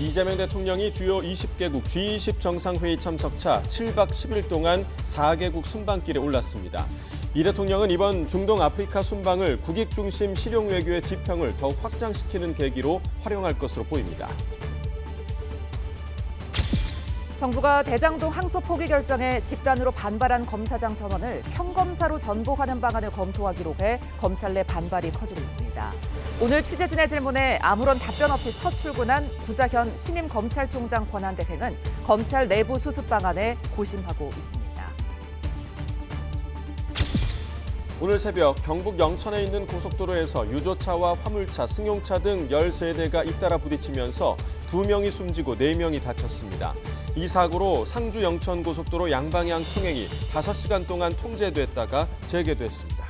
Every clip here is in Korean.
이재명 대통령이 주요 20개국 G20 정상회의 참석차 7박 10일 동안 4개국 순방길에 올랐습니다. 이 대통령은 이번 중동 아프리카 순방을 국익 중심 실용 외교의 지평을 더욱 확장시키는 계기로 활용할 것으로 보입니다. 정부가 대장동 항소 포기 결정에 집단으로 반발한 검사장 전원을 평검사로 전보하는 방안을 검토하기로 해 검찰 내 반발이 커지고 있습니다. 오늘 취재진의 질문에 아무런 답변 없이 첫 출근한 구자현 신임 검찰총장 권한대행은 검찰 내부 수습 방안에 고심하고 있습니다. 오늘 새벽 경북 영천에 있는 고속도로에서 유조차와 화물차, 승용차 등 13대가 잇따라 부딪히면서 2명이 숨지고 4명이 다쳤습니다. 이 사고로 상주 영천 고속도로 양방향 통행이 5시간 동안 통제됐다가 재개됐습니다.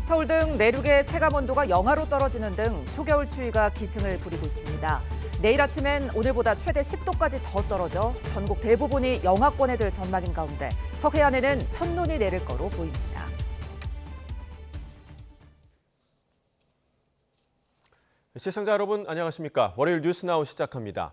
서울 등 내륙의 체감온도가 영하로 떨어지는 등 초겨울 추위가 기승을 부리고 있습니다. 내일 아침엔 오늘보다 최대 10도까지 더 떨어져 전국 대부분이 영하권에 들 전망인 가운데 서해안에는 첫눈이 내릴 거로 보입니다. 시청자 여러분 안녕하십니까? 월요일 뉴스나우 시작합니다.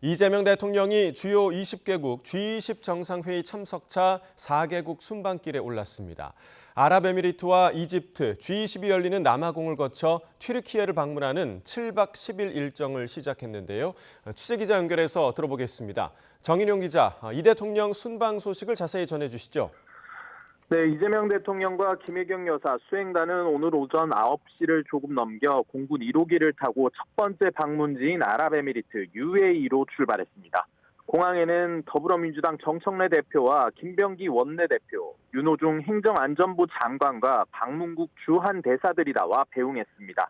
이재명 대통령이 주요 20개국 G20 정상회의 참석차 4개국 순방길에 올랐습니다. 아랍에미리트와 이집트, G20이 열리는 남아공을 거쳐 튀르키예를 방문하는 7박 10일 일정을 시작했는데요. 취재기자 연결해서 들어보겠습니다. 정인용 기자, 이 대통령 순방 소식을 자세히 전해주시죠. 네, 이재명 대통령과 김혜경 여사 수행단은 오늘 오전 9시를 조금 넘겨 공군 1호기를 타고 첫 번째 방문지인 아랍에미리트 UAE로 출발했습니다. 공항에는 더불어민주당 정청래 대표와 김병기 원내대표, 윤호중 행정안전부 장관과 방문국 주한 대사들이 나와 배웅했습니다.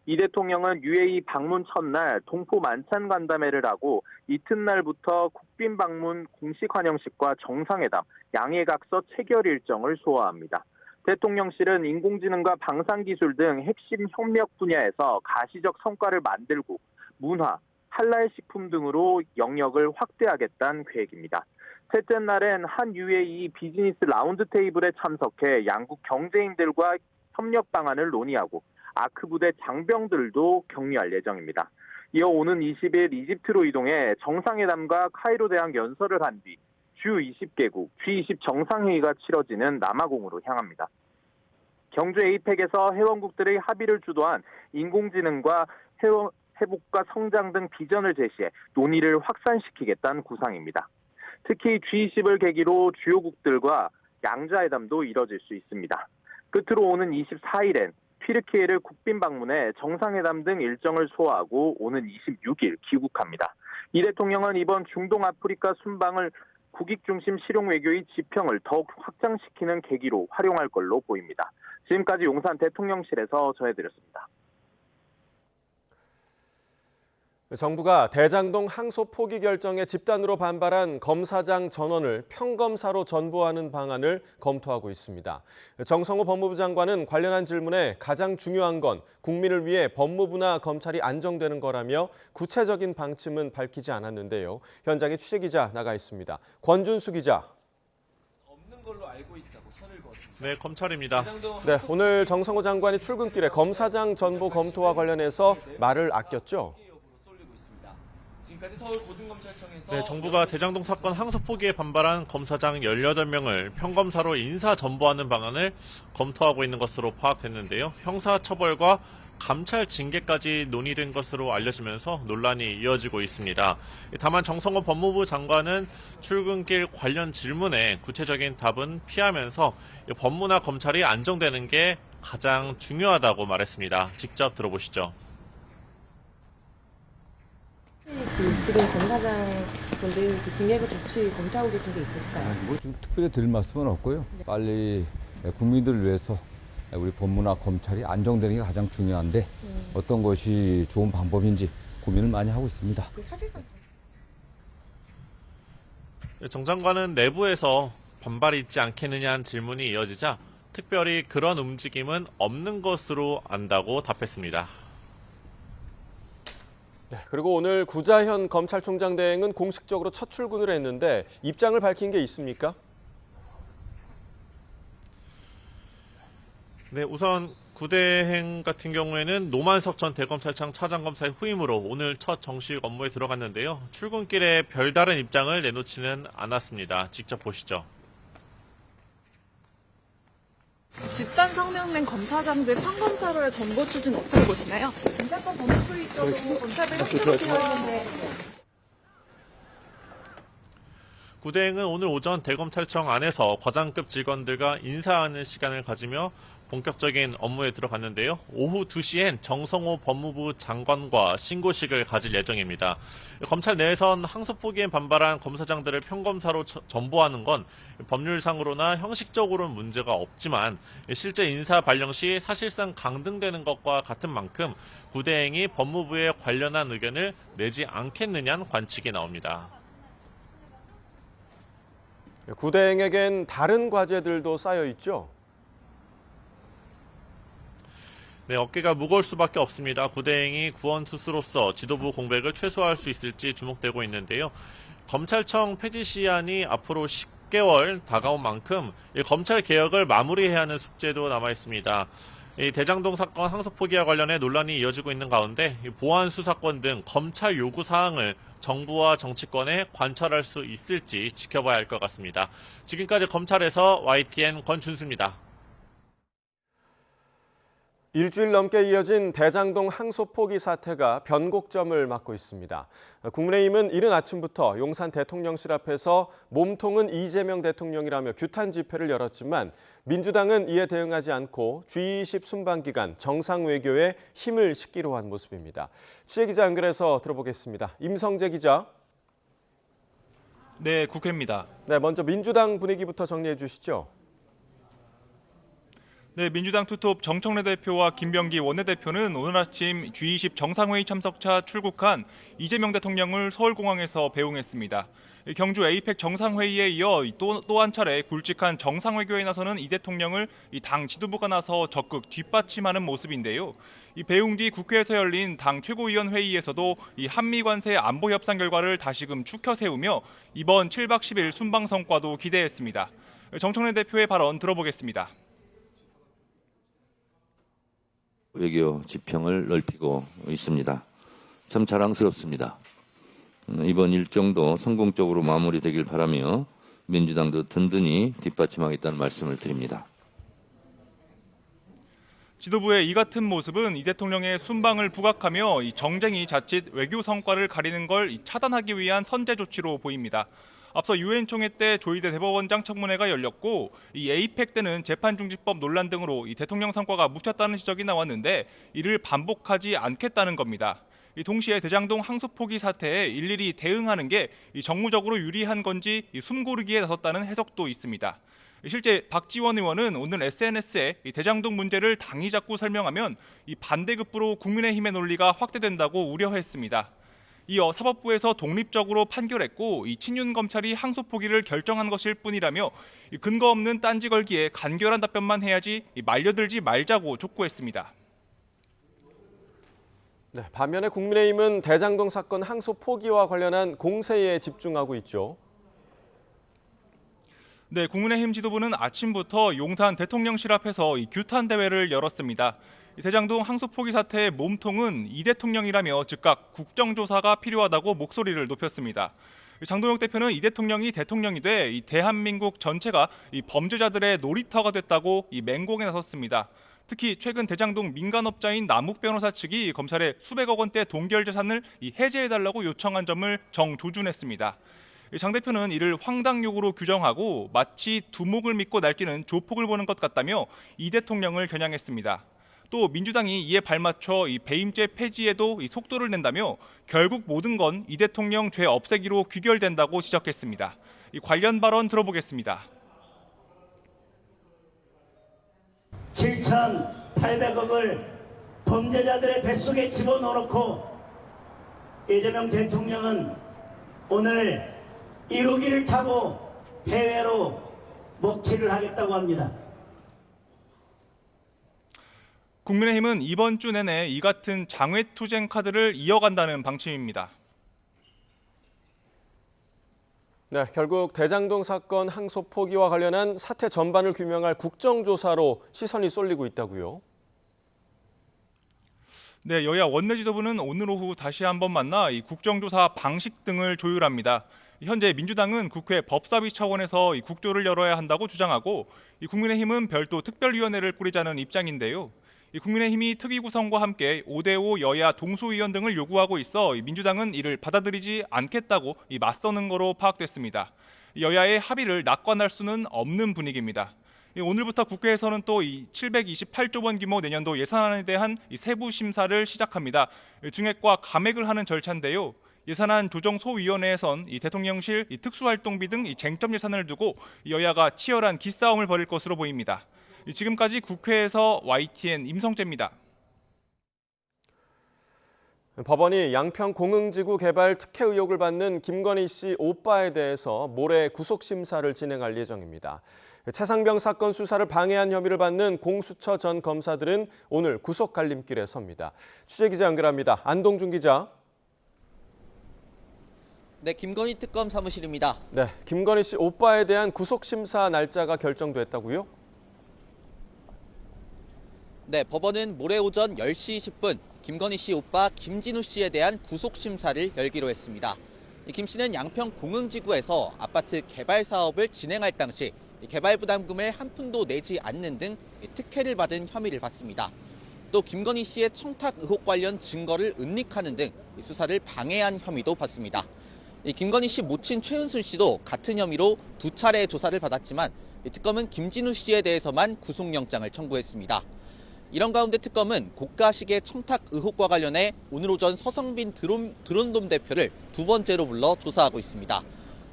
이 대통령은 UAE 방문 첫날 동포 만찬 간담회를 하고 이튿날부터 국빈 방문 공식 환영식과 정상회담, 양해각서 체결 일정을 소화합니다. 대통령실은 인공지능과 방산기술 등 핵심 협력 분야에서 가시적 성과를 만들고 문화, 할랄 식품 등으로 영역을 확대하겠다는 계획입니다. 셋째 날엔 한 UAE 비즈니스 라운드 테이블에 참석해 양국 경제인들과 협력 방안을 논의하고 아크 부대 장병들도 격려할 예정입니다. 이어 오는 20일 이집트로 이동해 정상회담과 카이로 대항 연설을 한 뒤 주 20개국 G20 정상회의가 치러지는 남아공으로 향합니다. 경주 에이펙에서 회원국들의 합의를 주도한 인공지능과 회복과 성장 등 비전을 제시해 논의를 확산시키겠다는 구상입니다. 특히 G20을 계기로 주요국들과 양자회담도 이뤄질 수 있습니다. 끝으로 오는 24일엔 튀르키예를 국빈 방문해 정상회담 등 일정을 소화하고 오는 26일 귀국합니다. 이 대통령은 이번 중동 아프리카 순방을 국익 중심 실용 외교의 지평을 더욱 확장시키는 계기로 활용할 걸로 보입니다. 지금까지 용산 대통령실에서 전해드렸습니다. 정부가 대장동 항소 포기 결정에 집단으로 반발한 검사장 전원을 평검사로 전보하는 방안을 검토하고 있습니다. 정성호 법무부 장관은 관련한 질문에 가장 중요한 건 국민을 위해 법무부나 검찰이 안정되는 거라며 구체적인 방침은 밝히지 않았는데요. 현장에 취재기자 나가 있습니다. 권준수 기자. 없는 걸로 알고 있다고 선을 그었습니다. 네, 검찰입니다. 네, 오늘 정성호 장관이 출근길에 검사장 전보 검토와 관련해서 말을 아꼈죠. 네, 정부가 대장동 사건 항소 포기에 반발한 검사장 18명을 평검사로 인사 전보하는 방안을 검토하고 있는 것으로 파악됐는데요. 형사처벌과 감찰 징계까지 논의된 것으로 알려지면서 논란이 이어지고 있습니다. 다만 정성호 법무부 장관은 출근길 관련 질문에 구체적인 답은 피하면서 법무나 검찰이 안정되는 게 가장 중요하다고 말했습니다. 직접 들어보시죠. 지금 검사장 분들 징계부 조치 검토하고 계신 게 있으실까요? 좀 특별히 드릴 말씀은 없고요. 빨리 국민들을 위해서 우리 법무나 검찰이 안정되는 게 가장 중요한데 어떤 것이 좋은 방법인지 고민을 많이 하고 있습니다. 사실상 정 장관은 내부에서 반발이 있지 않겠느냐는 질문이 이어지자 특별히 그런 움직임은 없는 것으로 안다고 답했습니다. 네, 그리고 오늘 구자현 검찰총장 대행은 공식적으로 첫 출근을 했는데 입장을 밝힌 게 있습니까? 네, 우선 구대행 같은 경우에는 노만석 전 대검찰청 차장검사의 후임으로 오늘 첫 정식 업무에 들어갔는데요. 출근길에 별다른 입장을 내놓지는 않았습니다. 직접 보시죠. 집단 성명 낸 검사장들 평검사로의 전보 추진 어떻게 보시나요? 이 사건 법무부에 있어도 검사들 협조되어 있는데. 구대행은 오늘 오전 대검찰청 안에서 과장급 직원들과 인사하는 시간을 가지며 본격적인 업무에 들어갔는데요. 오후 2시엔 정성호 법무부 장관과 신고식을 가질 예정입니다. 검찰 내에선 항소포기에 반발한 검사장들을 평검사로 전보하는 건 법률상으로나 형식적으로는 문제가 없지만 실제 인사 발령 시 사실상 강등되는 것과 같은 만큼 구대행이 법무부에 관련한 의견을 내지 않겠느냐는 관측이 나옵니다. 구대행에겐 다른 과제들도 쌓여 있죠. 네, 어깨가 무거울 수밖에 없습니다. 구대행이 구원투수로서 지도부 공백을 최소화할 수 있을지 주목되고 있는데요. 검찰청 폐지 시한이 앞으로 10개월 다가온 만큼 검찰 개혁을 마무리해야 하는 숙제도 남아 있습니다. 이 대장동 사건 항소 포기와 관련해 논란이 이어지고 있는 가운데 보안 수사권 등 검찰 요구 사항을 정부와 정치권에 관철할 수 있을지 지켜봐야 할 것 같습니다. 지금까지 검찰에서 YTN 권준수입니다. 일주일 넘게 이어진 대장동 항소 포기 사태가 변곡점을 맞고 있습니다. 국민의힘은 이른 아침부터 용산 대통령실 앞에서 몸통은 이재명 대통령이라며 규탄 집회를 열었지만 민주당은 이에 대응하지 않고 G20 순방 기간 정상 외교에 힘을 싣기로 한 모습입니다. 취재 기자 연결해서 들어보겠습니다. 임성재 기자. 네, 국회입니다. 네, 먼저 민주당 분위기부터 정리해 주시죠. 네, 민주당 투톱 정청래 대표와 김병기 원내대표는 오늘 아침 G20 정상회의 참석차 출국한 이재명 대통령을 서울공항에서 배웅했습니다. 경주 에이펙 정상회의에 이어 또 한 차례 굵직한 정상외교에 나서는 이 대통령을 당 지도부가 나서 적극 뒷받침하는 모습인데요. 이 배웅 뒤 국회에서 열린 당 최고위원 회의에서도 이 한미 관세 안보 협상 결과를 다시금 추켜 세우며 이번 7박 10일 순방 성과도 기대했습니다. 정청래 대표의 발언 들어보겠습니다. 외교 지평을 넓히고 있습니다. 참 자랑스럽습니다. 이번 일정도 성공적으로 마무리되길 바라며 민주당도 든든히 뒷받침하겠다는 말씀을 드립니다. 지도부의 이 같은 모습은 이 대통령의 순방을 부각하며 이 정쟁이 자칫 외교 성과를 가리는 걸 차단하기 위한 선제 조치로 보입니다. 앞서 유엔 총회 때 조희대 대법원장 청문회가 열렸고 이 에이펙 때는 재판중지법 논란 등으로 이 대통령 성과가 묻혔다는 지적이 나왔는데 이를 반복하지 않겠다는 겁니다. 동시에 대장동 항소 포기 사태에 일일이 대응하는 게 정무적으로 유리한 건지 숨고르기에 나섰다는 해석도 있습니다. 실제 박지원 의원은 오늘 SNS에 대장동 문제를 당이 자꾸 설명하면 반대급부로 국민의힘의 논리가 확대된다고 우려했습니다. 이어 사법부에서 독립적으로 판결했고 친윤 검찰이 항소 포기를 결정한 것일 뿐이라며 근거 없는 딴지 걸기에 간결한 답변만 해야지 말려들지 말자고 촉구했습니다. 네, 반면에 국민의힘은 대장동 사건 항소 포기와 관련한 공세에 집중하고 있죠. 네, 국민의힘 지도부는 아침부터 용산 대통령실 앞에서 규탄 대회를 열었습니다. 대장동 항소 포기 사태의 몸통은 이 대통령이라며 즉각 국정조사가 필요하다고 목소리를 높였습니다. 장동혁 대표는 이 대통령이 대통령이 돼 대한민국 전체가 범죄자들의 놀이터가 됐다고 맹공에 나섰습니다. 특히 최근 대장동 민간업자인 남욱 변호사 측이 검찰에 수백억 원대 동결 재산을 해제해달라고 요청한 점을 정조준했습니다. 장 대표는 이를 황당욕으로 규정하고 마치 두목을 믿고 날뛰는 조폭을 보는 것 같다며 이 대통령을 겨냥했습니다. 또 민주당이 이에 발맞춰 배임죄 폐지에도 속도를 낸다며 결국 모든 건 이 대통령 죄 없애기로 귀결된다고 지적했습니다. 관련 발언 들어보겠습니다. 7,800억을 범죄자들의 뱃속에 집어넣어놓고 이재명 대통령은 오늘 1호기를 타고 해외로 목튀를 하겠다고 합니다. 국민의힘은 이번 주 내내 이 같은 장외투쟁 카드를 이어간다는 방침입니다. 네, 결국 대장동 사건 항소 포기와 관련한 사태 전반을 규명할 국정조사로 시선이 쏠리고 있다고요. 네, 여야 원내 지도부는 오늘 오후 다시 한번 만나 이 국정조사 방식 등을 조율합니다. 현재 민주당은 국회 법사위 차원에서 이 국조를 열어야 한다고 주장하고, 이 국민의힘은 별도 특별위원회를 꾸리자는 입장인데요. 이 국민의힘이 특위 구성과 함께 5대5 여야 동수위원 등을 요구하고 있어 민주당은 이를 받아들이지 않겠다고 맞서는 거로 파악됐습니다. 여야의 합의를 낙관할 수는 없는 분위기입니다. 오늘부터 국회에서는 또 이 728조 원 규모 내년도 예산안에 대한 세부 심사를 시작합니다. 증액과 감액을 하는 절차인데요. 예산안 조정소위원회에선 이 대통령실 이 특수활동비 등 이 쟁점 예산을 두고 여야가 치열한 기싸움을 벌일 것으로 보입니다. 지금까지 국회에서 YTN 임성재입니다. 법원이 양평 공흥지구 개발 특혜 의혹을 받는 김건희 씨 오빠에 대해서 모레 구속심사를 진행할 예정입니다. 최상병 사건 수사를 방해한 혐의를 받는 공수처 전 검사들은 오늘 구속 갈림길에 섭니다. 취재기자 연결합니다. 안동준 기자. 네, 김건희 특검 사무실입니다. 네, 김건희 씨 오빠에 대한 구속심사 날짜가 결정됐다고요? 네, 법원은 모레 오전 10시 10분 김건희 씨 오빠 김진우 씨에 대한 구속심사를 열기로 했습니다. 김 씨는 양평 공흥지구에서 아파트 개발 사업을 진행할 당시 개발 부담금을 한 푼도 내지 않는 등 특혜를 받은 혐의를 받습니다. 또 김건희 씨의 청탁 의혹 관련 증거를 은닉하는 등 수사를 방해한 혐의도 받습니다. 김건희 씨 모친 최은순 씨도 같은 혐의로 2차례 조사를 받았지만 특검은 김진우 씨에 대해서만 구속영장을 청구했습니다. 이런 가운데 특검은 고가식의 청탁 의혹과 관련해 오늘 오전 서성빈 드론돔 대표를 두 번째로 불러 조사하고 있습니다.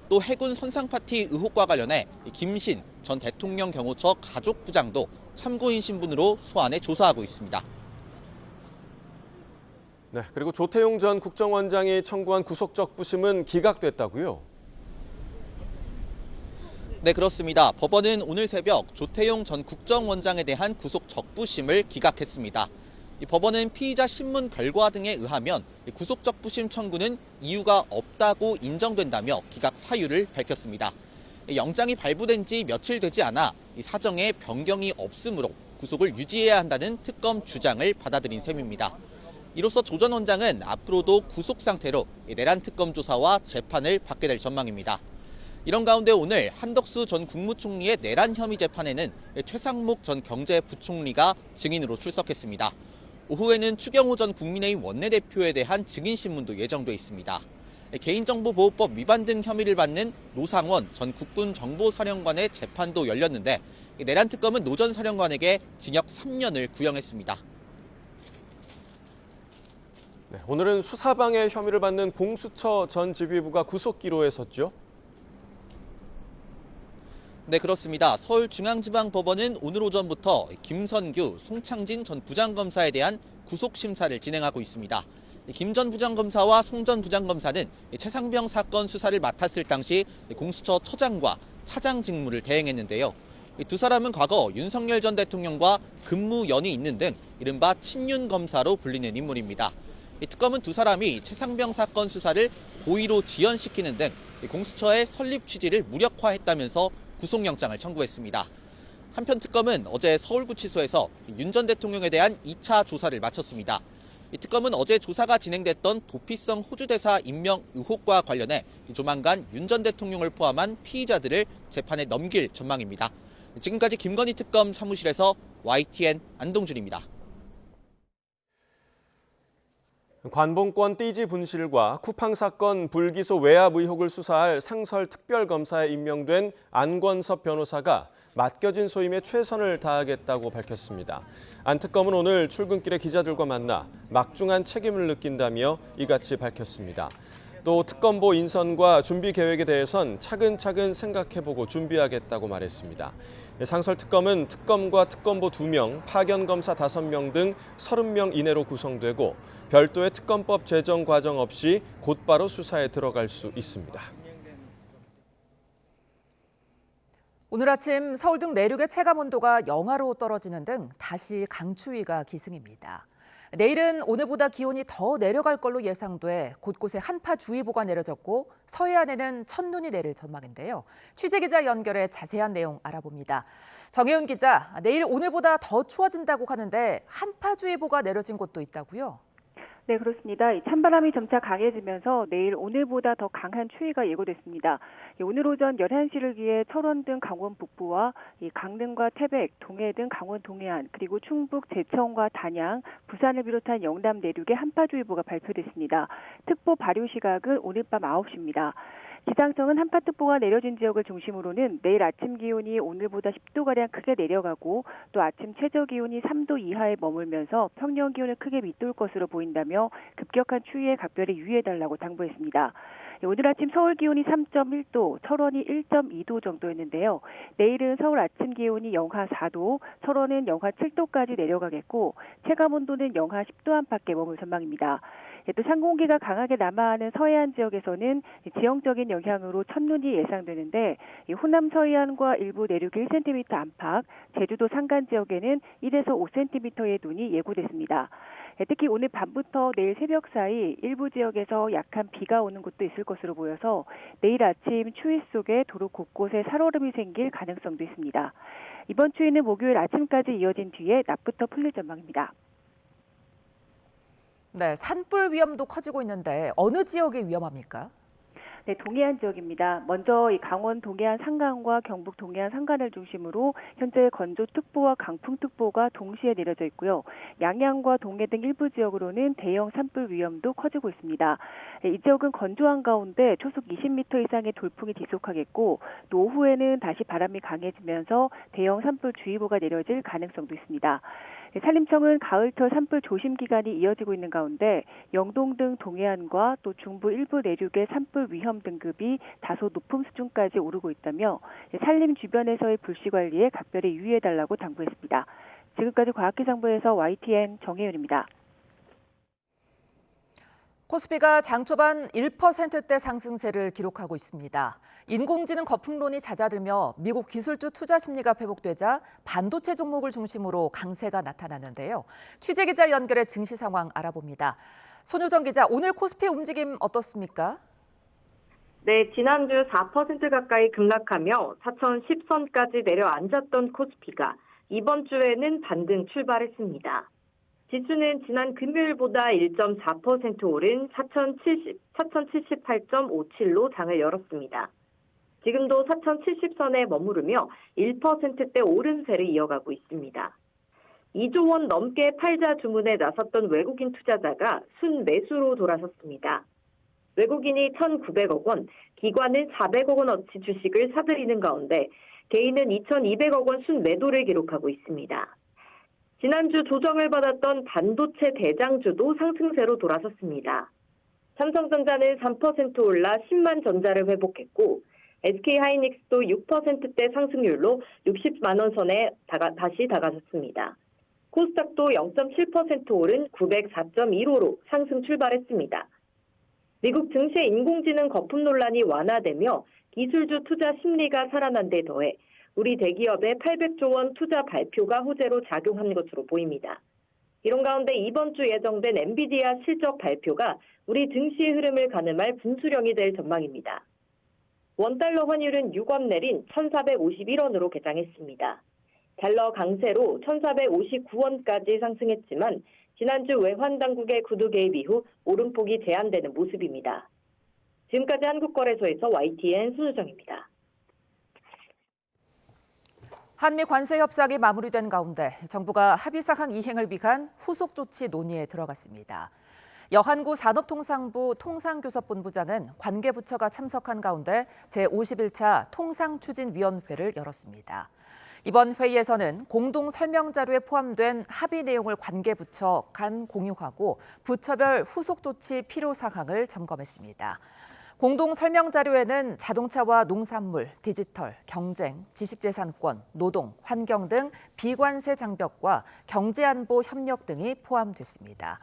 또 해군 선상파티 의혹과 관련해 김신 전 대통령 경호처 가족부장도 참고인 신분으로 소환해 조사하고 있습니다. 네, 그리고 조태용 전 국정원장이 청구한 구속적부심은 기각됐다고요? 네, 그렇습니다. 법원은 오늘 새벽 조태용 전 국정원장에 대한 구속적부심을 기각했습니다. 이 법원은 피의자 신문 결과 등에 의하면 구속적부심 청구는 이유가 없다고 인정된다며 기각 사유를 밝혔습니다. 영장이 발부된 지 며칠 되지 않아 이 사정에 변경이 없으므로 구속을 유지해야 한다는 특검 주장을 받아들인 셈입니다. 이로써 조 전 원장은 앞으로도 구속 상태로 내란 특검 조사와 재판을 받게 될 전망입니다. 이런 가운데 오늘 한덕수 전 국무총리의 내란 혐의 재판에는 최상목 전 경제부총리가 증인으로 출석했습니다. 오후에는 추경호 전 국민의힘 원내대표에 대한 증인 신문도 예정돼 있습니다. 개인정보보호법 위반 등 혐의를 받는 노상원 전 국군정보사령관의 재판도 열렸는데 내란 특검은 노 전 사령관에게 징역 3년을 구형했습니다. 네, 오늘은 수사방해 혐의를 받는 공수처 전 지휘부가 구속기로에 섰죠? 네, 그렇습니다. 서울중앙지방법원은 오늘 오전부터 김선규, 송창진 전 부장검사에 대한 구속심사를 진행하고 있습니다. 김 전 부장검사와 송 전 부장검사는 최상병 사건 수사를 맡았을 당시 공수처 처장과 차장 직무를 대행했는데요. 두 사람은 과거 윤석열 전 대통령과 근무연이 있는 등 이른바 친윤검사로 불리는 인물입니다. 특검은 두 사람이 최상병 사건 수사를 고의로 지연시키는 등 공수처의 설립 취지를 무력화했다면서 구속영장을 청구했습니다. 한편 특검은 어제 서울구치소에서 윤 전 대통령에 대한 2차 조사를 마쳤습니다. 이 특검은 어제 조사가 진행됐던 도피성 호주대사 임명 의혹과 관련해 조만간 윤 전 대통령을 포함한 피의자들을 재판에 넘길 전망입니다. 지금까지 김건희 특검 사무실에서 YTN 안동준입니다. 관봉권 띠지 분실과 쿠팡 사건 불기소 외압 의혹을 수사할 상설특별검사에 임명된 안권섭 변호사가 맡겨진 소임에 최선을 다하겠다고 밝혔습니다. 안 특검은 오늘 출근길에 기자들과 만나 막중한 책임을 느낀다며 이같이 밝혔습니다. 또 특검보 인선과 준비 계획에 대해선 차근차근 생각해보고 준비하겠다고 말했습니다. 상설특검은 특검과 특검보 2명, 파견검사 5명 등 30명 이내로 구성되고 별도의 특검법 제정 과정 없이 곧바로 수사에 들어갈 수 있습니다. 오늘 아침 서울 등 내륙의 체감온도가 영하로 떨어지는 등 다시 강추위가 기승입니다. 내일은 오늘보다 기온이 더 내려갈 걸로 예상돼 곳곳에 한파주의보가 내려졌고 서해안에는 첫눈이 내릴 전망인데요. 취재기자 연결해 자세한 내용 알아봅니다. 정혜은 기자, 내일 오늘보다 더 추워진다고 하는데 한파주의보가 내려진 곳도 있다고요? 네, 그렇습니다. 이 찬바람이 점차 강해지면서 내일 오늘보다 더 강한 추위가 예고됐습니다. 오늘 오전 11시를 기해 철원 등 강원 북부와 강릉과 태백, 동해 등 강원 동해안, 그리고 충북, 제천과 단양, 부산을 비롯한 영남 내륙에 한파주의보가 발표됐습니다. 특보 발효 시각은 오늘 밤 9시입니다. 기상청은 한파특보가 내려진 지역을 중심으로는 내일 아침 기온이 오늘보다 10도가량 크게 내려가고 또 아침 최저 기온이 3도 이하에 머물면서 평년 기온을 크게 밑돌 것으로 보인다며 급격한 추위에 각별히 유의해달라고 당부했습니다. 오늘 아침 서울 기온이 3.1도, 철원이 1.2도 정도였는데요. 내일은 서울 아침 기온이 영하 4도, 철원은 영하 7도까지 내려가겠고 체감온도는 영하 10도 안팎에 머물 전망입니다. 또 상공기가 강하게 남하하는 서해안 지역에서는 지형적인 영향으로 첫눈이 예상되는데 호남 서해안과 일부 내륙 1cm 안팎, 제주도 산간 지역에는 1에서 5cm의 눈이 예고됐습니다. 특히 오늘 밤부터 내일 새벽 사이 일부 지역에서 약한 비가 오는 곳도 있을 것으로 보여서 내일 아침 추위 속에 도로 곳곳에 살얼음이 생길 가능성도 있습니다. 이번 추위는 목요일 아침까지 이어진 뒤에 낮부터 풀릴 전망입니다. 네, 산불 위험도 커지고 있는데 어느 지역이 위험합니까? 네, 동해안 지역입니다. 먼저 이 강원 동해안 산간과 경북 동해안 산간을 중심으로 현재 건조특보와 강풍특보가 동시에 내려져 있고요. 양양과 동해 등 일부 지역으로는 대형 산불 위험도 커지고 있습니다. 이 지역은 건조한 가운데 초속 20m 이상의 돌풍이 지속하겠고 또 오후에는 다시 바람이 강해지면서 대형 산불 주의보가 내려질 가능성도 있습니다. 산림청은 가을철 산불 조심 기간이 이어지고 있는 가운데 영동 등 동해안과 또 중부 일부 내륙의 산불 위험 등급이 다소 높은 수준까지 오르고 있다며 산림 주변에서의 불씨 관리에 각별히 유의해달라고 당부했습니다. 지금까지 과학기상부에서 YTN 정혜윤입니다. 코스피가 장 초반 1%대 상승세를 기록하고 있습니다. 인공지능 거품론이 잦아들며 미국 기술주 투자 심리가 회복되자 반도체 종목을 중심으로 강세가 나타나는데요. 취재기자 연결해 증시 상황 알아봅니다. 손효정 기자, 오늘 코스피 움직임 어떻습니까? 네, 지난주 4% 가까이 급락하며 4,010선까지 내려앉았던 코스피가 이번 주에는 반등 출발했습니다. 지수는 지난 금요일보다 1.4% 오른 4,078.57로 장을 열었습니다. 지금도 4,070선에 머무르며 1%대 오름세를 이어가고 있습니다. 2조 원 넘게 팔자 주문에 나섰던 외국인 투자자가 순매수로 돌아섰습니다. 외국인이 1,900억 원, 기관은 400억 원어치 주식을 사들이는 가운데 개인은 2,200억 원 순매도를 기록하고 있습니다. 지난주 조정을 받았던 반도체 대장주도 상승세로 돌아섰습니다. 삼성전자는 3% 올라 10만 전자를 회복했고 SK하이닉스도 6%대 상승률로 60만 원 선에 다시 다가섰습니다. 코스닥도 0.7% 오른 904.15로 상승 출발했습니다. 미국 증시의 인공지능 거품 논란이 완화되며 기술주 투자 심리가 살아난 데 더해 우리 대기업의 800조 원 투자 발표가 호재로 작용한 것으로 보입니다. 이런 가운데 이번 주 예정된 엔비디아 실적 발표가 우리 증시의 흐름을 가늠할 분수령이 될 전망입니다. 원달러 환율은 6원 내린 1,451원으로 개장했습니다. 달러 강세로 1,459원까지 상승했지만 지난주 외환 당국의 구두 개입 이후 오름폭이 제한되는 모습입니다. 지금까지 한국거래소에서 YTN 손효정입니다. 한미 관세 협상이 마무리된 가운데 정부가 합의사항 이행을 위한 후속 조치 논의에 들어갔습니다. 여한구 산업통상부 통상교섭본부장은 관계부처가 참석한 가운데 제51차 통상추진위원회를 열었습니다. 이번 회의에서는 공동 설명자료에 포함된 합의 내용을 관계부처 간 공유하고 부처별 후속 조치 필요 사항을 점검했습니다. 공동 설명 자료에는 자동차와 농산물, 디지털, 경쟁, 지식재산권, 노동, 환경 등 비관세 장벽과 경제안보 협력 등이 포함됐습니다.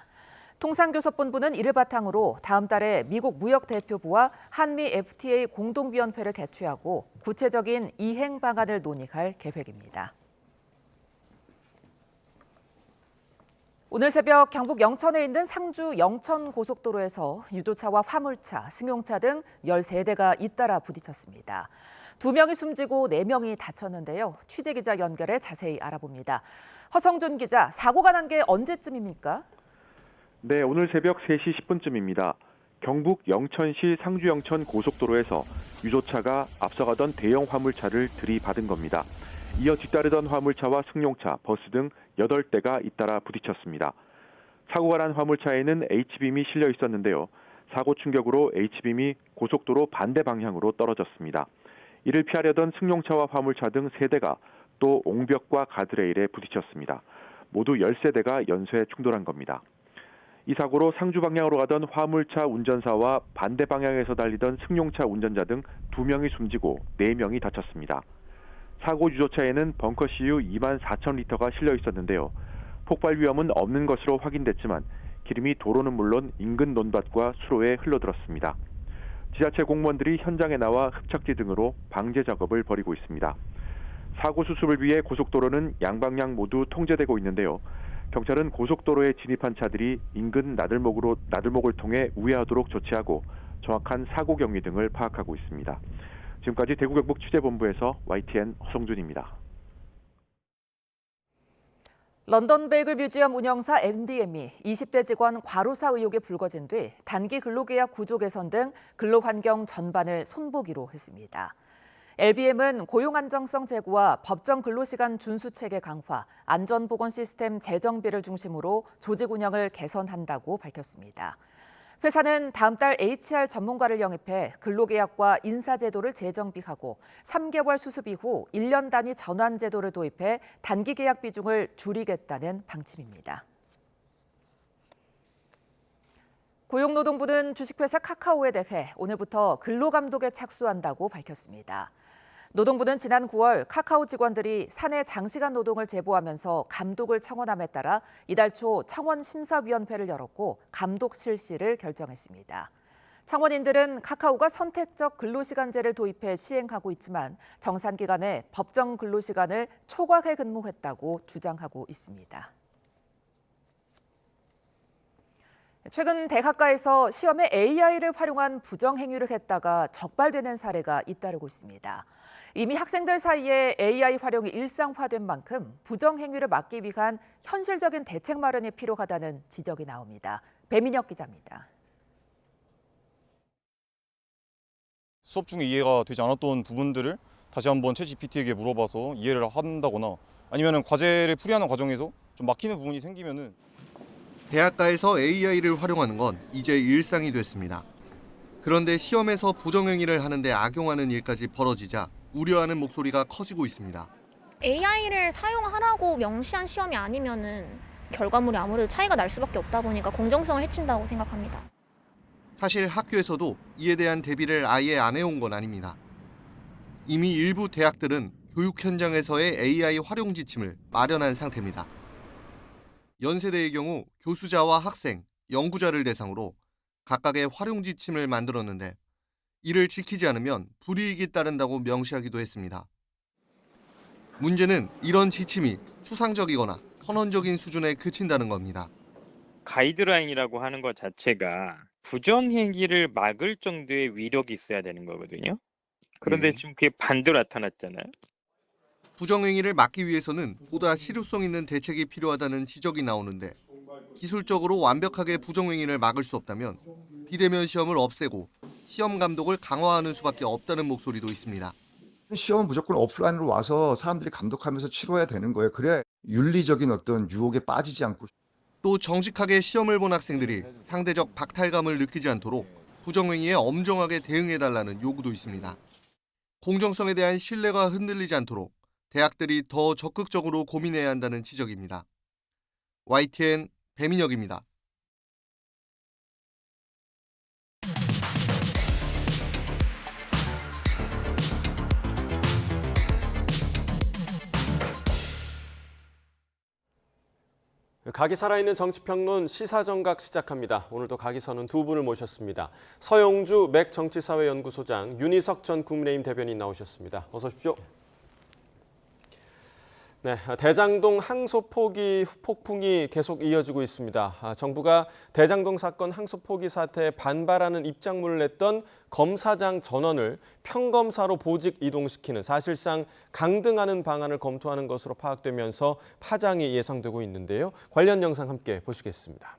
통상교섭본부는 이를 바탕으로 다음 달에 미국 무역대표부와 한미 FTA 공동위원회를 개최하고 구체적인 이행 방안을 논의할 계획입니다. 오늘 새벽 경북 영천에 있는 상주 영천고속도로에서 유조차와 화물차, 승용차 등 13대가 잇따라 부딪혔습니다. 2명이 숨지고 4명이 다쳤는데요. 취재기자 연결해 자세히 알아봅니다. 허성준 기자, 사고가 난 게 언제쯤입니까? 네, 오늘 새벽 3시 10분쯤입니다. 경북 영천시 상주 영천 고속도로에서 유조차가 앞서가던 대형 화물차를 들이받은 겁니다. 이어 뒤따르던 화물차와 승용차, 버스 등 8대가 잇따라 부딪혔습니다. 사고가 난 화물차에는 H빔이 실려 있었는데요. 사고 충격으로 H빔이 고속도로 반대 방향으로 떨어졌습니다. 이를 피하려던 승용차와 화물차 등 3대가 또 옹벽과 가드레일에 부딪혔습니다. 모두 10세대가 연쇄 충돌한 겁니다. 이 사고로 상주 방향으로 가던 화물차 운전사와 반대 방향에서 달리던 승용차 운전자 등 2명이 숨지고 4명이 다쳤습니다. 사고 유조차에는 벙커CU 24,000리터가 실려 있었는데요. 폭발 위험은 없는 것으로 확인됐지만 기름이 도로는 물론 인근 논밭과 수로에 흘러들었습니다. 지자체 공무원들이 현장에 나와 흡착제 등으로 방제 작업을 벌이고 있습니다. 사고 수습을 위해 고속도로는 양방향 모두 통제되고 있는데요. 경찰은 고속도로에 진입한 차들이 인근 나들목을 통해 우회하도록 조치하고 정확한 사고 경위 등을 파악하고 있습니다. 지금까지 대구경북 취재본부에서 YTN 허성준입니다. 런던 베이글 뮤지엄 운영사 MDM이 20대 직원 과로사 의혹이 불거진 뒤 단기 근로계약 구조 개선 등 근로환경 전반을 손보기로 했습니다. LBM은 고용 안정성 제고와 법정 근로시간 준수 체계 강화, 안전보건 시스템 재정비를 중심으로 조직 운영을 개선한다고 밝혔습니다. 회사는 다음 달 HR 전문가를 영입해 근로계약과 인사제도를 재정비하고 3개월 수습 이후 1년 단위 전환 제도를 도입해 단기 계약 비중을 줄이겠다는 방침입니다. 고용노동부는 주식회사 카카오에 대해 오늘부터 근로감독에 착수한다고 밝혔습니다. 노동부는 지난 9월 카카오 직원들이 사내 장시간 노동을 제보하면서 감독을 청원함에 따라 이달 초 청원심사위원회를 열었고 감독 실시를 결정했습니다. 청원인들은 카카오가 선택적 근로시간제를 도입해 시행하고 있지만 정산 기간에 법정 근로시간을 초과해 근무했다고 주장하고 있습니다. 최근 대학가에서 시험에 AI를 활용한 부정행위를 했다가 적발되는 사례가 잇따르고 있습니다. 이미 학생들 사이에 AI 활용이 일상화된 만큼 부정행위를 막기 위한 현실적인 대책 마련이 필요하다는 지적이 나옵니다. 배민혁 기자입니다. 수업 중에 이해가 되지 않았던 부분들을 다시 한번 챗GPT에게 물어봐서 이해를 한다거나 아니면 과제를 풀이하는 과정에서 좀 막히는 부분이 생기면은 대학가에서 AI를 활용하는 건 이제 일상이 됐습니다. 그런데 시험에서 부정행위를 하는데 악용하는 일까지 벌어지자 우려하는 목소리가 커지고 있습니다. AI를 사용하라고 명시한 시험이 아니면은 결과물이 아무래도 차이가 날 수밖에 없다 보니까 공정성을 해친다고 생각합니다. 사실 학교에서도 이에 대한 대비를 아예 안 해온 건 아닙니다. 이미 일부 대학들은 교육 현장에서의 AI 활용 지침을 마련한 상태입니다. 연세대의 경우 교수자와 학생, 연구자를 대상으로 각각의 활용 지침을 만들었는데 이를 지키지 않으면 불이익이 따른다고 명시하기도 했습니다. 문제는 이런 지침이 추상적이거나 선언적인 수준에 그친다는 겁니다. 가이드라인이라고 하는 것 자체가 부정행위를 막을 정도의 위력이 있어야 되는 거거든요. 그런데 지금 그게 반대로 나타났잖아요. 부정행위를 막기 위해서는 보다 실효성 있는 대책이 필요하다는 지적이 나오는데 기술적으로 완벽하게 부정행위를 막을 수 없다면 비대면 시험을 없애고 시험 감독을 강화하는 수밖에 없다는 목소리도 있습니다. 시험은 무조건 오프라인으로 와서 사람들이 감독하면서 치러야 되는 거예요. 그래야 윤리적인 어떤 유혹에 빠지지 않고. 또 정직하게 시험을 본 학생들이 상대적 박탈감을 느끼지 않도록 부정행위에 엄정하게 대응해달라는 요구도 있습니다. 공정성에 대한 신뢰가 흔들리지 않도록 대학들이 더 적극적으로 고민해야 한다는 지적입니다. YTN 배민혁입니다. 각이 살아있는 정치평론 시사정각 시작합니다. 오늘도 각이 서는 두 분을 모셨습니다. 서용주 맥정치사회연구소장, 윤희석 전 국민의힘 대변인 나오셨습니다. 어서 오십시오. 네, 대장동 항소 포기 폭풍이 계속 이어지고 있습니다. 정부가 대장동 사건 항소 포기 사태에 반발하는 입장문을 냈던 검사장 전원을 평검사로 보직 이동시키는 사실상 강등하는 방안을 검토하는 것으로 파악되면서 파장이 예상되고 있는데요. 관련 영상 함께 보시겠습니다.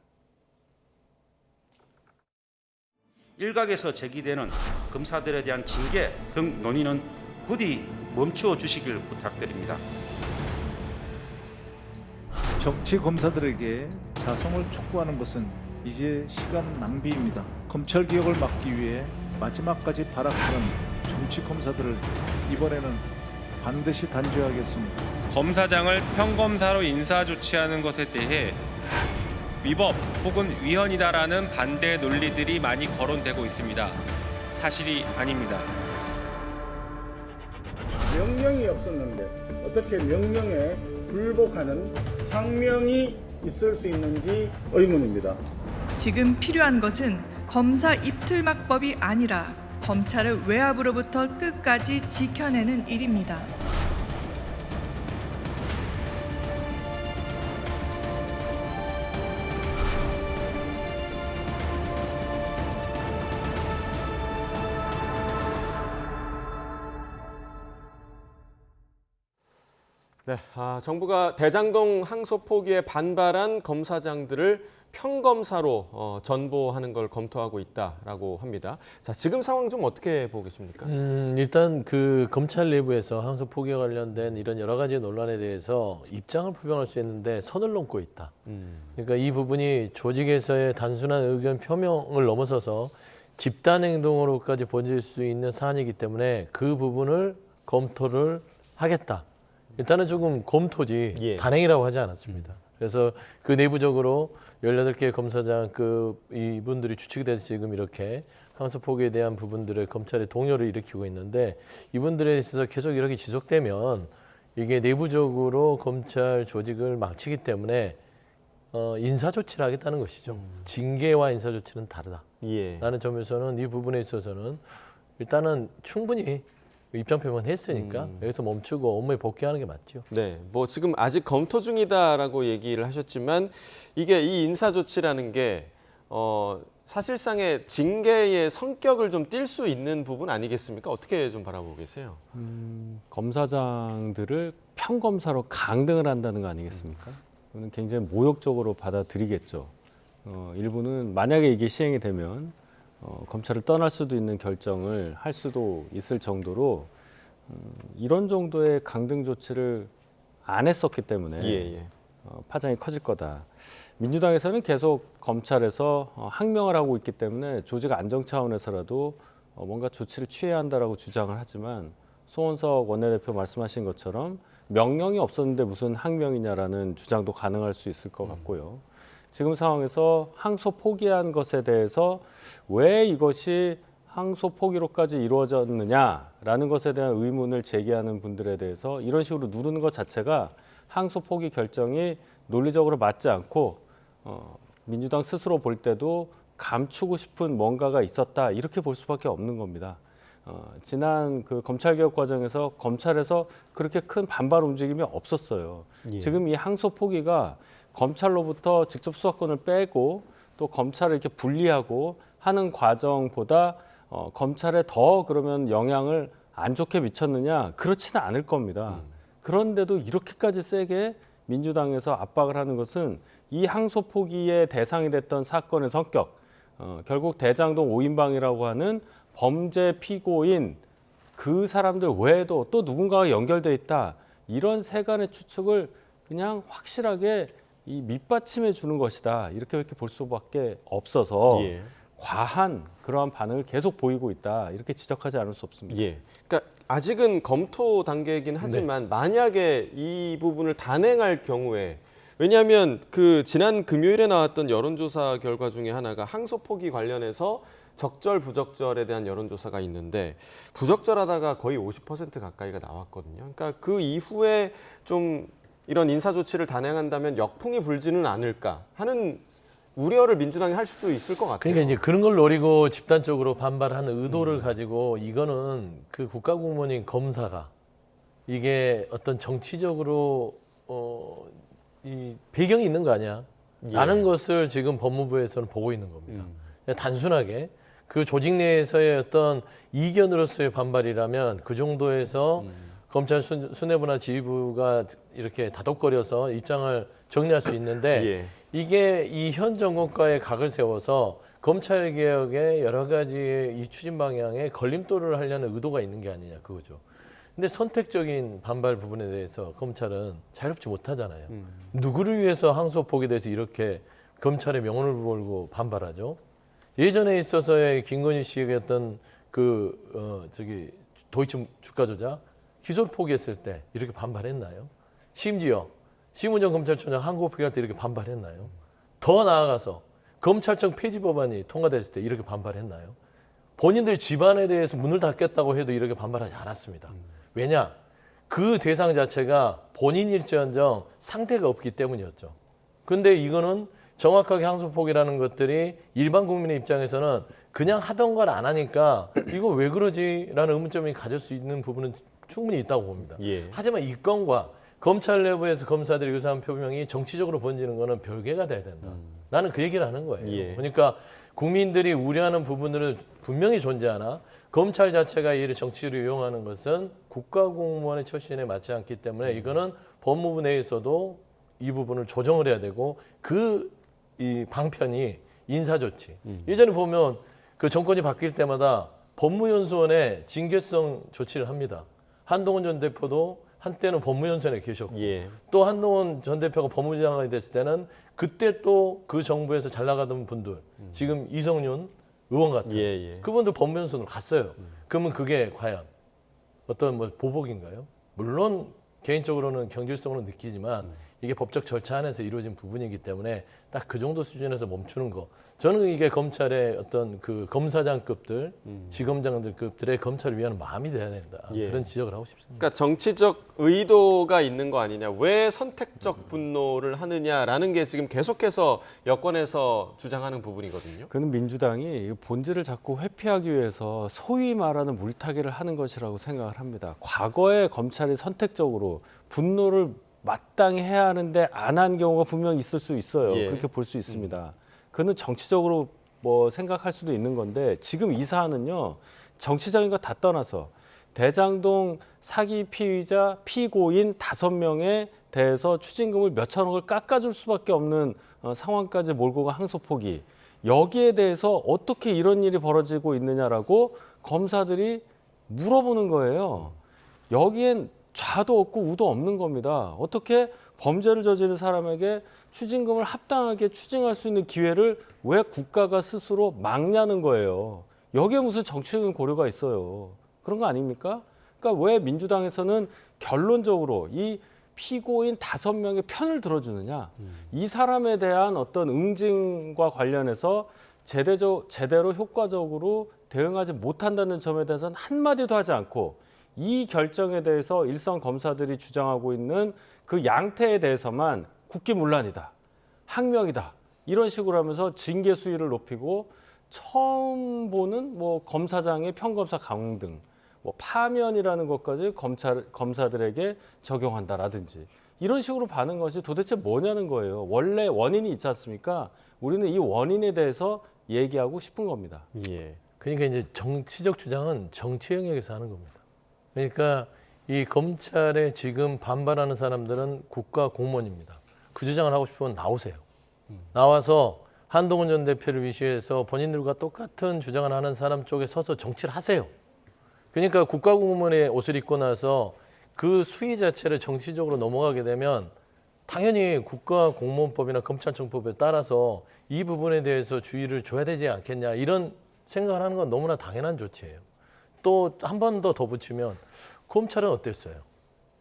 일각에서 제기되는 검사들에 대한 징계 등 논의는 부디 멈추어 주시길 부탁드립니다. 정치 검사들에게 자성을 촉구하는 것은 이제 시간 낭비입니다. 검찰 개혁을 막기 위해 마지막까지 발악하는 정치 검사들을 이번에는 반드시 단죄하겠습니다. 검사장을 평검사로 인사 조치하는 것에 대해 위법 혹은 위헌이다라는 반대 논리들이 많이 거론되고 있습니다. 사실이 아닙니다. 명령이 없었는데 어떻게 명령에 불복하는 항명이 있을 수 있는지 의문입니다. 지금 필요한 것은 검사 입틀막법이 아니라 검찰을 외압으로부터 끝까지 지켜내는 일입니다. 네, 정부가 대장동 항소 포기에 반발한 검사장들을 평검사로 전보하는 걸 검토하고 있다라고 합니다. 자, 지금 상황 좀 어떻게 보고 계십니까? 일단 그 검찰 내부에서 항소 포기와 관련된 이런 여러 가지 논란에 대해서 입장을 표명할 수 있는데 선을 넘고 있다. 그러니까 이 부분이 조직에서의 단순한 의견 표명을 넘어서서 집단 행동으로까지 번질 수 있는 사안이기 때문에 그 부분을 검토를 하겠다. 일단은 조금 검토지 단행이라고 하지 않았습니다. 그래서 그 내부적으로 18개 검사장 이분들이 주축이 돼서 지금 이렇게 항소 포기에 대한 부분들을 검찰의 동요를 일으키고 있는데 이분들에 있어서 계속 이렇게 지속되면 이게 내부적으로 검찰 조직을 망치기 때문에 인사 조치를 하겠다는 것이죠. 징계와 인사 조치는 다르다. 라는 점에서는 이 부분에 있어서는 일단은 충분히 입장 표명을 했으니까 여기서 멈추고 업무에 복귀하는 게 맞죠. 네, 뭐 지금 아직 검토 중이다라고 얘기를 하셨지만 이게 이 인사 조치라는 게 사실상의 징계의 성격을 좀 띌 수 있는 부분 아니겠습니까? 어떻게 좀 바라보고 계세요? 검사장들을 평검사로 강등을 한다는 거 아니겠습니까? 그건 굉장히 모욕적으로 받아들이겠죠. 일부는 만약에 이게 시행이 되면 검찰을 떠날 수도 있는 결정을 할 수도 있을 정도로 이런 정도의 강등 조치를 안 했었기 때문에 파장이 커질 거다. 민주당에서는 계속 검찰에서 항명을 하고 있기 때문에 조직 안정 차원에서라도 뭔가 조치를 취해야 한다라고 주장을 하지만 송원석 원내대표 말씀하신 것처럼 명령이 없었는데 무슨 항명이냐라는 주장도 가능할 수 있을 것 같고요. 지금 상황에서 항소 포기한 것에 대해서 왜 이것이 항소 포기로까지 이루어졌느냐라는 것에 대한 의문을 제기하는 분들에 대해서 이런 식으로 누르는 것 자체가 항소 포기 결정이 논리적으로 맞지 않고 민주당 스스로 볼 때도 감추고 싶은 뭔가가 있었다 이렇게 볼 수밖에 없는 겁니다. 지난 그 검찰개혁 과정에서 검찰에서 그렇게 큰 반발 움직임이 없었어요. 지금 이 항소 포기가 검찰로부터 직접 수사권을 빼고 또 검찰을 이렇게 분리하고 하는 과정보다 검찰에 더 그러면 영향을 안 좋게 미쳤느냐? 그렇지는 않을 겁니다. 그런데도 이렇게까지 세게 민주당에서 압박을 하는 것은 이 항소 포기의 대상이 됐던 사건의 성격, 결국 대장동 5인방이라고 하는 범죄 피고인 그 사람들 외에도 또 누군가가 연결돼 있다. 이런 세간의 추측을 그냥 확실하게 이 밑받침해 주는 것이다. 이렇게 볼 수밖에 없어서 과한 그러한 반응을 계속 보이고 있다. 이렇게 지적하지 않을 수 없습니다. 그러니까 아직은 검토 단계이긴 하지만 만약에 이 부분을 단행할 경우에 왜냐하면 그 지난 금요일에 나왔던 여론조사 결과 중에 하나가 항소 포기 관련해서 적절 부적절에 대한 여론조사가 있는데 부적절하다가 거의 50% 가까이가 나왔거든요. 그러니까 그 이후에 좀 이런 인사 조치를 단행한다면 역풍이 불지는 않을까 하는 우려를 민주당이 할 수도 있을 것 같아요. 그러니까 이제 그런 걸 노리고 집단적으로 반발하는 의도를 가지고 이거는 그 국가공무원인 검사가 이게 어떤 정치적으로 이 배경이 있는 거 아니야? 라는 것을 지금 법무부에서는 보고 있는 겁니다. 그냥 단순하게 그 조직 내에서의 어떤 이견으로서의 반발이라면 그 정도에서 검찰 수뇌부나 지휘부가 이렇게 다독거려서 입장을 정리할 수 있는데 이게 이 현 정권과의 각을 세워서 검찰개혁의 여러 가지 이 추진 방향에 걸림돌을 하려는 의도가 있는 게 아니냐 그거죠. 근데 선택적인 반발 부분에 대해서 검찰은 자유롭지 못하잖아요. 누구를 위해서 항소폭에 대해서 이렇게 검찰의 명운을 걸고 반발하죠? 예전에 있어서의 김건희 씨에게 어떤 도이치 주가 조작 기소를 포기했을 때 이렇게 반발했나요? 심지어 심은정 검찰총장 항소 포기할 때 이렇게 반발했나요? 더 나아가서 검찰청 폐지 법안이 통과됐을 때 이렇게 반발했나요? 본인들 집안에 대해서 문을 닫겠다고 해도 이렇게 반발하지 않았습니다. 왜냐? 그 대상 자체가 본인일지언정 상대가 없기 때문이었죠. 근데 이거는 정확하게 항소폭이라는 것들이 일반 국민의 입장에서는 그냥 하던 걸 안 하니까 이거 왜 그러지? 라는 의문점이 가질 수 있는 부분은 충분히 있다고 봅니다. 예. 하지만 이 건과 검찰 내부에서 검사들이 의사한 표명이 정치적으로 번지는 거는 별개가 돼야 된다. 나는 그 얘기를 하는 거예요. 예. 그러니까 국민들이 우려하는 부분들은 분명히 존재하나 검찰 자체가 이를 정치로 이용하는 것은 국가공무원의 처신에 맞지 않기 때문에 이거는 법무부 내에서도 이 부분을 조정을 해야 되고 이 방편이 인사조치. 예전에 보면 그 정권이 바뀔 때마다 법무연수원에 징계성 조치를 합니다. 한동훈 전 대표도 한때는 법무연수원에 계셨고 예. 또 한동훈 전 대표가 법무장관이 됐을 때는 그때 또 그 정부에서 잘 나가던 분들 지금 이성윤 의원 같은 그분들 법무연수원으로 갔어요. 그러면 그게 과연 어떤 보복인가요? 물론 개인적으로는 경질성으로 느끼지만 이게 법적 절차 안에서 이루어진 부분이기 때문에 딱 그 정도 수준에서 멈추는 거. 저는 이게 검찰의 어떤 그 검사장급들, 지검장들급들의 검찰을 위한 마음이 돼야 된다. 예. 그런 지적을 하고 싶습니다. 그러니까 정치적 의도가 있는 거 아니냐, 왜 선택적 분노를 하느냐라는 게 지금 계속해서 여권에서 주장하는 부분이거든요. 그는 민주당이 본질을 자꾸 회피하기 위해서 소위 말하는 물타기를 하는 것이라고 생각을 합니다. 과거에 검찰이 선택적으로 분노를 마땅히 해야 하는데 안 한 경우가 분명히 있을 수 있어요. 예. 그렇게 볼 수 있습니다. 그는 정치적으로 생각할 수도 있는 건데 지금 이 사안은요. 정치적인 거 다 떠나서 대장동 사기 피의자 피고인 5명에 대해서 추징금을 몇천억을 깎아줄 수밖에 없는 상황까지 몰고 간 항소포기. 여기에 대해서 어떻게 이런 일이 벌어지고 있느냐라고 검사들이 물어보는 거예요. 여기엔 좌도 없고 우도 없는 겁니다. 어떻게 범죄를 저지른 사람에게 추징금을 합당하게 추징할 수 있는 기회를 왜 국가가 스스로 막냐는 거예요. 여기에 무슨 정치적인 고려가 있어요. 그런 거 아닙니까? 그러니까 왜 민주당에서는 결론적으로 이 피고인 5명의 편을 들어주느냐. 이 사람에 대한 어떤 응징과 관련해서 제대로 효과적으로 대응하지 못한다는 점에 대해서는 한마디도 하지 않고 이 결정에 대해서 일선 검사들이 주장하고 있는 그 양태에 대해서만 국기문란이다, 항명이다 이런 식으로 하면서 징계 수위를 높이고 처음 보는 검사장의 평검사 강등, 파면이라는 것까지 검사들에게 적용한다라든지 이런 식으로 반응 것이 도대체 뭐냐는 거예요. 원래 원인이 있지 않습니까? 우리는 이 원인에 대해서 얘기하고 싶은 겁니다. 예. 그러니까 이제 정치적 주장은 정치 영역에서 하는 겁니다. 그러니까 이 검찰에 지금 반발하는 사람들은 국가 공무원입니다. 그 주장을 하고 싶으면 나오세요. 나와서 한동훈 전 대표를 위시해서 본인들과 똑같은 주장을 하는 사람 쪽에 서서 정치를 하세요. 그러니까 국가 공무원의 옷을 입고 나서 그 수위 자체를 정치적으로 넘어가게 되면 당연히 국가공무원법이나 검찰청법에 따라서 이 부분에 대해서 주의를 줘야 되지 않겠냐 이런 생각을 하는 건 너무나 당연한 조치예요. 또 한 번 더 붙이면 검찰은 어땠어요?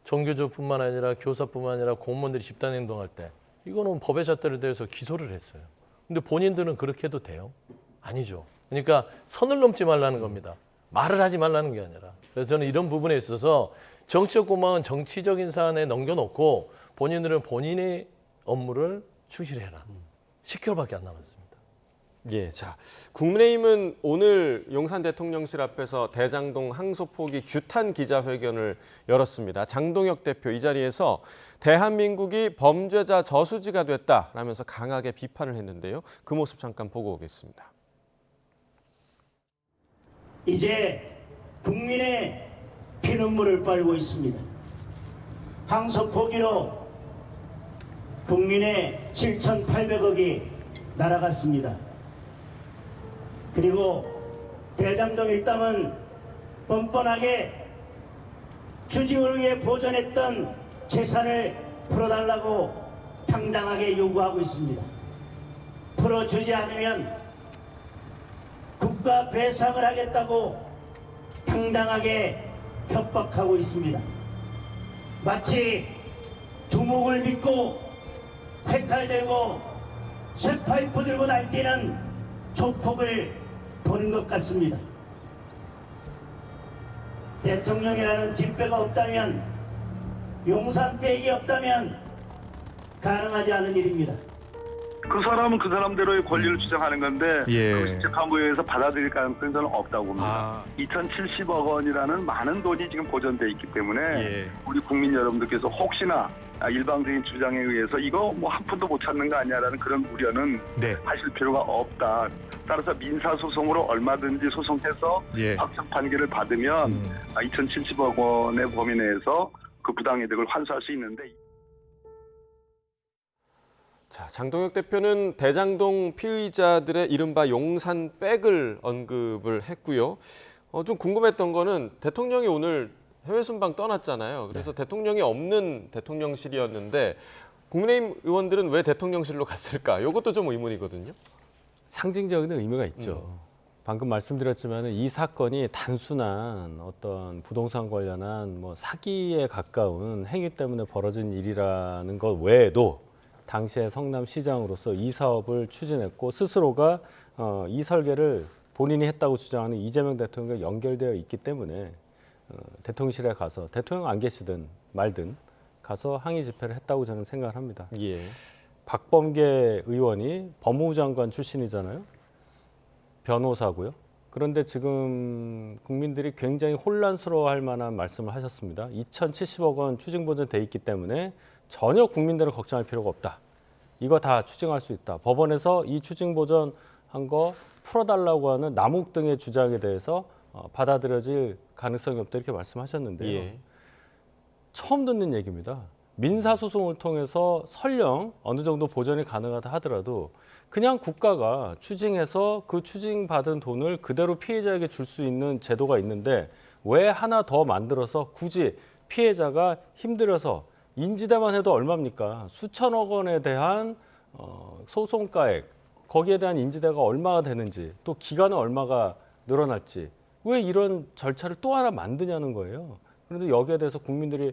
정교조뿐만 아니라 교사뿐만 아니라 공무원들이 집단 행동할 때 이거는 법의 잣대를 대해서 기소를 했어요. 근데 본인들은 그렇게 해도 돼요? 아니죠. 그러니까 선을 넘지 말라는 겁니다. 말을 하지 말라는 게 아니라. 그래서 저는 이런 부분에 있어서 정치적 고망은 정치적인 사안에 넘겨놓고 본인들은 본인의 업무를 충실해라. 10개월밖에 안 남았습니다. 예, 자, 국민의힘은 오늘 용산 대통령실 앞에서 대장동 항소포기 규탄 기자회견을 열었습니다. 장동혁 대표 이 자리에서 대한민국이 범죄자 저수지가 됐다라면서 강하게 비판을 했는데요. 그 모습 잠깐 보고 오겠습니다. 이제 국민의 피눈물을 빨고 있습니다. 항소포기로 국민의 7,800억이 날아갔습니다. 그리고 대장동 일당은 뻔뻔하게 추징을 위해 보존했던 재산을 풀어달라고 당당하게 요구하고 있습니다. 풀어주지 않으면 국가 배상을 하겠다고 당당하게 협박하고 있습니다. 마치 두목을 믿고 칼 들고 쇠파이프 들고 날뛰는 조폭을 보는 것 같습니다. 대통령이라는 뒷배가 없다면, 용산백이 없다면 가능하지 않은 일입니다. 그 사람은 그 사람대로의 권리를 주장하는 건데 그 재판부에서 받아들일 가능성이 저는 없다고 봅니다. 2,070억 원이라는 많은 돈이 지금 보존돼 있기 때문에 우리 국민 여러분들께서 혹시나 일방적인 주장에 의해서 이거 뭐 한 푼도 못 찾는 거 아니야라는 그런 우려는 하실 필요가 없다. 따라서 민사소송으로 얼마든지 소송해서 확정 판결을 받으면 2,070억 원의 범위 내에서 그 부당이득을 환수할 수 있는데. 자, 장동혁 대표는 대장동 피의자들의 이른바 용산백을 언급을 했고요. 좀 궁금했던 거는 대통령이 오늘 해외 순방 떠났잖아요. 그래서 대통령이 없는 대통령실이었는데 국민의힘 의원들은 왜 대통령실로 갔을까? 이것도 좀 의문이거든요. 상징적인 의미가 있죠. 방금 말씀드렸지만 이 사건이 단순한 어떤 부동산 관련한 뭐 사기에 가까운 행위 때문에 벌어진 일이라는 것 외에도 당시에 성남시장으로서 이 사업을 추진했고 스스로가 이 설계를 본인이 했다고 주장하는 이재명 대통령과 연결되어 있기 때문에 대통령실에 가서 대통령 안 계시든 말든 가서 항의 집회를 했다고 저는 생각을 합니다. 박범계 의원이 법무부 장관 출신이잖아요. 변호사고요. 그런데 지금 국민들이 굉장히 혼란스러워할 만한 말씀을 하셨습니다. 2,070억 원 추징 보존돼 있기 때문에 전혀 국민들은 걱정할 필요가 없다. 이거 다 추징할 수 있다. 법원에서 이 추징 보존한 거 풀어달라고 하는 남욱 등의 주장에 대해서 받아들여질 가능성이 없다 이렇게 말씀하셨는데요. 처음 듣는 얘기입니다. 민사소송을 통해서 설령 어느 정도 보전이 가능하다 하더라도 그냥 국가가 추징해서 그 추징받은 돈을 그대로 피해자에게 줄 수 있는 제도가 있는데 왜 하나 더 만들어서 굳이 피해자가 힘들어서 인지대만 해도 얼마입니까? 수천억 원에 대한 소송가액, 거기에 대한 인지대가 얼마가 되는지 또 기간은 얼마가 늘어날지 왜 이런 절차를 또 하나 만드냐는 거예요. 그런데 여기에 대해서 국민들이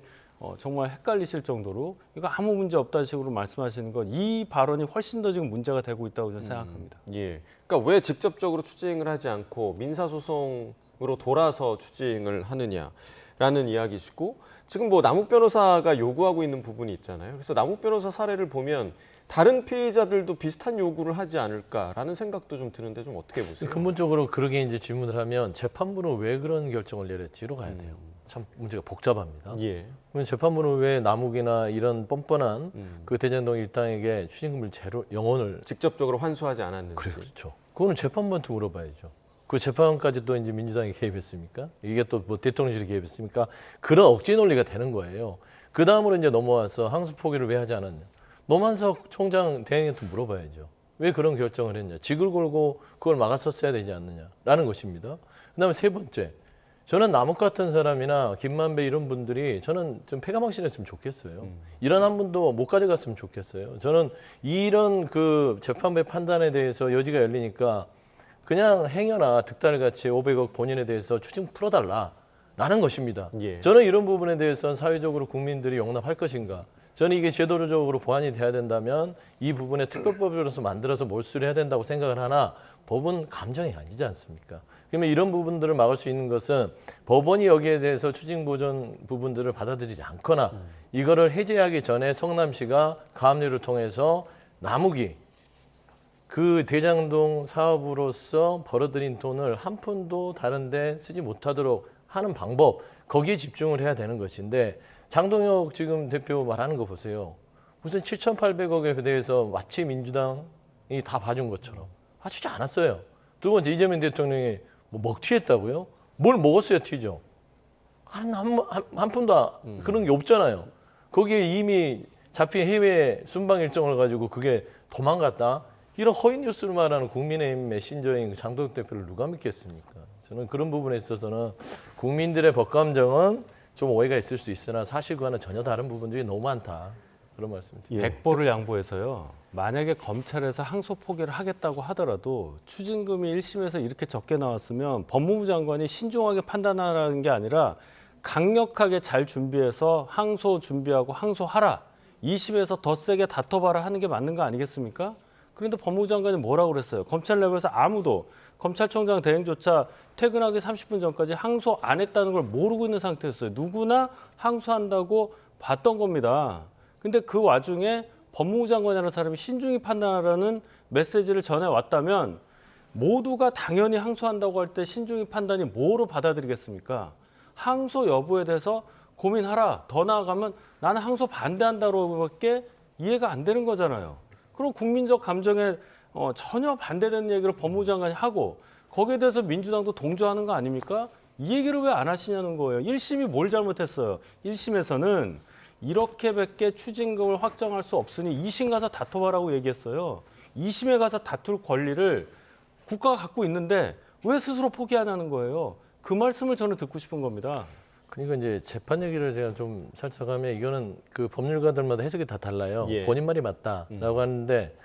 정말 헷갈리실 정도로 이거 아무 문제 없다는 식으로 말씀하시는 건 이 발언이 훨씬 더 지금 문제가 되고 있다고 저는 생각합니다. 그러니까 왜 직접적으로 추징을 하지 않고 민사소송으로 돌아서 추징을 하느냐라는 이야기시고 지금 뭐 남욱 변호사가 요구하고 있는 부분이 있잖아요. 그래서 남욱 변호사 사례를 보면 다른 피의자들도 비슷한 요구를 하지 않을까라는 생각도 좀 드는데 좀 어떻게 보세요? 근본적으로 그렇게 이제 질문을 하면 재판부는 왜 그런 결정을 내렸지로 가야 돼요. 참 문제가 복잡합니다. 그러면 재판부는 왜 남욱이나 이런 뻔뻔한 그 대장동 일당에게 추징금을 제로 영원을 직접적으로 환수하지 않았는지. 그렇죠. 그거는 재판부한테 물어봐야죠. 그 재판까지 또 이제 민주당이 개입했습니까? 이게 또 뭐 대통령실이 개입했습니까? 그런 억지 논리가 되는 거예요. 그 다음으로 이제 넘어와서 항소 포기를 왜 하지 않았냐? 노만석 총장 대행한테 물어봐야죠. 왜 그런 결정을 했냐? 직을 걸고 그걸 막았었어야 되지 않느냐라는 것입니다. 그다음에 세 번째, 저는 남욱 같은 사람이나 김만배 이런 분들이 저는 좀 폐가망신했으면 좋겠어요. 이런 한 분도 못 가져갔으면 좋겠어요. 저는 이런 그 재판부의 판단에 대해서 여지가 열리니까 그냥 행여나 득달같이 500억 본인에 대해서 추징 풀어달라라는 것입니다. 저는 이런 부분에 대해서는 사회적으로 국민들이 용납할 것인가? 저는 이게 제도적으로 보완이 돼야 된다면 이 부분에 특별법으로서 만들어서 몰수를 해야 된다고 생각을 하나 법은 감정이 아니지 않습니까? 그러면 이런 부분들을 막을 수 있는 것은 법원이 여기에 대해서 추징 보전 부분들을 받아들이지 않거나 이거를 해제하기 전에 성남시가 가압류를 통해서 남욱이 그 대장동 사업으로서 벌어들인 돈을 한 푼도 다른 데 쓰지 못하도록 하는 방법, 거기에 집중을 해야 되는 것인데 장동혁 지금 대표 말하는 거 보세요. 무슨 7,800억에 대해서 마치 민주당이 다 봐준 것처럼 봐주지 않았어요. 두 번째, 이재명 대통령이 뭐 먹튀했다고요? 뭘 먹었어야 튀죠? 한 푼도 그런 게 없잖아요. 거기에 이미 잡힌 해외 순방 일정을 가지고 그게 도망갔다. 이런 허위 뉴스를 말하는 국민의힘 메신저인 장동혁 대표를 누가 믿겠습니까? 저는 그런 부분에 있어서는 국민들의 법감정은 좀 오해가 있을 수 있으나 사실과는 전혀 다른 부분들이 너무 많다. 그런 말씀을 드립니다. 백보를 양보해서요. 만약에 검찰에서 항소 포기를 하겠다고 하더라도 추징금이 1심에서 이렇게 적게 나왔으면 법무부 장관이 신중하게 판단하라는 게 아니라 강력하게 잘 준비해서 항소 준비하고 항소하라. 2심에서 더 세게 다퉈봐라 하는 게 맞는 거 아니겠습니까? 그런데 법무부 장관이 뭐라고 그랬어요? 검찰 내부에서 아무도 검찰총장 대행조차 퇴근하기 30분 전까지 항소 안 했다는 걸 모르고 있는 상태였어요. 누구나 항소한다고 봤던 겁니다. 근데 그 와중에 법무부 장관이라는 사람이 신중히 판단하라는 메시지를 전해왔다면 모두가 당연히 항소한다고 할 때 신중히 판단이 뭐로 받아들이겠습니까? 항소 여부에 대해서 고민하라. 더 나아가면 나는 항소 반대한다로밖에 이해가 안 되는 거잖아요. 그럼 국민적 감정에 전혀 반대되는 얘기를 법무부 장관이 하고 거기에 대해서 민주당도 동조하는 거 아닙니까? 이 얘기를 왜 안 하시냐는 거예요. 1심이 뭘 잘못했어요? 1심에서는 이렇게밖에 추징금을 확정할 수 없으니 2심 가서 다퉈봐라고 얘기했어요. 2심에 가서 다툴 권리를 국가가 갖고 있는데 왜 스스로 포기하냐는 거예요. 그 말씀을 저는 듣고 싶은 겁니다. 그러니까 이제 재판 얘기를 제가 좀 살짝 하면 이거는 그 법률가들마다 해석이 다 달라요. 예. 본인 말이 맞다라고 하는데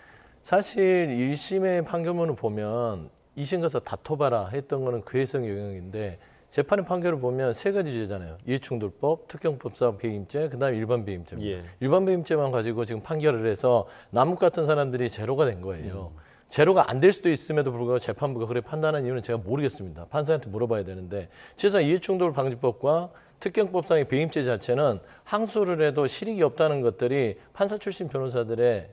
사실 1심의 판결문을 보면 2심 가서 다퉈봐라 했던 거는 그 해석 영역인데 재판의 판결을 보면 세 가지 주제잖아요. 이해충돌법, 특경법상 배임죄, 그다음에 일반 배임죄. 예. 일반 배임죄만 가지고 지금 판결을 해서 남욱 같은 사람들이 제로가 된 거예요. 제로가 안 될 수도 있음에도 불구하고 재판부가 그래 판단한 이유는 제가 모르겠습니다. 판사한테 물어봐야 되는데 최소한 이해충돌 방지법과 특경법상의 배임죄 자체는 항소를 해도 실익이 없다는 것들이 판사 출신 변호사들의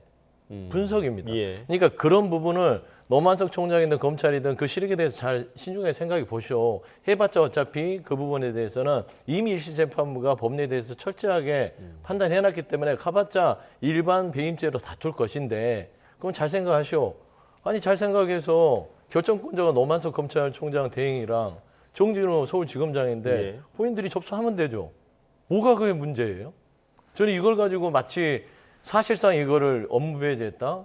분석입니다. 예. 그러니까 그런 부분을 노만석 총장이든 검찰이든 그 실익에 대해서 잘 신중하게 생각해 보시오. 해봤자 어차피 그 부분에 대해서는 이미 1심 재판부가 법리에 대해서 철저하게 판단해놨기 때문에 가봤자 일반 배임죄로 다툴 것인데 그럼 잘 생각하시오. 아니 잘 생각해서 결정권자가 노만석 검찰총장 대행이랑 정진우 서울지검장인데 예. 본인들이 접수하면 되죠. 뭐가 그게 문제예요? 저는 이걸 가지고 마치 사실상 이거를 업무 배제했다,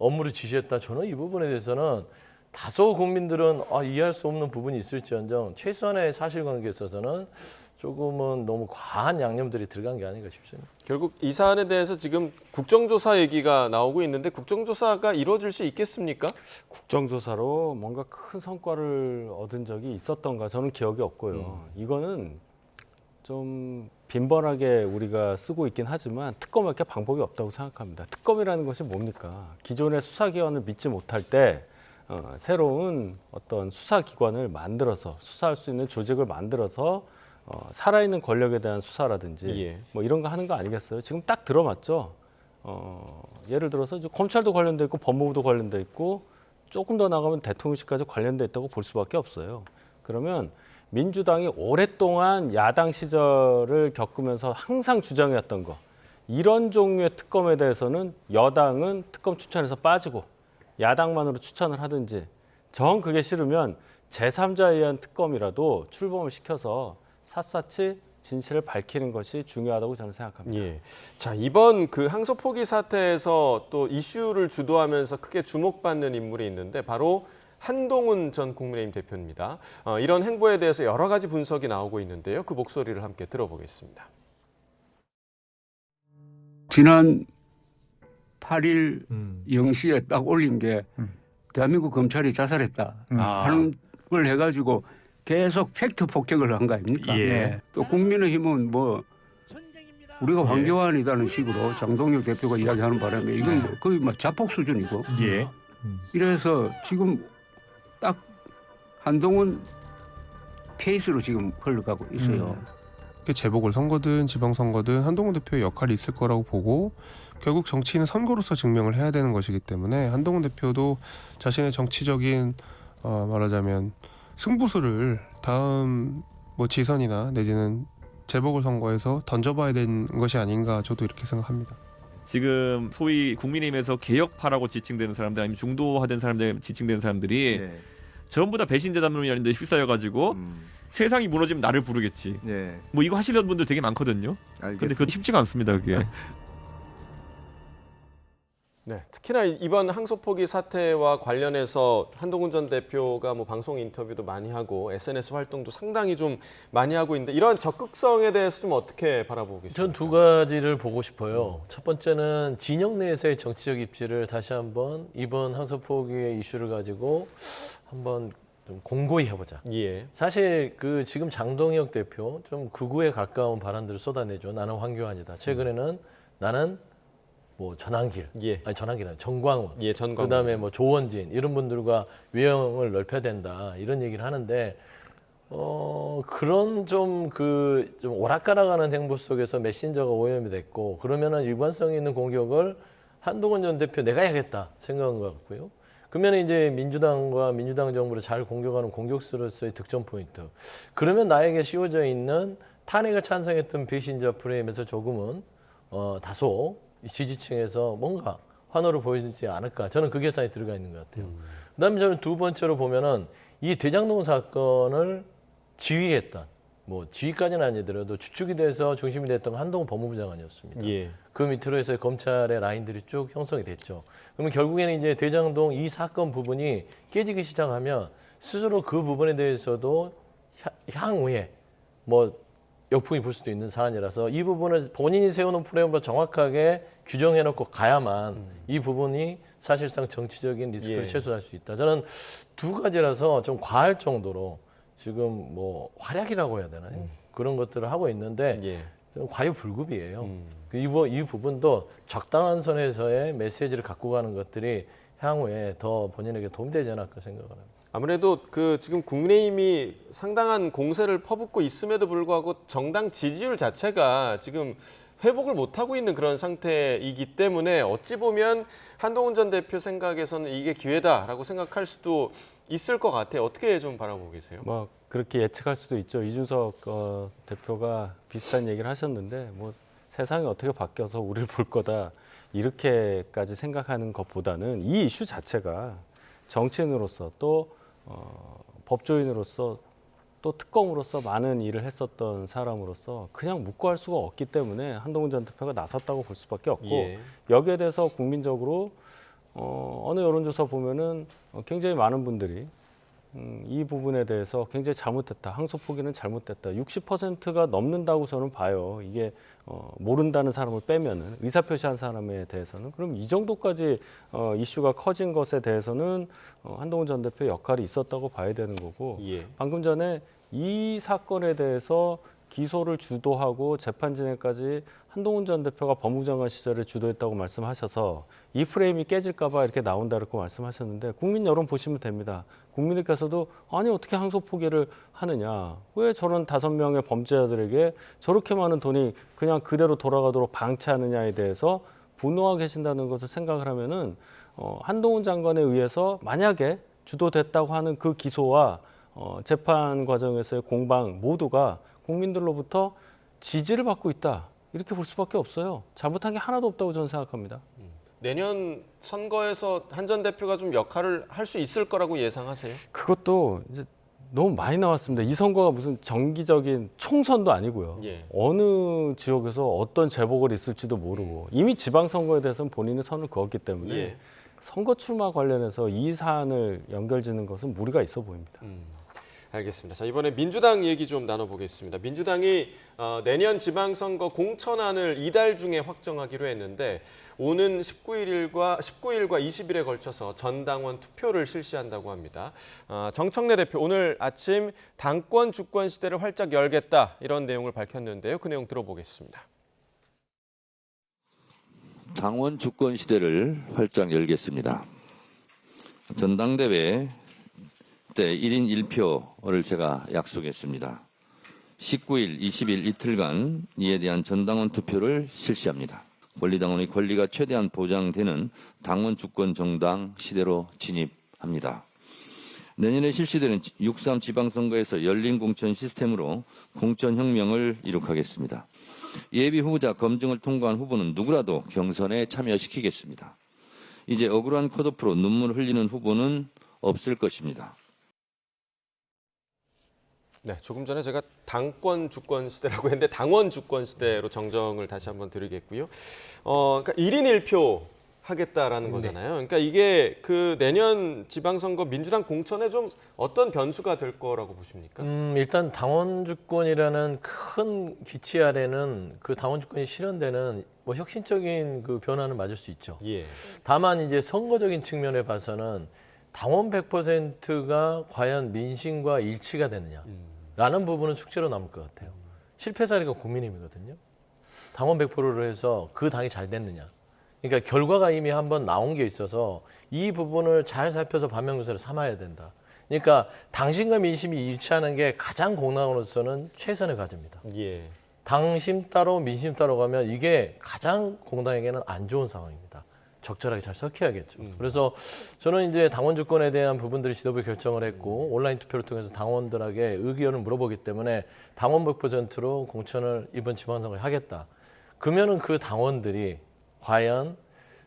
업무를 지시했다. 저는 이 부분에 대해서는 다소 국민들은 이해할 수 없는 부분이 있을지언정 최소한의 사실관계에 있어서는 조금은 너무 과한 양념들이 들어간 게 아닌가 싶습니다. 결국 이 사안에 대해서 지금 국정조사 얘기가 나오고 있는데 국정조사가 이루어질 수 있겠습니까? 국정조사로 뭔가 큰 성과를 얻은 적이 있었던가 저는 기억이 없고요. 이거는 좀 빈번하게 우리가 쓰고 있긴 하지만 특검밖에 방법이 없다고 생각합니다. 특검이라는 것이 뭡니까? 기존의 수사기관을 믿지 못할 때 새로운 어떤 수사기관을 만들어서 수사할 수 있는 조직을 만들어서 살아있는 권력에 대한 수사라든지 예. 뭐 이런 거 하는 거 아니겠어요? 지금 딱 들어맞죠? 예를 들어서 검찰도 관련돼 있고 법무부도 관련돼 있고 조금 더 나가면 대통령실까지 관련돼 있다고 볼 수밖에 없어요. 그러면 민주당이 오랫동안 야당 시절을 겪으면서 항상 주장해왔던 거 이런 종류의 특검에 대해서는 여당은 특검 추천에서 빠지고 야당만으로 추천을 하든지 정 그게 싫으면 제3자에 의한 특검이라도 출범을 시켜서 샅샅이 진실을 밝히는 것이 중요하다고 저는 생각합니다. 예. 자, 이번 그 항소 포기 사태에서 또 이슈를 주도하면서 크게 주목받는 인물이 있는데 바로 한동훈 전 국민의힘 대표입니다. 이런 행보에 대해서 여러 가지 분석이 나오고 있는데요. 그 목소리를 함께 들어보겠습니다. 지난 8일 0시에 딱 올린 게 대한민국 검찰이 자살했다 하는 걸 해가지고 계속 팩트 폭격을 한 거 아닙니까? 예. 또 국민의힘은 뭐 우리가 황교안이라는 식으로 장동혁 대표가 이야기하는 바람에 이건 뭐 거의 막 자폭 수준이고 예. 이래서 지금 딱 한동훈 케이스로 지금 흘러가고 있어요. 재보궐선거든 지방선거든 한동훈 대표의 역할이 있을 거라고 보고 결국 정치인은 선거로서 증명을 해야 되는 것이기 때문에 한동훈 대표도 자신의 정치적인 말하자면 승부수를 다음 뭐 지선이나 내지는 재보궐선거에서 던져봐야 되는 것이 아닌가 저도 이렇게 생각합니다. 지금 소위 국민의힘에서 개혁파라고 지칭되는 사람들 아니면 중도화된 사람들 지칭되는 사람들이 전부 다 배신자 담론이라는 데 휩싸여가지고 세상이 무너지면 나를 부르겠지. 뭐 이거 하시려는 분들 되게 많거든요. 근데 그거 쉽지가 않습니다. 그게. 네, 특히나 이번 항소포기 사태와 관련해서 한동훈 전 대표가 뭐 방송 인터뷰도 많이 하고 SNS 활동도 상당히 좀 많이 하고 있는데 이런 적극성에 대해서 좀 어떻게 바라보고 계십니까? 전 두 가지를 보고 싶어요. 첫 번째는 진영 내에서의 정치적 입지를 다시 한번 이번 항소포기의 이슈를 가지고 한번 좀 공고히 해보자. 예. 사실 그 지금 장동혁 대표 좀 극우에 가까운 발언들을 쏟아내죠. 나는 황교안이다. 최근에는 나는 뭐 전한길, 아니 전한길 아니라 정광훈, 전광훈. 그다음에 뭐 조원진 이런 분들과 외형을 넓혀야 된다 이런 얘기를 하는데 그런 좀 오락가락하는 행보 속에서 메신저가 오염이 됐고 그러면은 일관성 있는 공격을 한동훈 전 대표 내가 해야겠다 생각한 것 같고요. 그러면 이제 민주당과 민주당 정부를 잘 공격하는 공격수로서의 득점 포인트. 그러면 나에게 씌워져 있는 탄핵을 찬성했던 배신자 프레임에서 조금은 다소 지지층에서 뭔가 환호를 보여주지 않을까. 저는 그 계산이 들어가 있는 것 같아요. 그다음에 저는 두 번째로 보면은 이 대장동 사건을 지휘했던 뭐 지휘까지는 아니더라도 주축이 돼서 중심이 됐던 한동훈 법무부 장관이었습니다. 그 밑으로 해서 검찰의 라인들이 쭉 형성이 됐죠. 그러면 결국에는 이제 대장동 이 사건 부분이 깨지기 시작하면 스스로 그 부분에 대해서도 향후에 뭐 역풍이 불 수도 있는 사안이라서 이 부분을 본인이 세우는 프레임으로 정확하게 규정해놓고 가야만 이 부분이 사실상 정치적인 리스크를 최소화할 수 있다. 저는 두 가지라서 좀 과할 정도로 지금 뭐 활약이라고 해야 되나요? 그런 것들을 하고 있는데 좀 과유불급이에요. 이 부분도 적당한 선에서의 메시지를 갖고 가는 것들이 향후에 더 본인에게 도움되지 않을까 생각을 합니다. 아무래도 지금 국민의힘이 상당한 공세를 퍼붓고 있음에도 불구하고 정당 지지율 자체가 지금 회복을 못하고 있는 그런 상태이기 때문에 어찌 보면 한동훈 전 대표 생각에서는 이게 기회다라고 생각할 수도 있을 것 같아요. 어떻게 좀 바라보고 계세요? 뭐 그렇게 예측할 수도 있죠. 이준석 대표가 비슷한 얘기를 하셨는데 뭐 세상이 어떻게 바뀌어서 우리를 볼 거다 이렇게까지 생각하는 것보다는 이 이슈 자체가 정치인으로서 또 법조인으로서 또 특검으로서 많은 일을 했었던 사람으로서 그냥 묵고할 수가 없기 때문에 한동훈 전 대표가 나섰다고 볼 수밖에 없고 여기에 대해서 국민적으로 어느 여론조사 보면은 굉장히 많은 분들이 이 부분에 대해서 굉장히 잘못됐다. 항소포기는 잘못됐다. 60%가 넘는다고 저는 봐요. 이게 모른다는 사람을 빼면은 의사표시한 사람에 대해서는 그럼 이 정도까지 이슈가 커진 것에 대해서는 한동훈 전 대표 역할이 있었다고 봐야 되는 거고 방금 전에 이 사건에 대해서 기소를 주도하고 재판 진행까지 한동훈 전 대표가 법무부 장관 시절에 주도했다고 말씀하셔서 이 프레임이 깨질까 봐 이렇게 나온다고 말씀하셨는데 국민 여론 보시면 됩니다. 국민들께서도 아니 어떻게 항소포기를 하느냐. 왜 저런 5명의 범죄자들에게 저렇게 많은 돈이 그냥 그대로 돌아가도록 방치하느냐에 대해서 분노하고 계신다는 것을 생각을 하면은 한동훈 장관에 의해서 만약에 주도됐다고 하는 그 기소와 재판 과정에서의 공방 모두가 국민들로부터 지지를 받고 있다. 이렇게 볼 수밖에 없어요. 잘못한 게 하나도 없다고 저는 생각합니다. 내년 선거에서 한 전 대표가 좀 역할을 할 수 있을 거라고 예상하세요? 그것도 이제 너무 많이 나왔습니다. 이 선거가 무슨 정기적인 총선도 아니고요. 어느 지역에서 어떤 재보궐이 있을지도 모르고 이미 지방선거에 대해서는 본인의 선을 그었기 때문에 선거 출마 관련해서 이 사안을 연결짓는 것은 무리가 있어 보입니다. 알겠습니다. 자, 이번에 민주당 얘기 좀 나눠보겠습니다. 민주당이 내년 지방선거 공천안을 이달 중에 확정하기로 했는데 오는 19일과 20일에 걸쳐서 전당원 투표를 실시한다고 합니다. 정청래 대표 오늘 아침 당권 주권 시대를 활짝 열겠다 이런 내용을 밝혔는데요. 그 내용 들어보겠습니다. 당원 주권 시대를 활짝 열겠습니다. 전당대회 때 1인 1표를 제가 약속했습니다. 19일, 20일 이틀간 이에 대한 전당원 투표를 실시합니다. 권리당원의 권리가 최대한 보장되는 당원 주권 정당 시대로 진입합니다. 내년에 실시되는 6.3 지방선거에서 열린 공천 시스템으로 공천혁명을 이룩하겠습니다. 예비 후보자 검증을 통과한 후보는 누구라도 경선에 참여시키겠습니다. 이제 억울한 컷오프로 눈물 흘리는 후보는 없을 것입니다. 네, 조금 전에 제가 당권 주권 시대라고 했는데 당원 주권 시대로 정정을 다시 한번 드리겠고요. 그러니까 1인 1표 하겠다라는 거잖아요. 그러니까 이게 그 내년 지방선거 민주당 공천에 좀 어떤 변수가 될 거라고 보십니까? 일단 당원 주권이라는 큰 기치 아래는 그 당원 주권이 실현되는 뭐 혁신적인 그 변화는 맞을 수 있죠. 예. 다만 이제 선거적인 측면에 봐서는 당원 100%가 과연 민심과 일치가 되느냐라는 부분은 숙제로 남을 것 같아요. 실패 사례가 국민의힘이거든요. 당원 100%로 해서 그 당이 잘 됐느냐. 그러니까 결과가 이미 한번 나온 게 있어서 이 부분을 잘 살펴서 반면교사를 삼아야 된다. 그러니까 당심과 민심이 일치하는 게 가장 공당으로서는 최선의 과제입니다. 예. 당심 따로 민심 따로 가면 이게 가장 공당에게는 안 좋은 상황입니다. 적절하게 잘 섞여야겠죠. 그래서 저는 이제 당원 주권에 대한 부분들을 지도부 결정을 했고 온라인 투표를 통해서 당원들에게 의견을 물어보기 때문에 당원 100%로 공천을 이번 지방선거에 하겠다. 그러면은 그 당원들이 과연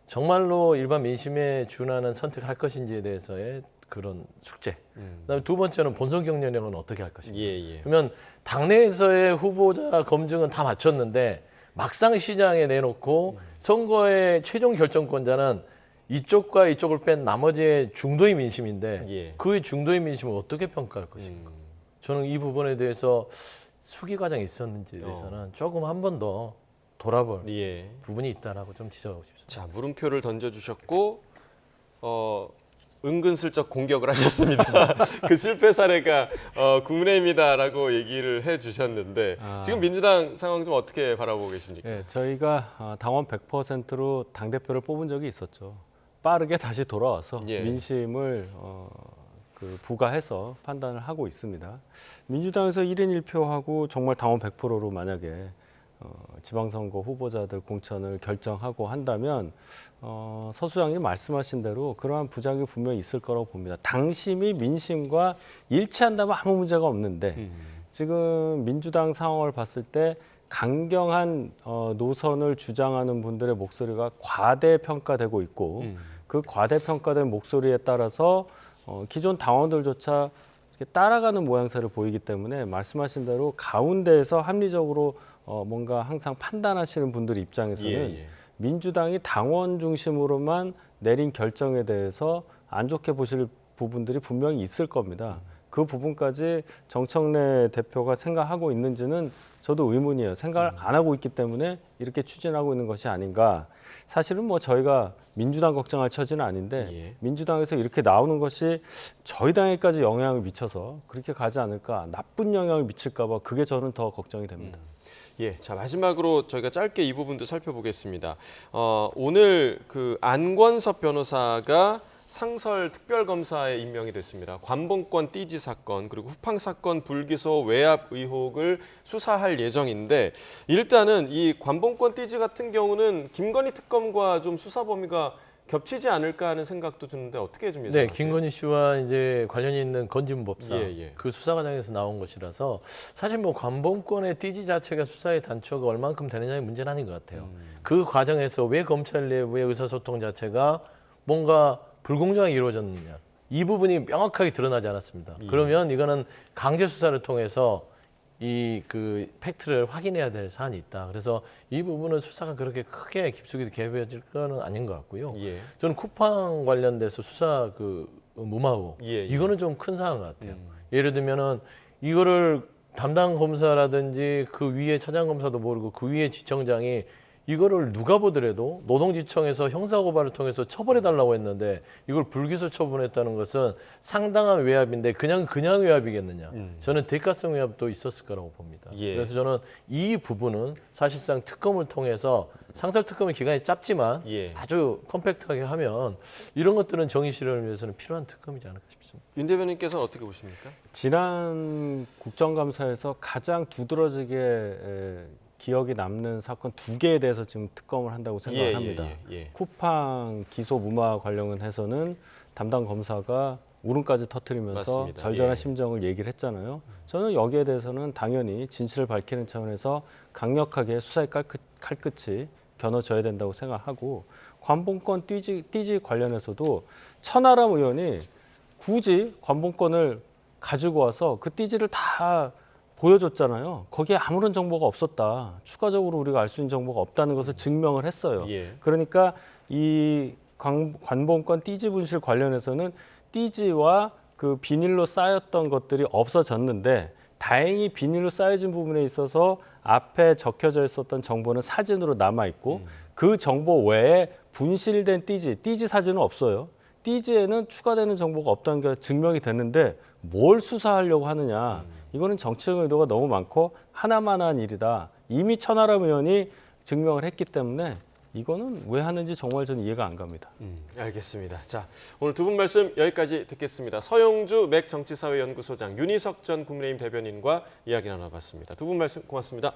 정말로 일반 민심에 준하는 선택을 할 것인지에 대해서의 그런 숙제. 그다음에 두 번째는 본선 경쟁력은 어떻게 할 것인가. 그러면 당내에서의 후보자 검증은 다 마쳤는데 막상 시장에 내놓고 선거의 최종 결정권자는 이쪽과 이쪽을 뺀 나머지의 중도의 민심인데 그 중도의 민심을 어떻게 평가할 것인가. 저는 이 부분에 대해서 수기 과정이 있었는지에 대해서는 조금 한 번 더 돌아볼 부분이 있다라고 좀 지적하고 싶습니다. 자, 물음표를 던져주셨고 은근슬쩍 공격을 하셨습니다. 그 실패 사례가 국민의힘이다라고 얘기를 해주셨는데 지금 민주당 상황 좀 어떻게 바라보고 계십니까? 네, 저희가 당원 100%로 당대표를 뽑은 적이 있었죠. 빠르게 다시 돌아와서 민심을 부과해서 판단을 하고 있습니다. 민주당에서 1인 1표하고 정말 당원 100%로 만약에 지방선거 후보자들 공천을 결정하고 한다면 서 수장님 말씀하신 대로 그러한 부작용이 분명히 있을 거라고 봅니다. 당심이 민심과 일치한다면 아무 문제가 없는데 지금 민주당 상황을 봤을 때 강경한 노선을 주장하는 분들의 목소리가 과대평가되고 있고 그 과대평가된 목소리에 따라서 기존 당원들조차 따라가는 모양새를 보이기 때문에 말씀하신 대로 가운데에서 합리적으로 뭔가 항상 판단하시는 분들 입장에서는 민주당이 당원 중심으로만 내린 결정에 대해서 안 좋게 보실 부분들이 분명히 있을 겁니다. 그 부분까지 정청래 대표가 생각하고 있는지는 저도 의문이에요. 생각을 안 하고 있기 때문에 이렇게 추진하고 있는 것이 아닌가. 사실은 뭐 저희가 민주당 걱정할 처지는 아닌데 민주당에서 이렇게 나오는 것이 저희 당에까지 영향을 미쳐서 그렇게 가지 않을까, 나쁜 영향을 미칠까 봐 그게 저는 더 걱정이 됩니다. 자, 마지막으로 저희가 짧게 이 부분도 살펴보겠습니다. 오늘 그 안권섭 변호사가 상설 특별검사에 임명이 됐습니다. 관봉권 띠지 사건 그리고 후팡 사건 불기소 외압 의혹을 수사할 예정인데 일단은 이 관봉권 띠지 같은 경우는 김건희 특검과 좀 수사 범위가 겹치지 않을까 하는 생각도 드는데 어떻게 좀 예상하세요? 네, 김건희 씨와 이제 관련이 있는 건진법사 그 수사 과정에서 나온 것이라서 사실 뭐 관봉권의 띠지 자체가 수사의 단초가 얼만큼 되느냐의 문제는 아닌 것 같아요. 그 과정에서 왜 검찰 내부의 의사소통 자체가 뭔가 불공정하게 이루어졌느냐 이 부분이 명확하게 드러나지 않았습니다. 그러면 이거는 강제 수사를 통해서 이 그 팩트를 확인해야 될 사안이 있다. 그래서 이 부분은 수사가 그렇게 크게 깊숙이 개입해질 건 아닌 것 같고요. 저는 쿠팡 관련돼서 수사 그 무마 의혹 이거는 좀 큰 사안 같아요. 예를 들면은 이거를 담당 검사라든지 그 위에 차장 검사도 모르고 그 위에 지청장이 이거를 누가 보더라도 노동지청에서 형사고발을 통해서 처벌해달라고 했는데 이걸 불기소 처분했다는 것은 상당한 외압인데 그냥 외압이겠느냐. 저는 대가성 외압도 있었을 거라고 봅니다. 그래서 저는 이 부분은 사실상 특검을 통해서 상설 특검의 기간이 짧지만 아주 컴팩트하게 하면 이런 것들은 정의 실현을 위해서는 필요한 특검이지 않을까 싶습니다. 윤 대변인께서는 어떻게 보십니까? 지난 국정감사에서 가장 두드러지게 기억이 남는 사건 2개에 대해서 지금 특검을 한다고 생각을 합니다. 쿠팡 기소 무마 관련해서는 담당 검사가 울음까지 터뜨리면서 맞습니다. 절절한 심정을 얘기를 했잖아요. 저는 여기에 대해서는 당연히 진실을 밝히는 차원에서 강력하게 수사의 칼끝이 겨눠져야 된다고 생각하고 관봉권 띠지 관련해서도 천하람 의원이 굳이 관봉권을 가지고 와서 그 띠지를 다 보여줬잖아요. 거기에 아무런 정보가 없었다. 추가적으로 우리가 알 수 있는 정보가 없다는 것을 증명을 했어요. 그러니까 이 관보험권 띠지 분실 관련해서는 띠지와 그 비닐로 쌓였던 것들이 없어졌는데 다행히 비닐로 쌓여진 부분에 있어서 앞에 적혀져 있었던 정보는 사진으로 남아 있고 그 정보 외에 분실된 띠지 사진은 없어요. 띠지에는 추가되는 정보가 없다는 게 증명이 됐는데 뭘 수사하려고 하느냐. 이거는 정치적 의도가 너무 많고 하나만한 일이다. 이미 천하람 의원이 증명을 했기 때문에 이거는 왜 하는지 정말 저는 이해가 안 갑니다. 알겠습니다. 자, 오늘 두 분 말씀 여기까지 듣겠습니다. 서영주 맥정치사회연구소장, 윤희석 전 국민의힘 대변인과 이야기 나눠봤습니다. 두 분 말씀 고맙습니다.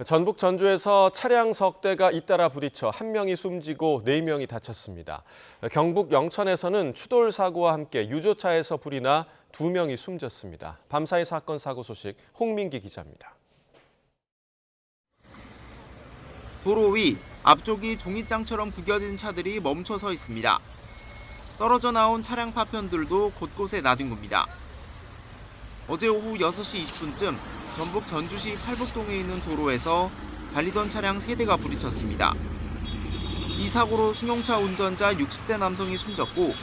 전북 전주에서 차량 석 대가 잇따라 부딪혀 1명이 숨지고 4명이 다쳤습니다. 경북 영천에서는 추돌 사고와 함께 유조차에서 불이 나 2명이 숨졌습니다. 밤사이 사건 사고 소식 홍민기 기자입니다. 도로 위 앞쪽이 종이장처럼 구겨진 차들이 멈춰 서 있습니다. 떨어져 나온 차량 파편들도 곳곳에 나뉜 겁니다. 어제 오후 6시 20분쯤 전북 전주시 팔북동에 있는 도로에서 달리던 차량 3대가 부딪혔습니다. 이 사고로 승용차 운전자 60대 남성이 숨졌고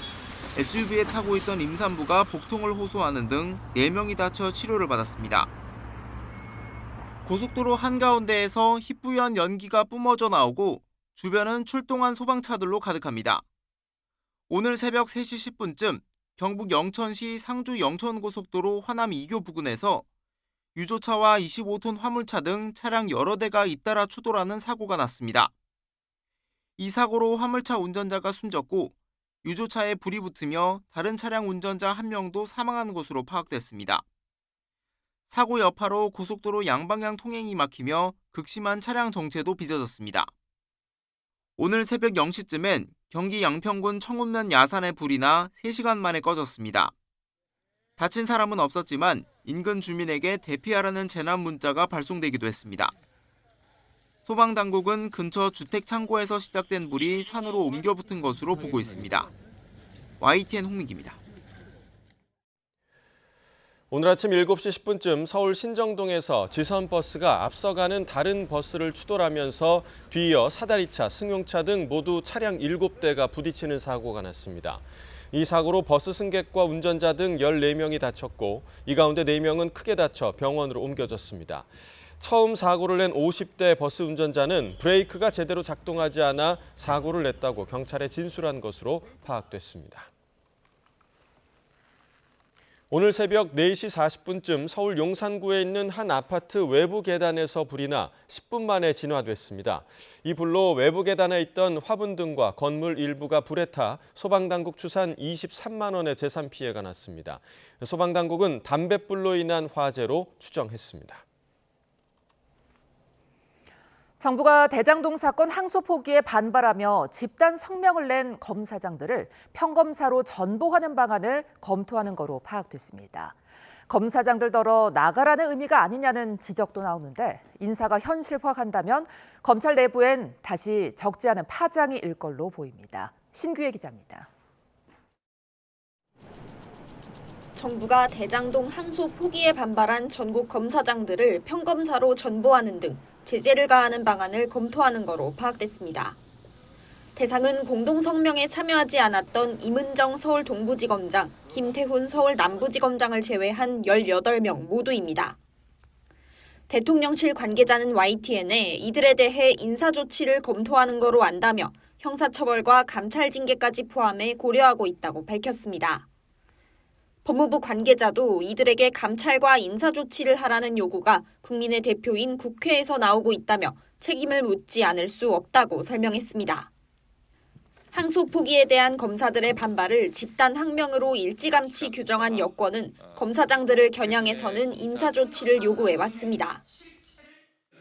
SUV에 타고 있던 임산부가 복통을 호소하는 등 4명이 다쳐 치료를 받았습니다. 고속도로 한가운데에서 희뿌연 연기가 뿜어져 나오고 주변은 출동한 소방차들로 가득합니다. 오늘 새벽 3시 10분쯤 경북 영천시 상주 영천고속도로 화남 2교 부근에서 유조차와 25톤 화물차 등 차량 여러 대가 잇따라 추돌하는 사고가 났습니다. 이 사고로 화물차 운전자가 숨졌고 유조차에 불이 붙으며 다른 차량 운전자 1명도 사망한 것으로 파악됐습니다. 사고 여파로 고속도로 양방향 통행이 막히며 극심한 차량 정체도 빚어졌습니다. 오늘 새벽 0시쯤엔 경기 양평군 청운면 야산에 불이 나 3시간 만에 꺼졌습니다. 다친 사람은 없었지만 인근 주민에게 대피하라는 재난 문자가 발송되기도 했습니다. 소방당국은 근처 주택 창고에서 시작된 불이 산으로 옮겨 붙은 것으로 보고 있습니다. YTN 홍민기입니다. 오늘 아침 7시 10분쯤 서울 신정동에서 지선버스가 앞서가는 다른 버스를 추돌하면서 뒤이어 사다리차, 승용차 등 모두 차량 7대가 부딪히는 사고가 났습니다. 이 사고로 버스 승객과 운전자 등 14명이 다쳤고 이 가운데 4명은 크게 다쳐 병원으로 옮겨졌습니다. 처음 사고를 낸 50대 버스 운전자는 브레이크가 제대로 작동하지 않아 사고를 냈다고 경찰에 진술한 것으로 파악됐습니다. 오늘 새벽 4시 40분쯤 서울 용산구에 있는 한 아파트 외부 계단에서 불이 나 10분 만에 진화됐습니다. 이 불로 외부 계단에 있던 화분 등과 건물 일부가 불에 타 소방당국 추산 23만 원의 재산 피해가 났습니다. 소방당국은 담뱃불로 인한 화재로 추정했습니다. 정부가 대장동 사건 항소 포기에 반발하며 집단 성명을 낸 검사장들을 평검사로 전보하는 방안을 검토하는 거로 파악됐습니다. 검사장들더러 나가라는 의미가 아니냐는 지적도 나오는데 인사가 현실화한다면 검찰 내부엔 다시 적지 않은 파장이 일 걸로 보입니다. 신규혜 기자입니다. 정부가 대장동 항소 포기에 반발한 전국 검사장들을 평검사로 전보하는 등 제재를 가하는 방안을 검토하는 거로 파악됐습니다. 대상은 공동성명에 참여하지 않았던 임은정 서울 동부지검장, 김태훈 서울 남부지검장을 제외한 18명 모두입니다. 대통령실 관계자는 YTN에 이들에 대해 인사조치를 검토하는 거로 안다며 형사처벌과 감찰징계까지 포함해 고려하고 있다고 밝혔습니다. 법무부 관계자도 이들에게 감찰과 인사조치를 하라는 요구가 국민의 대표인 국회에서 나오고 있다며 책임을 묻지 않을 수 없다고 설명했습니다. 항소 포기에 대한 검사들의 반발을 집단 항명으로 일찌감치 규정한 여권은 검사장들을 겨냥해서는 인사조치를 요구해왔습니다.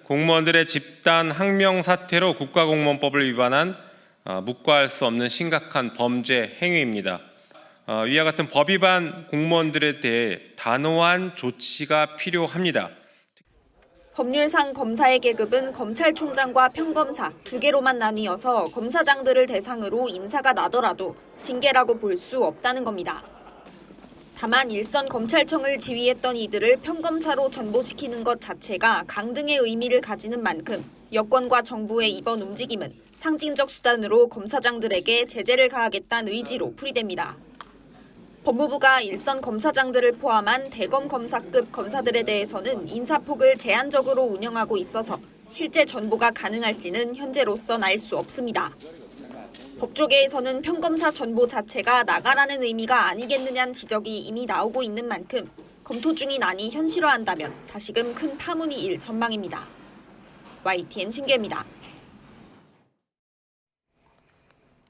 공무원들의 집단 항명 사태로 국가공무원법을 위반한 묵과할 수 없는 심각한 범죄 행위입니다. 위와 같은 법 위반 공무원들에 대해 단호한 조치가 필요합니다. 법률상 검사의 계급은 검찰총장과 평검사 두 개로만 나뉘어서 검사장들을 대상으로 인사가 나더라도 징계라고 볼 수 없다는 겁니다. 다만 일선 검찰청을 지휘했던 이들을 평검사로 전보시키는 것 자체가 강등의 의미를 가지는 만큼 여권과 정부의 이번 움직임은 상징적 수단으로 검사장들에게 제재를 가하겠다는 의지로 풀이됩니다. 법무부가 일선 검사장들을 포함한 대검 검사급 검사들에 대해서는 인사폭을 제한적으로 운영하고 있어서 실제 전보가 가능할지는 현재로선 알 수 없습니다. 법조계에서는 평검사 전보 자체가 나가라는 의미가 아니겠느냐는 지적이 이미 나오고 있는 만큼 검토 중인 안이 현실화한다면 다시금 큰 파문이 일 전망입니다. YTN 신계입니다.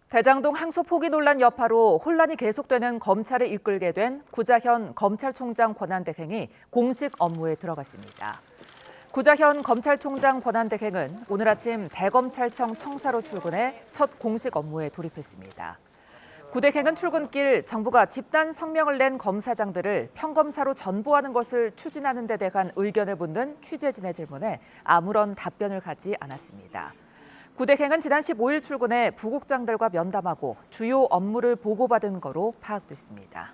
대장동 항소 포기 논란 여파로 혼란이 계속되는 검찰을 이끌게 된 구자현 검찰총장 권한대행이 공식 업무에 들어갔습니다. 구자현 검찰총장 권한대행은 오늘 아침 대검찰청 청사로 출근해 첫 공식 업무에 돌입했습니다. 구대행은 출근길 정부가 집단 성명을 낸 검사장들을 평검사로 전보하는 것을 추진하는 데 대한 의견을 묻는 취재진의 질문에 아무런 답변을 가지 않았습니다. 구대행은 지난 15일 출근해 부국장들과 면담하고 주요 업무를 보고받은 거로 파악됐습니다.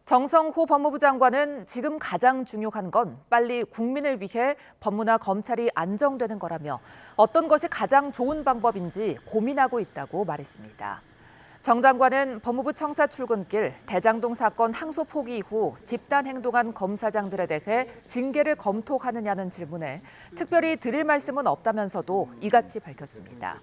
정성호 법무부 장관은 지금 가장 중요한 건 빨리 국민을 위해 법무나 검찰이 안정되는 거라며 어떤 것이 가장 좋은 방법인지 고민하고 있다고 말했습니다. 정 장관은 법무부 청사 출근길 대장동 사건 항소 포기 이후 집단 행동한 검사장들에 대해 징계를 검토하느냐는 질문에 특별히 드릴 말씀은 없다면서도 이같이 밝혔습니다.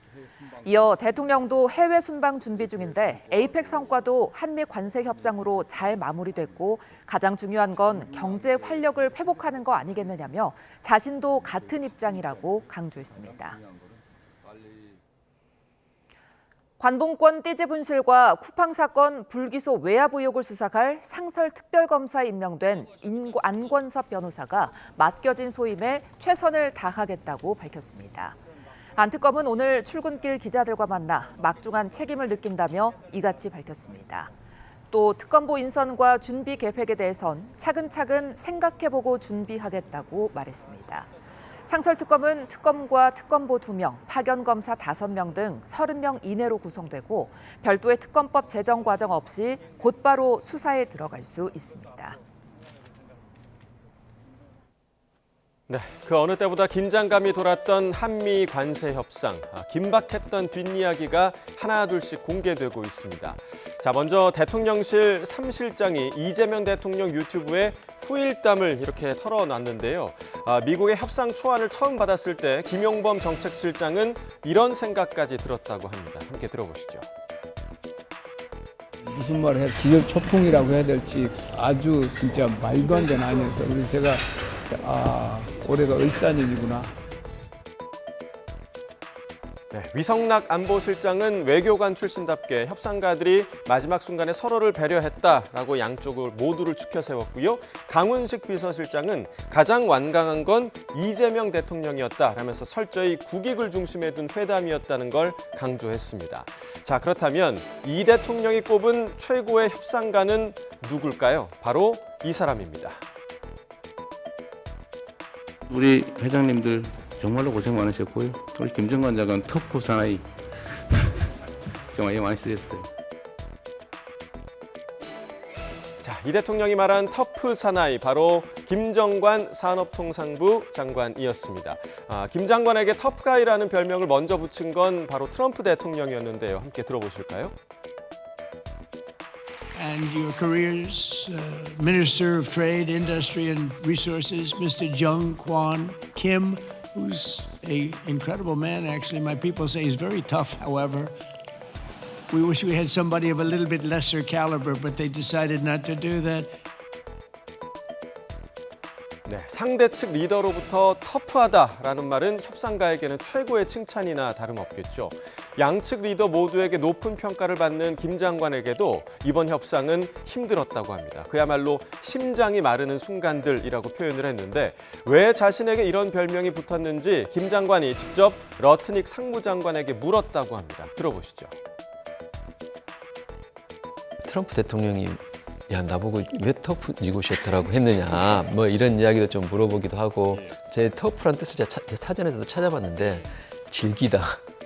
이어 대통령도 해외 순방 준비 중인데 에이펙 성과도 한미 관세 협상으로 잘 마무리됐고 가장 중요한 건 경제 활력을 회복하는 거 아니겠느냐며 자신도 같은 입장이라고 강조했습니다. 관봉권 띠지 분실과 쿠팡 사건 불기소 외압 의혹을 수사할 상설 특별검사에 임명된 안권섭 변호사가 맡겨진 소임에 최선을 다하겠다고 밝혔습니다. 안 특검은 오늘 출근길 기자들과 만나 막중한 책임을 느낀다며 이같이 밝혔습니다. 또 특검보 인선과 준비 계획에 대해선 차근차근 생각해보고 준비하겠다고 말했습니다. 상설특검은 특검과 특검보 2명, 파견검사 5명 등 30명 이내로 구성되고 별도의 특검법 제정 과정 없이 곧바로 수사에 들어갈 수 있습니다. 네, 그 어느 때보다 긴장감이 돌았던 한미 관세 협상, 긴박했던 뒷이야기가 하나둘씩 공개되고 있습니다. 자, 먼저 대통령실 3실장이 이재명 대통령 유튜브에 후일담을 이렇게 털어놨는데요. 미국의 협상 초안을 처음 받았을 때 김용범 정책실장은 이런 생각까지 들었다고 합니다. 함께 들어보시죠. 무슨 말을 해야 기절 초풍이라고 해야 될지 아주 진짜 말도 안 되는 아니어서 그래서 제가 올해가 을사년이구나. 네, 위성락 안보실장은 외교관 출신답게 협상가들이 마지막 순간에 서로를 배려했다라고 양쪽을 모두를 추켜 세웠고요. 강훈식 비서실장은 가장 완강한 건 이재명 대통령이었다라면서 철저히 국익을 중심에 둔 회담이었다는 걸 강조했습니다. 자, 그렇다면 이 대통령이 꼽은 최고의 협상가는 누굴까요? 바로 이 사람입니다. 우리 회장님들 정말로 고생 많으셨고요. 우리 김정관 장관 터프 사나이 정말 많이 쓰셨어요. 자, 이 대통령이 말한 터프 사나이 바로 김정관 산업통상부 장관이었습니다. 김 장관에게 터프가이라는 별명을 먼저 붙인 건 바로 트럼프 대통령이었는데요. 함께 들어보실까요? And your careers, Minister of Trade, Industry and Resources, Mr. Jung Kwon Kim, who's an incredible man, actually. My people say he's very tough, however. We wish we had somebody of a little bit lesser caliber, but they decided not to do that. 네, 상대 측 리더로부터 터프하다라는 말은 협상가에게는 최고의 칭찬이나 다름없겠죠. 양측 리더 모두에게 높은 평가를 받는 김 장관에게도 이번 협상은 힘들었다고 합니다. 그야말로 심장이 마르는 순간들이라고 표현을 했는데 왜 자신에게 이런 별명이 붙었는지 김 장관이 직접 러트닉 상무장관에게 물었다고 합니다. 들어보시죠. 트럼프 대통령이 야, 나보고 왜 터프 니고시에이터라고 했느냐 뭐 이런 이야기도 좀 물어보기도 하고 제 터프란 뜻을 제가 사전에서도 찾아봤는데 즐기다,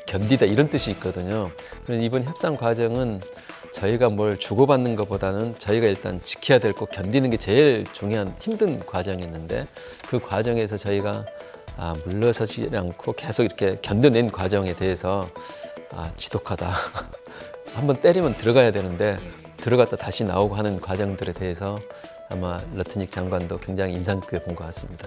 견디다 이런 뜻이 있거든요. 그래서 이번 협상 과정은 저희가 뭘 주고받는 것보다는 저희가 일단 지켜야 될 거 견디는 게 제일 중요한 힘든 과정이었는데 그 과정에서 저희가 물러서지 않고 계속 이렇게 견뎌낸 과정에 대해서 지독하다. 한번 때리면 들어가야 되는데 들어갔다 다시 나오고 하는 과정들에 대해서 아마 러트닉 장관도 굉장히 인상 깊게 본 것 같습니다.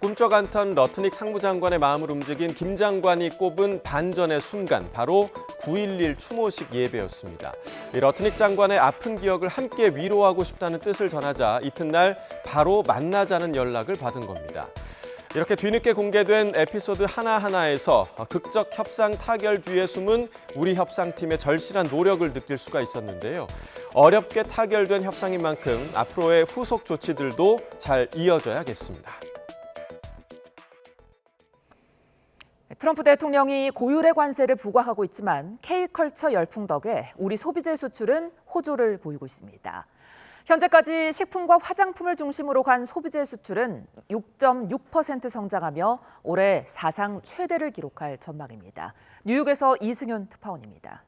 꿈쩍 않던 러트닉 상무장관의 마음을 움직인 김 장관이 꼽은 반전의 순간, 바로 9.11 추모식 예배였습니다. 이 러트닉 장관의 아픈 기억을 함께 위로하고 싶다는 뜻을 전하자 이튿날 바로 만나자는 연락을 받은 겁니다. 이렇게 뒤늦게 공개된 에피소드 하나하나에서 극적 협상 타결 뒤에 숨은 우리 협상팀의 절실한 노력을 느낄 수가 있었는데요. 어렵게 타결된 협상인 만큼 앞으로의 후속 조치들도 잘 이어져야겠습니다. 트럼프 대통령이 고율의 관세를 부과하고 있지만 K컬처 열풍 덕에 우리 소비재 수출은 호조를 보이고 있습니다. 현재까지 식품과 화장품을 중심으로 간 소비재 수출은 6.6% 성장하며 올해 사상 최대를 기록할 전망입니다. 뉴욕에서 이승윤 특파원입니다.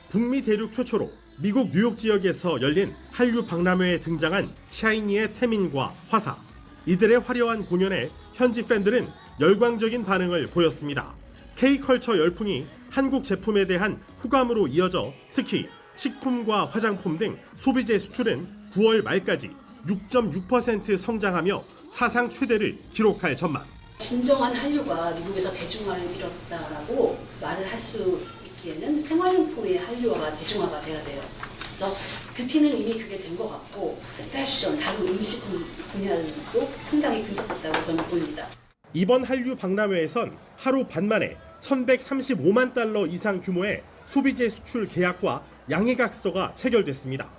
북미 대륙 최초로 미국 뉴욕 지역에서 열린 한류 박람회에 등장한 샤이니의 태민과 화사. 이들의 화려한 공연에 현지 팬들은 열광적인 반응을 보였습니다. K컬처 열풍이 한국 제품에 대한 호감으로 이어져 특히 식품과 화장품 등 소비재 수출은 9월 말까지 6.6% 성장하며 사상 최대를 기록할 전망. 진정한 한류가 미국에서 대중화를 이뤘다라고 말을 할 수 있기에는 생활용품의 한류화가 대중화가 돼야 돼요. 그래서 뷰티는 이미 그게 된 것 같고 패션, 다른 음식품 분야도 상당히 근접했다고 저는 보입니다. 이번 한류 박람회에선 하루 반 만에 1,135만 달러 이상 규모의 소비재 수출 계약과 양해각서가 체결됐습니다.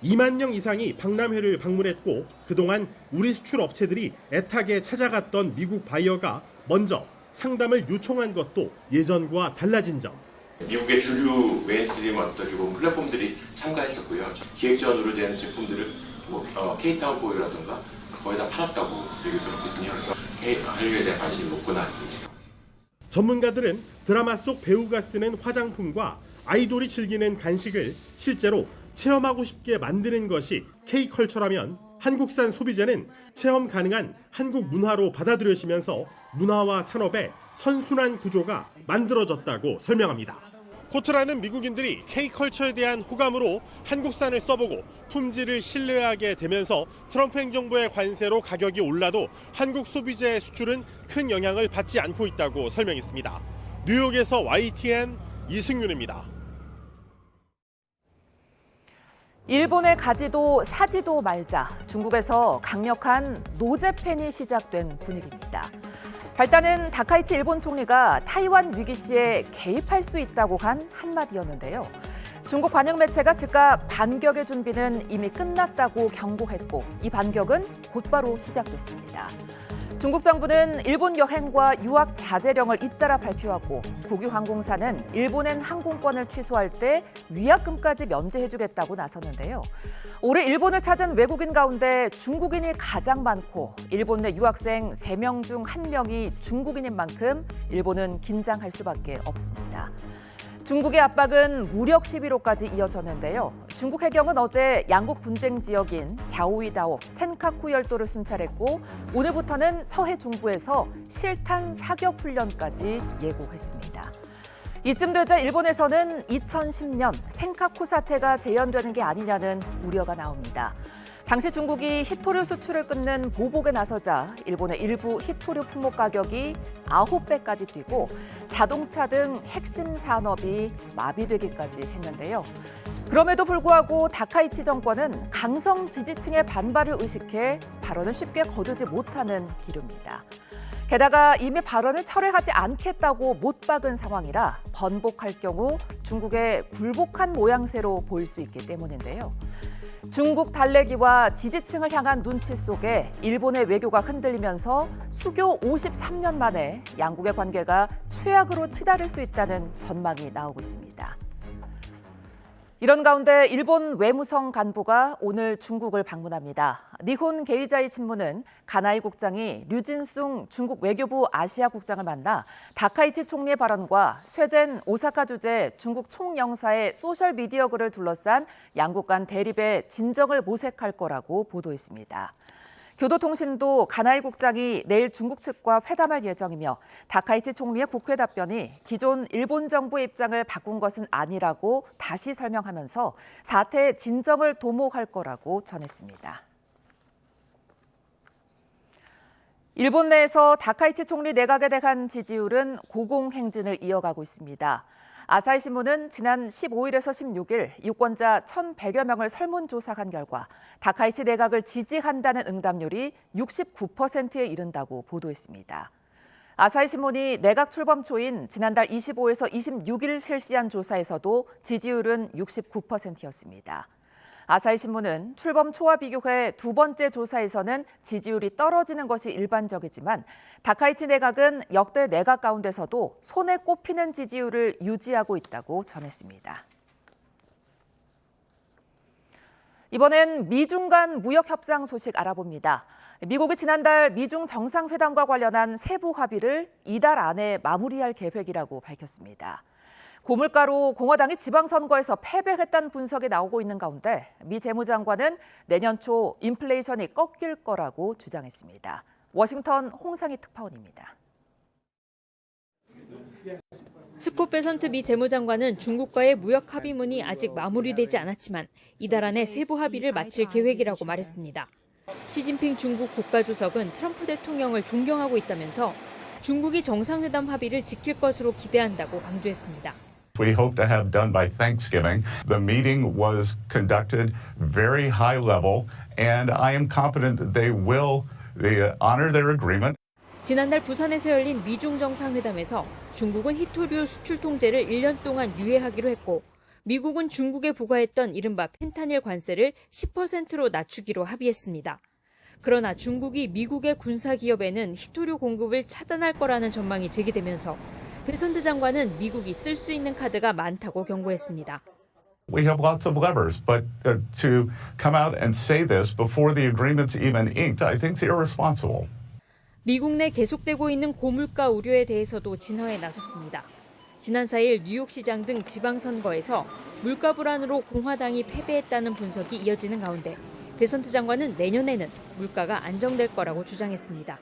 2만 명 이상이 박람회를 방문했고 그동안 우리 수출 업체들이 애타게 찾아갔던 미국 바이어가 먼저 상담을 요청한 것도 예전과 달라진 점. 미국의 주류 메인스트림 어떻게 보면 플랫폼들이 참가했었고요. 기획전으로 된 제품들을 K타운 포유라든가 거의 다 팔았다고 얘기 들었거든요. 그래서 한류에 대한 관심이 높구나. 전문가들은 드라마 속 배우가 쓰는 화장품과 아이돌이 즐기는 간식을 실제로 체험하고 싶게 만드는 것이 K컬처라면 한국산 소비재는 체험 가능한 한국 문화로 받아들여지면서 문화와 산업의 선순환 구조가 만들어졌다고 설명합니다. 코트라는 미국인들이 K컬처에 대한 호감으로 한국산을 써보고 품질을 신뢰하게 되면서 트럼프 행정부의 관세로 가격이 올라도 한국 소비재 수출은 큰 영향을 받지 않고 있다고 설명했습니다. 뉴욕에서 YTN 이승윤입니다. 일본의 가지도 사지도 말자, 중국에서 강력한 노재팬이 시작된 분위기입니다. 발단은 다카이치 일본 총리가 타이완 위기 시에 개입할 수 있다고 한 한마디였는데요. 중국 관영 매체가 즉각 반격의 준비는 이미 끝났다고 경고했고 이 반격은 곧바로 시작됐습니다. 중국 정부는 일본 여행과 유학 자제령을 잇따라 발표하고 국유항공사는 일본행 항공권을 취소할 때 위약금까지 면제해주겠다고 나섰는데요. 올해 일본을 찾은 외국인 가운데 중국인이 가장 많고 일본 내 유학생 3명 중 1명이 중국인인 만큼 일본은 긴장할 수밖에 없습니다. 중국의 압박은 무력 시위로까지 이어졌는데요. 중국 해경은 어제 양국 분쟁 지역인 갸오이다오, 센카쿠 열도를 순찰했고 오늘부터는 서해 중부에서 실탄 사격 훈련까지 예고했습니다. 이쯤 되자 일본에서는 2010년 센카쿠 사태가 재현되는 게 아니냐는 우려가 나옵니다. 당시 중국이 히토류 수출을 끊는 보복에 나서자 일본의 일부 히토류 품목 가격이 9배까지 뛰고 자동차 등 핵심 산업이 마비되기까지 했는데요. 그럼에도 불구하고 다카이치 정권은 강성 지지층의 반발을 의식해 발언을 쉽게 거두지 못하는 기류입니다. 게다가 이미 발언을 철회하지 않겠다고 못 박은 상황이라 번복할 경우 중국의 굴복한 모양새로 보일 수 있기 때문인데요. 중국 달래기와 지지층을 향한 눈치 속에 일본의 외교가 흔들리면서 수교 53년 만에 양국의 관계가 최악으로 치달을 수 있다는 전망이 나오고 있습니다. 이런 가운데 일본 외무성 간부가 오늘 중국을 방문합니다. 니혼 게이자이 신문은 가나이 국장이 류진숭 중국 외교부 아시아 국장을 만나 다카이치 총리의 발언과 쇠젠 오사카 주재 중국 총영사의 소셜미디어 글을 둘러싼 양국 간 대립의 진정을 모색할 거라고 보도했습니다. 교도통신도 가나이 국장이 내일 중국 측과 회담할 예정이며 다카이치 총리의 국회 답변이 기존 일본 정부의 입장을 바꾼 것은 아니라고 다시 설명하면서 사태의 진정을 도모할 거라고 전했습니다. 일본 내에서 다카이치 총리 내각에 대한 지지율은 고공행진을 이어가고 있습니다. 아사히 신문은 지난 15일에서 16일 유권자 1,100여 명을 설문조사한 결과 다카이치 내각을 지지한다는 응답률이 69%에 이른다고 보도했습니다. 아사히 신문이 내각 출범 초인 지난달 25에서 26일 실시한 조사에서도 지지율은 69%였습니다. 아사히 신문은 출범 초와 비교해 두 번째 조사에서는 지지율이 떨어지는 것이 일반적이지만 다카이치 내각은 역대 내각 가운데서도 손에 꼽히는 지지율을 유지하고 있다고 전했습니다. 이번엔 미중 간 무역 협상 소식 알아봅니다. 미국이 지난달 미중 정상회담과 관련한 세부 합의를 이달 안에 마무리할 계획이라고 밝혔습니다. 고물가로 공화당이 지방선거에서 패배했다는 분석이 나오고 있는 가운데 미 재무장관은 내년 초 인플레이션이 꺾일 거라고 주장했습니다. 워싱턴 홍상희 특파원입니다. 스콧 베선트 미 재무장관은 중국과의 무역 합의문이 아직 마무리되지 않았지만 이달 안에 세부 합의를 마칠 계획이라고 말했습니다. 시진핑 중국 국가주석은 트럼프 대통령을 존경하고 있다면서 중국이 정상회담 합의를 지킬 것으로 기대한다고 강조했습니다. We hope to have done by Thanksgiving. The meeting was conducted very high level, and I am confident that they will honor their agreement. 지난달 부산에서 열린 미중 정상회담에서 중국은 히토류 수출 통제를 1년 동안 유예하기로 했고 미국은 중국에 부과했던 이른바 펜타닐 관세를 10%로 낮추기로 합의했습니다. 그러나 중국이 미국의 군사기업에는 히토류 공급을 차단할 거라는 전망이 제기되면서 베선트 장관은 미국이 쓸 수 있는 카드가 많다고 경고했습니다. We have lots of levers, but to come out and say this before the agreement's even inked, I think is irresponsible. 미국 내 계속되고 있는 고물가 우려에 대해서도 진화에 나섰습니다. 지난 4일 뉴욕시장 등 지방선거에서 물가 불안으로 공화당이 패배했다는 분석이 이어지는 가운데 베선트 장관은 내년에는 물가가 안정될 거라고 주장했습니다.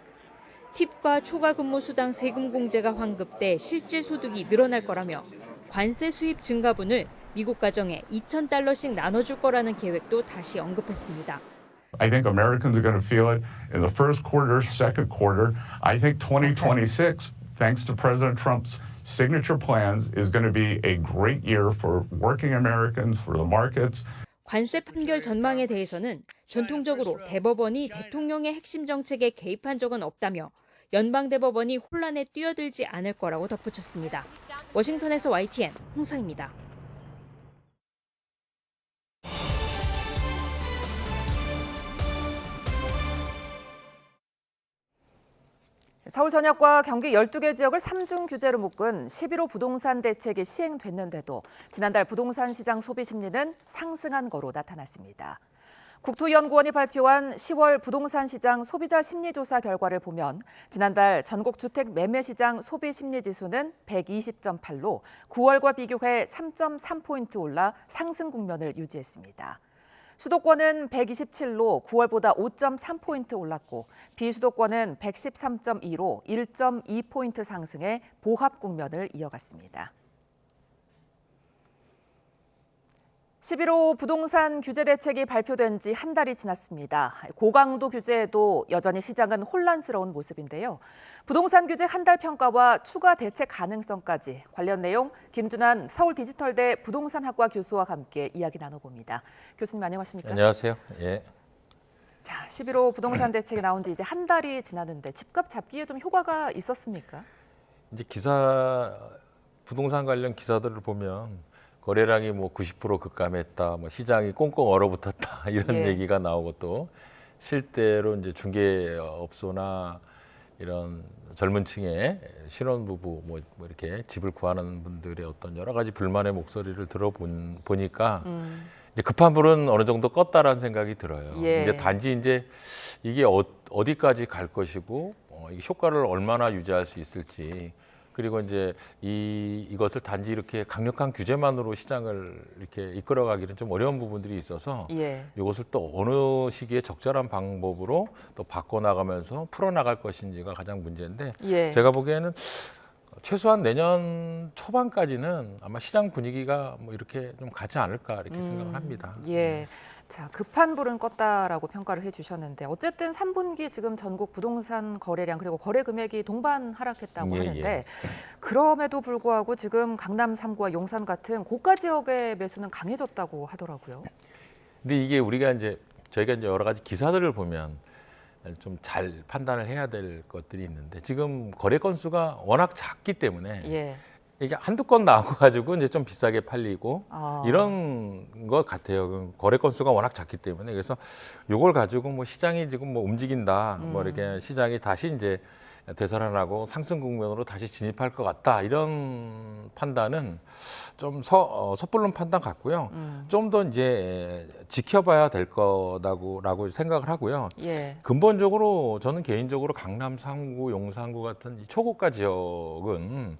팁과 초과 근무 수당 세금 공제가 환급돼 실질 소득이 늘어날 거라며 관세 수입 증가분을 미국 가정에 $2,000씩 나눠줄 거라는 계획도 다시 언급했습니다. I think Americans are going to feel it in the first quarter, second quarter. I think 2026, thanks to President Trump's signature plans, is going to be a great year for working Americans, for the markets. 관세 판결 전망에 대해서는 전통적으로 대법원이 대통령의 핵심 정책에 개입한 적은 없다며 연방대법원이 혼란에 뛰어들지 않을 거라고 덧붙였습니다. 워싱턴에서 YTN 홍상입니다. 서울 전역과 경기 12개 지역을 3중 규제로 묶은 11호 부동산 대책이 시행됐는데도 지난달 부동산 시장 소비 심리는 상승한 거로 나타났습니다. 국토연구원이 발표한 10월 부동산 시장 소비자 심리조사 결과를 보면 지난달 전국 주택 매매 시장 소비 심리 지수는 120.8로 9월과 비교해 3.3포인트 올라 상승 국면을 유지했습니다. 수도권은 127로 9월보다 5.3포인트 올랐고 비수도권은 113.2로 1.2포인트 상승해 보합 국면을 이어갔습니다. 11호 부동산 규제 대책이 발표된 지 한 달이 지났습니다. 고강도 규제에도 여전히 시장은 혼란스러운 모습인데요. 부동산 규제 한 달 평가와 추가 대책 가능성까지 관련 내용 김준환 서울디지털대 부동산학과 교수와 함께 이야기 나눠봅니다. 교수님 안녕하십니까? 안녕하세요. 예. 자, 11호 부동산 대책이 나온 지 이제 한 달이 지났는데 집값 잡기에 좀 효과가 있었습니까? 이제 부동산 관련 기사들을 보면 거래량이 뭐 90% 급감했다, 뭐 시장이 꽁꽁 얼어붙었다 이런 예. 얘기가 나오고 또 실제로 이제 중개업소나 이런 젊은 층의 신혼부부 뭐 이렇게 집을 구하는 분들의 어떤 여러 가지 불만의 목소리를 들어보니까 이제 급한 불은 어느 정도 껐다라는 생각이 들어요. 예. 이제 단지 이제 이게 어디까지 갈 것이고 이게 효과를 얼마나 유지할 수 있을지, 그리고 이제 이것을 단지 이렇게 강력한 규제만으로 시장을 이렇게 이끌어가기는 좀 어려운 부분들이 있어서 예. 이것을 또 어느 시기에 적절한 방법으로 또 바꿔나가면서 풀어나갈 것인지가 가장 문제인데 예. 제가 보기에는 최소한 내년 초반까지는 아마 시장 분위기가 뭐 이렇게 좀 가지 않을까 이렇게 생각을 합니다. 예. 자, 급한 불은 껐다라고 평가를 해주셨는데 어쨌든 3분기 지금 전국 부동산 거래량 그리고 거래 금액이 동반 하락했다고 예, 하는데 예. 그럼에도 불구하고 지금 강남 3구와 용산 같은 고가 지역의 매수는 강해졌다고 하더라고요. 근데 이게 저희가 이제 여러 가지 기사들을 보면 좀 잘 판단을 해야 될 것들이 있는데 지금 거래 건수가 워낙 작기 때문에 예. 이게 한두 건 나오고 가지고 이제 좀 비싸게 팔리고 이런 것 같아요. 거래 건수가 워낙 작기 때문에 그래서 이걸 가지고 뭐 시장이 지금 뭐 움직인다, 뭐 이렇게 시장이 다시 이제 되살아나고 상승 국면으로 다시 진입할 것 같다 이런 판단은 좀 섣부른 판단 같고요. 좀 더 이제 지켜봐야 될 거라고 생각을 하고요. 예. 근본적으로 저는 개인적으로 강남 3구, 용산구 같은 이 초고가 지역은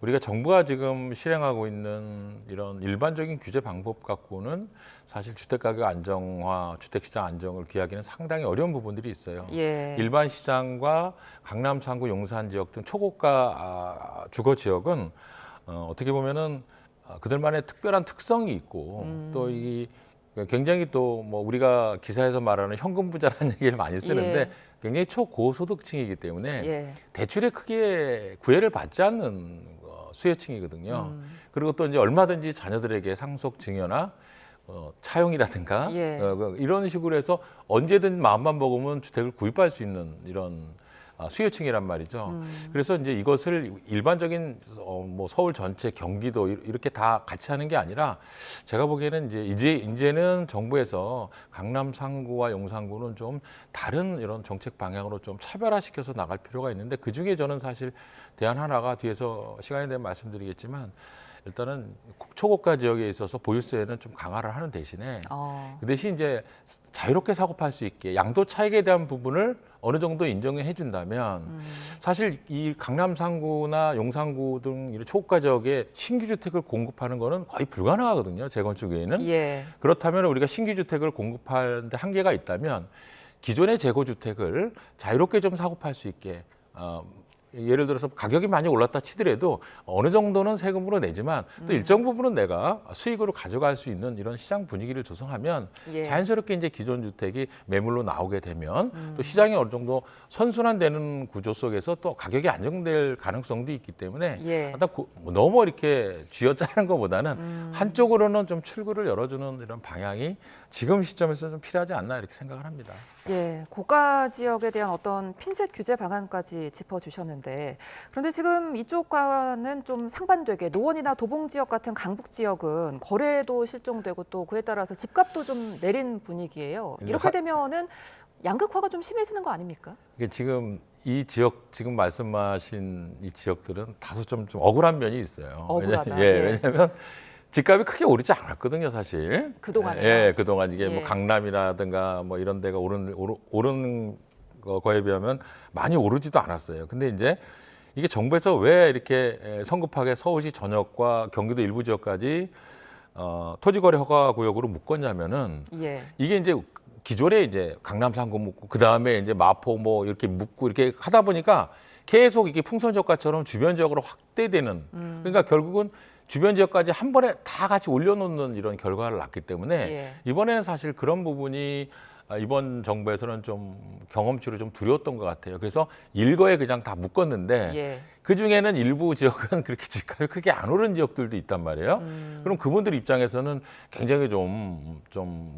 우리가 정부가 지금 실행하고 있는 이런 일반적인 규제 방법 갖고는 사실 주택가격 안정화, 주택시장 안정을 기하기는 상당히 어려운 부분들이 있어요. 예. 일반 시장과 강남 3구, 용산 지역 등 초고가 주거 지역은 어떻게 보면은 그들만의 특별한 특성이 있고 또 이 굉장히 또 뭐 우리가 기사에서 말하는 현금 부자라는 얘기를 많이 쓰는데 예. 굉장히 초고소득층이기 때문에 예. 대출에 크게 구애를 받지 않는 수요층이거든요. 그리고 또 이제 얼마든지 자녀들에게 상속 증여나 차용이라든가 예. 이런 식으로 해서 언제든 마음만 먹으면 주택을 구입할 수 있는 이런 수요층이란 말이죠. 그래서 이제 이것을 일반적인 뭐 서울 전체, 경기도 이렇게 다 같이 하는 게 아니라 제가 보기에는 이제는 정부에서 강남 3구와 용산구는 좀 다른 이런 정책 방향으로 좀 차별화시켜서 나갈 필요가 있는데 그 중에 저는 사실 대안 하나가 뒤에서 시간이 되면 말씀드리겠지만 일단은 초고가 지역에 있어서 보유세는 좀 강화를 하는 대신에 그 대신 이제 자유롭게 사고 팔 수 있게 양도 차익에 대한 부분을 어느 정도 인정해 준다면 사실 이 강남 3구나 용산구 등 이런 초고가 지역에 신규 주택을 공급하는 거는 거의 불가능하거든요. 재건축 외에는. 예. 그렇다면 우리가 신규 주택을 공급하는데 한계가 있다면 기존의 재고 주택을 자유롭게 좀 사고 팔 수 있게 예를 들어서 가격이 많이 올랐다 치더라도 어느 정도는 세금으로 내지만 또 일정 부분은 내가 수익으로 가져갈 수 있는 이런 시장 분위기를 조성하면 예. 자연스럽게 이제 기존 주택이 매물로 나오게 되면 또 시장이 어느 정도 선순환되는 구조 속에서 또 가격이 안정될 가능성도 있기 때문에 예. 일단 너무 이렇게 쥐어짜는 것보다는 한쪽으로는 좀 출구를 열어주는 이런 방향이 지금 시점에서 좀 필요하지 않나 이렇게 생각을 합니다. 예, 고가 지역에 대한 어떤 핀셋 규제 방안까지 짚어주셨는데 그런데 지금 이쪽과는 좀 상반되게 노원이나 도봉 지역 같은 강북 지역은 거래도 실종되고 또 그에 따라서 집값도 좀 내린 분위기예요. 이렇게 되면은 양극화가 좀 심해지는 거 아닙니까? 이게 지금 이 지역 지금 말씀하신 이 지역들은 다소 좀 억울한 면이 있어요. 억울하다. 왜냐하면 집값이 크게 오르지 않았거든요, 사실. 그동안에요? 예, 그동안 이게 예. 뭐 강남이라든가 뭐 이런 데가 오르는 거에 비하면 많이 오르지도 않았어요. 근데 이제 이게 정부에서 왜 이렇게 성급하게 서울시 전역과 경기도 일부 지역까지 토지거래 허가 구역으로 묶었냐면은 예. 이게 이제 기존에 이제 강남 3구 묶고 그 다음에 이제 마포 뭐 이렇게 묶고 이렇게 하다 보니까 계속 이게 풍선 효과처럼 주변 지역으로 확대되는 그러니까 결국은 주변 지역까지 한 번에 다 같이 올려놓는 이런 결과를 낳기 때문에 예. 이번에는 사실 그런 부분이 이번 정부에서는 좀 경험치로 좀 두려웠던 것 같아요. 그래서 일거에 그냥 다 묶었는데 예. 그 중에는 일부 지역은 그렇게 집값이 크게 안 오른 지역들도 있단 말이에요. 그럼 그분들 입장에서는 굉장히 좀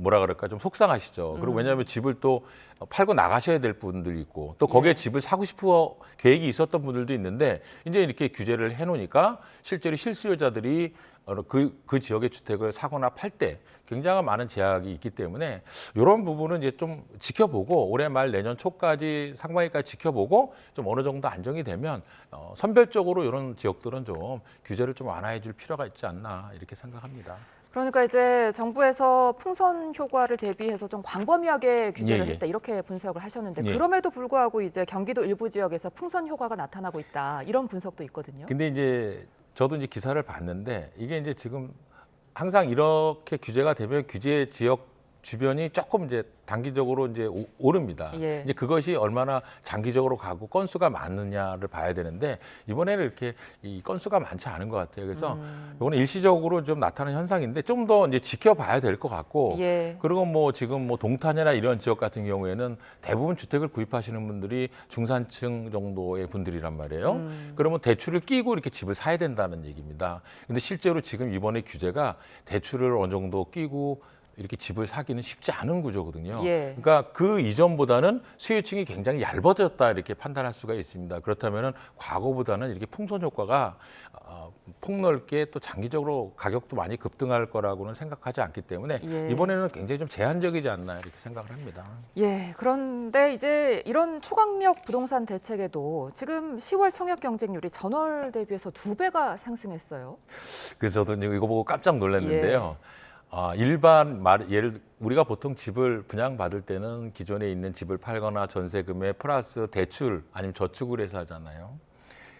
뭐라 그럴까 좀 속상하시죠. 그리고 왜냐하면 집을 또 팔고 나가셔야 될 분들이 있고 또 거기에 집을 사고 싶어 계획이 있었던 분들도 있는데 이제 이렇게 규제를 해놓으니까 실제로 실수요자들이 그 지역의 주택을 사거나 팔 때 굉장히 많은 제약이 있기 때문에 이런 부분은 이제 좀 지켜보고 올해 말 내년 초까지 상반기까지 지켜보고 좀 어느 정도 안정이 되면 선별적으로 이런 지역들은 좀 규제를 좀 완화해 줄 필요가 있지 않나 이렇게 생각합니다. 그러니까 이제 정부에서 풍선 효과를 대비해서 좀 광범위하게 규제를 했다 이렇게 분석을 하셨는데 그럼에도 불구하고 이제 경기도 일부 지역에서 풍선 효과가 나타나고 있다 이런 분석도 있거든요. 근데 이제 저도 이제 기사를 봤는데 이게 이제 지금 항상 이렇게 규제가 되면 규제 지역 주변이 조금 이제 단기적으로 이제 오릅니다. 이제 그것이 얼마나 장기적으로 가고 건수가 많느냐를 봐야 되는데 이번에는 이렇게 이 건수가 많지 않은 것 같아요. 그래서 이거는 일시적으로 좀 나타나는 현상인데 좀 더 이제 지켜봐야 될 것 같고 그리고 뭐 지금 뭐 동탄이나 이런 지역 같은 경우에는 대부분 주택을 구입하시는 분들이 중산층 정도의 분들이란 말이에요. 그러면 대출을 끼고 이렇게 집을 사야 된다는 얘기입니다. 근데 실제로 지금 이번에 규제가 대출을 어느 정도 끼고 이렇게 집을 사기는 쉽지 않은 구조거든요. 그러니까 그 이전보다는 수요층이 굉장히 얇아졌다 이렇게 판단할 수가 있습니다. 그렇다면은 과거보다는 이렇게 풍선 효과가 폭넓게 또 장기적으로 가격도 많이 급등할 거라고는 생각하지 않기 때문에 이번에는 굉장히 좀 제한적이지 않나 이렇게 생각을 합니다. 그런데 이제 이런 초강력 부동산 대책에도 지금 10월 청약 경쟁률이 전월 대비해서 2배가 상승했어요. 그래서 저도 이거 보고 깜짝 놀랐는데요. 예를 우리가 보통 집을 분양받을 때는 기존에 있는 집을 팔거나 전세금에 플러스 대출 아니면 저축을 해서 하잖아요.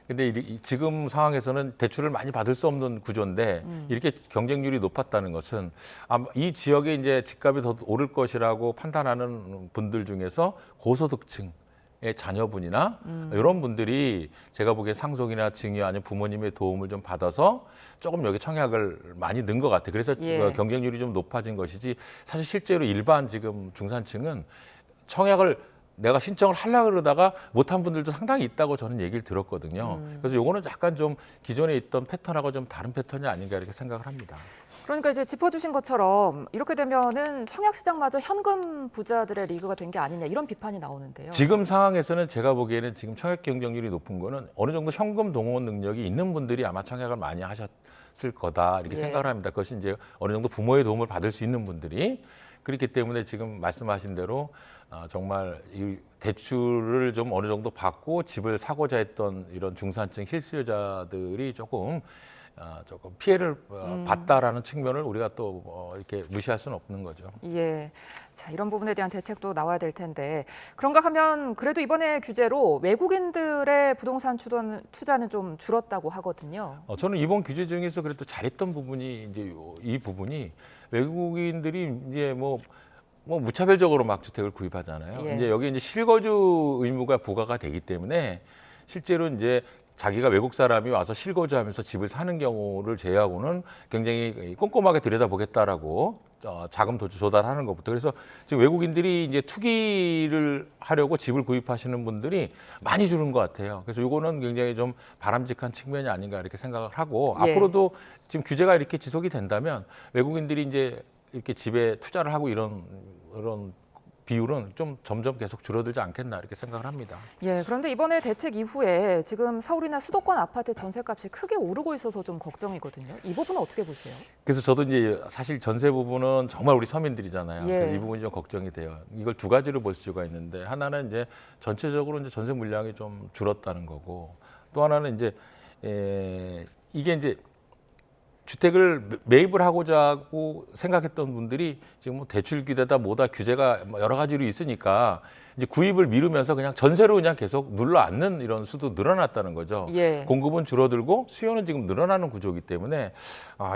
근데 지금 상황에서는 대출을 많이 받을 수 없는 구조인데 이렇게 경쟁률이 높았다는 것은 이 지역에 이제 집값이 더 오를 것이라고 판단하는 분들 중에서 고소득층 자녀분이나 이런 분들이 제가 보기에 상속이나 증여 아니면 부모님의 도움을 좀 받아서 조금 여기 청약을 많이 넣은 것 같아요. 그래서 경쟁률이 좀 높아진 것이지 사실 실제로 일반 지금 중산층은 청약을 내가 신청을 하려고 그러다가 못한 분들도 상당히 있다고 저는 얘기를 들었거든요. 그래서 요거는 약간 좀 기존에 있던 패턴하고 좀 다른 패턴이 아닌가 이렇게 생각을 합니다. 그러니까 이제 짚어주신 것처럼 이렇게 되면은 청약 시장마저 현금 부자들의 리그가 된 게 아니냐 이런 비판이 나오는데요. 지금 상황에서는 제가 보기에는 지금 청약 경쟁률이 높은 거는 어느 정도 현금 동원 능력이 있는 분들이 아마 청약을 많이 하셨을 거다 이렇게 생각을 합니다. 그것이 이제 어느 정도 부모의 도움을 받을 수 있는 분들이 그렇기 때문에 지금 말씀하신 대로 정말 이 대출을 좀 어느 정도 받고 집을 사고자 했던 이런 중산층 실수요자들이 조금 피해를 봤다라는 측면을 우리가 또 이렇게 무시할 수는 없는 거죠. 자, 이런 부분에 대한 대책도 나와야 될 텐데 그런가 하면 그래도 이번에 규제로 외국인들의 부동산 투자는 좀 줄었다고 하거든요. 저는 이번 규제 중에서 그래도 잘했던 부분이 이제 이 부분이 외국인들이 이제 뭐 무차별적으로 막 주택을 구입하잖아요. 이제 여기 이제 실거주 의무가 부과가 되기 때문에 실제로 이제 자기가 외국 사람이 와서 실거주하면서 집을 사는 경우를 제외하고는 굉장히 꼼꼼하게 들여다보겠다라고 자금 조달하는 것부터 그래서 지금 외국인들이 이제 투기를 하려고 집을 구입하시는 분들이 많이 줄은 것 같아요. 그래서 이거는 굉장히 좀 바람직한 측면이 아닌가 이렇게 생각을 하고 앞으로도 지금 규제가 이렇게 지속이 된다면 외국인들이 이제 이렇게 집에 투자를 하고 이런 비율은 좀 점점 계속 줄어들지 않겠나 이렇게 생각을 합니다. 그런데 이번에 대책 이후에 지금 서울이나 수도권 아파트 전세값이 크게 오르고 있어서 좀 걱정이거든요. 이 부분은 어떻게 보세요? 그래서 저도 이제 사실 전세 부분은 정말 우리 서민들이잖아요. 그래서 이 부분이 좀 걱정이 돼요. 이걸 두 가지로 볼 수가 있는데 하나는 이제 전체적으로 이제 전세 물량이 좀 줄었다는 거고 또 하나는 이제 이게 이제 주택을 매입을 하고자 하고 생각했던 분들이 지금 뭐 대출 규제다 뭐다 규제가 여러 가지로 있으니까 이제 구입을 미루면서 그냥 전세로 그냥 계속 눌러 앉는 이런 수도 늘어났다는 거죠. 공급은 줄어들고 수요는 지금 늘어나는 구조이기 때문에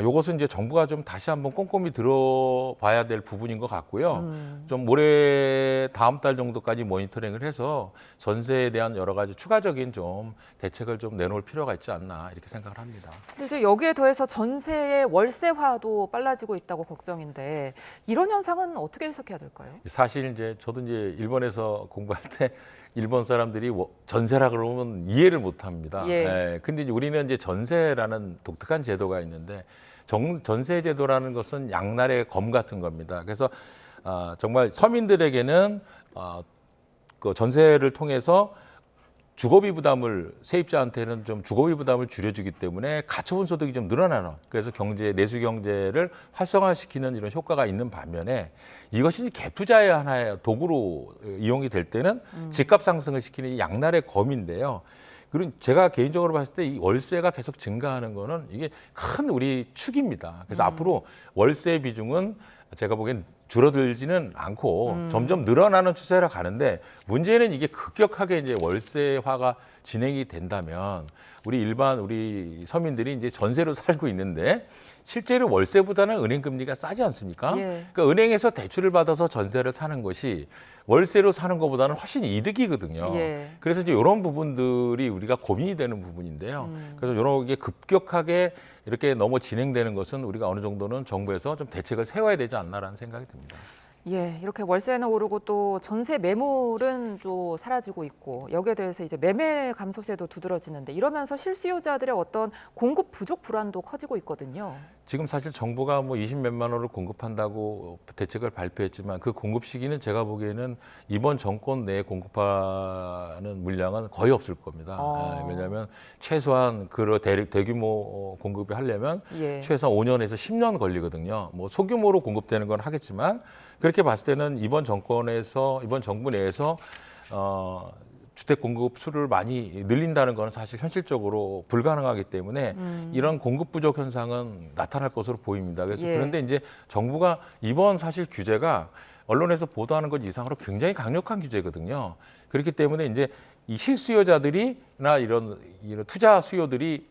이것은 이제 정부가 좀 다시 한번 꼼꼼히 들어봐야 될 부분인 것 같고요. 좀 올해 다음 달 정도까지 모니터링을 해서 전세에 대한 여러 가지 추가적인 좀 대책을 좀 내놓을 필요가 있지 않나 이렇게 생각을 합니다. 근데 이제 여기에 더해서 전세의 월세화도 빨라지고 있다고 걱정인데 이런 현상은 어떻게 해석해야 될까요? 사실 이제 저도 이제 일본에서 공부할 때 일본 사람들이 전세라 그러면 이해를 못 합니다. 근데 우리는 이제 전세라는 독특한 제도가 있는데 전세 제도라는 것은 양날의 검 같은 겁니다. 그래서 정말 서민들에게는 그 전세를 통해서 주거비 부담을 세입자한테는 좀 주거비 부담을 줄여주기 때문에 가처분 소득이 좀 늘어나는 그래서 경제 내수 경제를 활성화시키는 이런 효과가 있는 반면에 이것이 갭 투자의 하나의 도구로 이용이 될 때는 집값 상승을 시키는 이 양날의 검인데요. 그리고 제가 개인적으로 봤을 때 이 월세가 계속 증가하는 거는 이게 큰 우리 축입니다. 그래서 앞으로 월세 비중은 제가 보기엔 줄어들지는 않고 점점 늘어나는 추세로 가는데 문제는 이게 급격하게 이제 월세화가 진행이 된다면 우리 서민들이 이제 전세로 살고 있는데 실제로 월세보다는 은행 금리가 싸지 않습니까? 예. 그러니까 은행에서 대출을 받아서 전세를 사는 것이 월세로 사는 것보다는 훨씬 이득이거든요. 예. 그래서 이제 이런 부분들이 우리가 고민이 되는 부분인데요. 그래서 이런 게 급격하게 이렇게 너무 진행되는 것은 우리가 어느 정도는 정부에서 좀 대책을 세워야 되지 않나라는 생각이 듭니다. 예, 이렇게 월세는 오르고 또 전세 매물은 또 사라지고 있고 여기에 대해서 이제 매매 감소세도 두드러지는데 이러면서 실수요자들의 어떤 공급 부족 불안도 커지고 있거든요. 지금 사실 정부가 뭐 20몇만 원을 공급한다고 대책을 발표했지만 그 공급 시기는 제가 보기에는 이번 정권 내에 공급하는 물량은 거의 없을 겁니다. 왜냐하면 최소한 대규모 공급이 하려면 예. 최소한 5년에서 10년 걸리거든요. 뭐 소규모로 공급되는 건 하겠지만 그렇게 봤을 때는 이번 정부 내에서 주택 공급 수를 많이 늘린다는 것은 사실 현실적으로 불가능하기 때문에 이런 공급 부족 현상은 나타날 것으로 보입니다. 그래서 예. 그런데 이제 정부가 이번 사실 규제가 언론에서 보도하는 것 이상으로 굉장히 강력한 규제거든요. 그렇기 때문에 이제 이 실수요자들이나 이런 투자 수요들이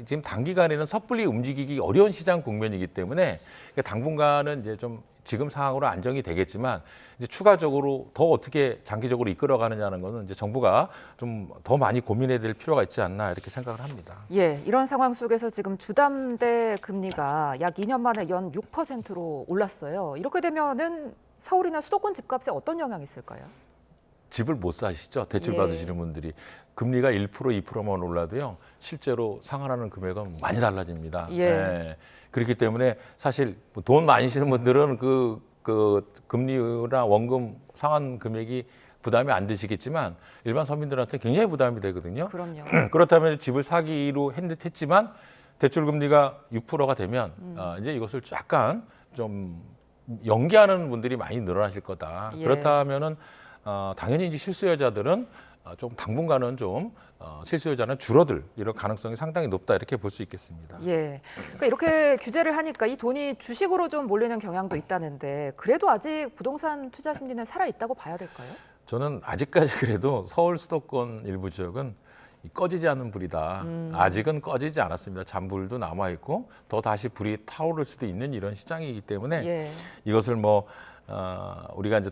지금 단기간에는 섣불리 움직이기 어려운 시장 국면이기 때문에 당분간은 이제 좀 지금 상황으로 안정이 되겠지만 이제 추가적으로 더 어떻게 장기적으로 이끌어가느냐는 것은 이제 정부가 좀 더 많이 고민해야 될 필요가 있지 않나 이렇게 생각을 합니다. 예, 이런 상황 속에서 지금 주담대 금리가 약 2년 만에 연 6%로 올랐어요. 이렇게 되면은 서울이나 수도권 집값에 어떤 영향이 있을까요? 집을 못 사시죠. 대출 예. 받으시는 분들이. 금리가 1%, 2%만 올라도요. 실제로 상환하는 금액은 많이 달라집니다. 예. 그렇기 때문에 사실 돈 많이 쓰는 분들은 그 금리나 원금 상환 금액이 부담이 안 되시겠지만 일반 서민들한테 굉장히 부담이 되거든요. 그럼요. 그렇다면 집을 사기로 했지만 대출 금리가 6%가 되면 이제 이것을 약간 좀 연기하는 분들이 많이 늘어나실 거다. 예. 그렇다면은 당연히 이제 실수요자들은 좀 당분간은 좀 실수요자는 줄어들 이런 가능성이 상당히 높다 이렇게 볼 수 있겠습니다. 예, 그러니까 이렇게 규제를 하니까 이 돈이 주식으로 좀 몰리는 경향도 있다는데 그래도 아직 부동산 투자 심리는 살아 있다고 봐야 될까요? 저는 아직까지 그래도 서울 수도권 일부 지역은 꺼지지 않는 불이다. 아직은 꺼지지 않았습니다. 잔불도 남아 있고 더 다시 불이 타오를 수도 있는 이런 시장이기 때문에 예. 이것을 뭐 우리가 이제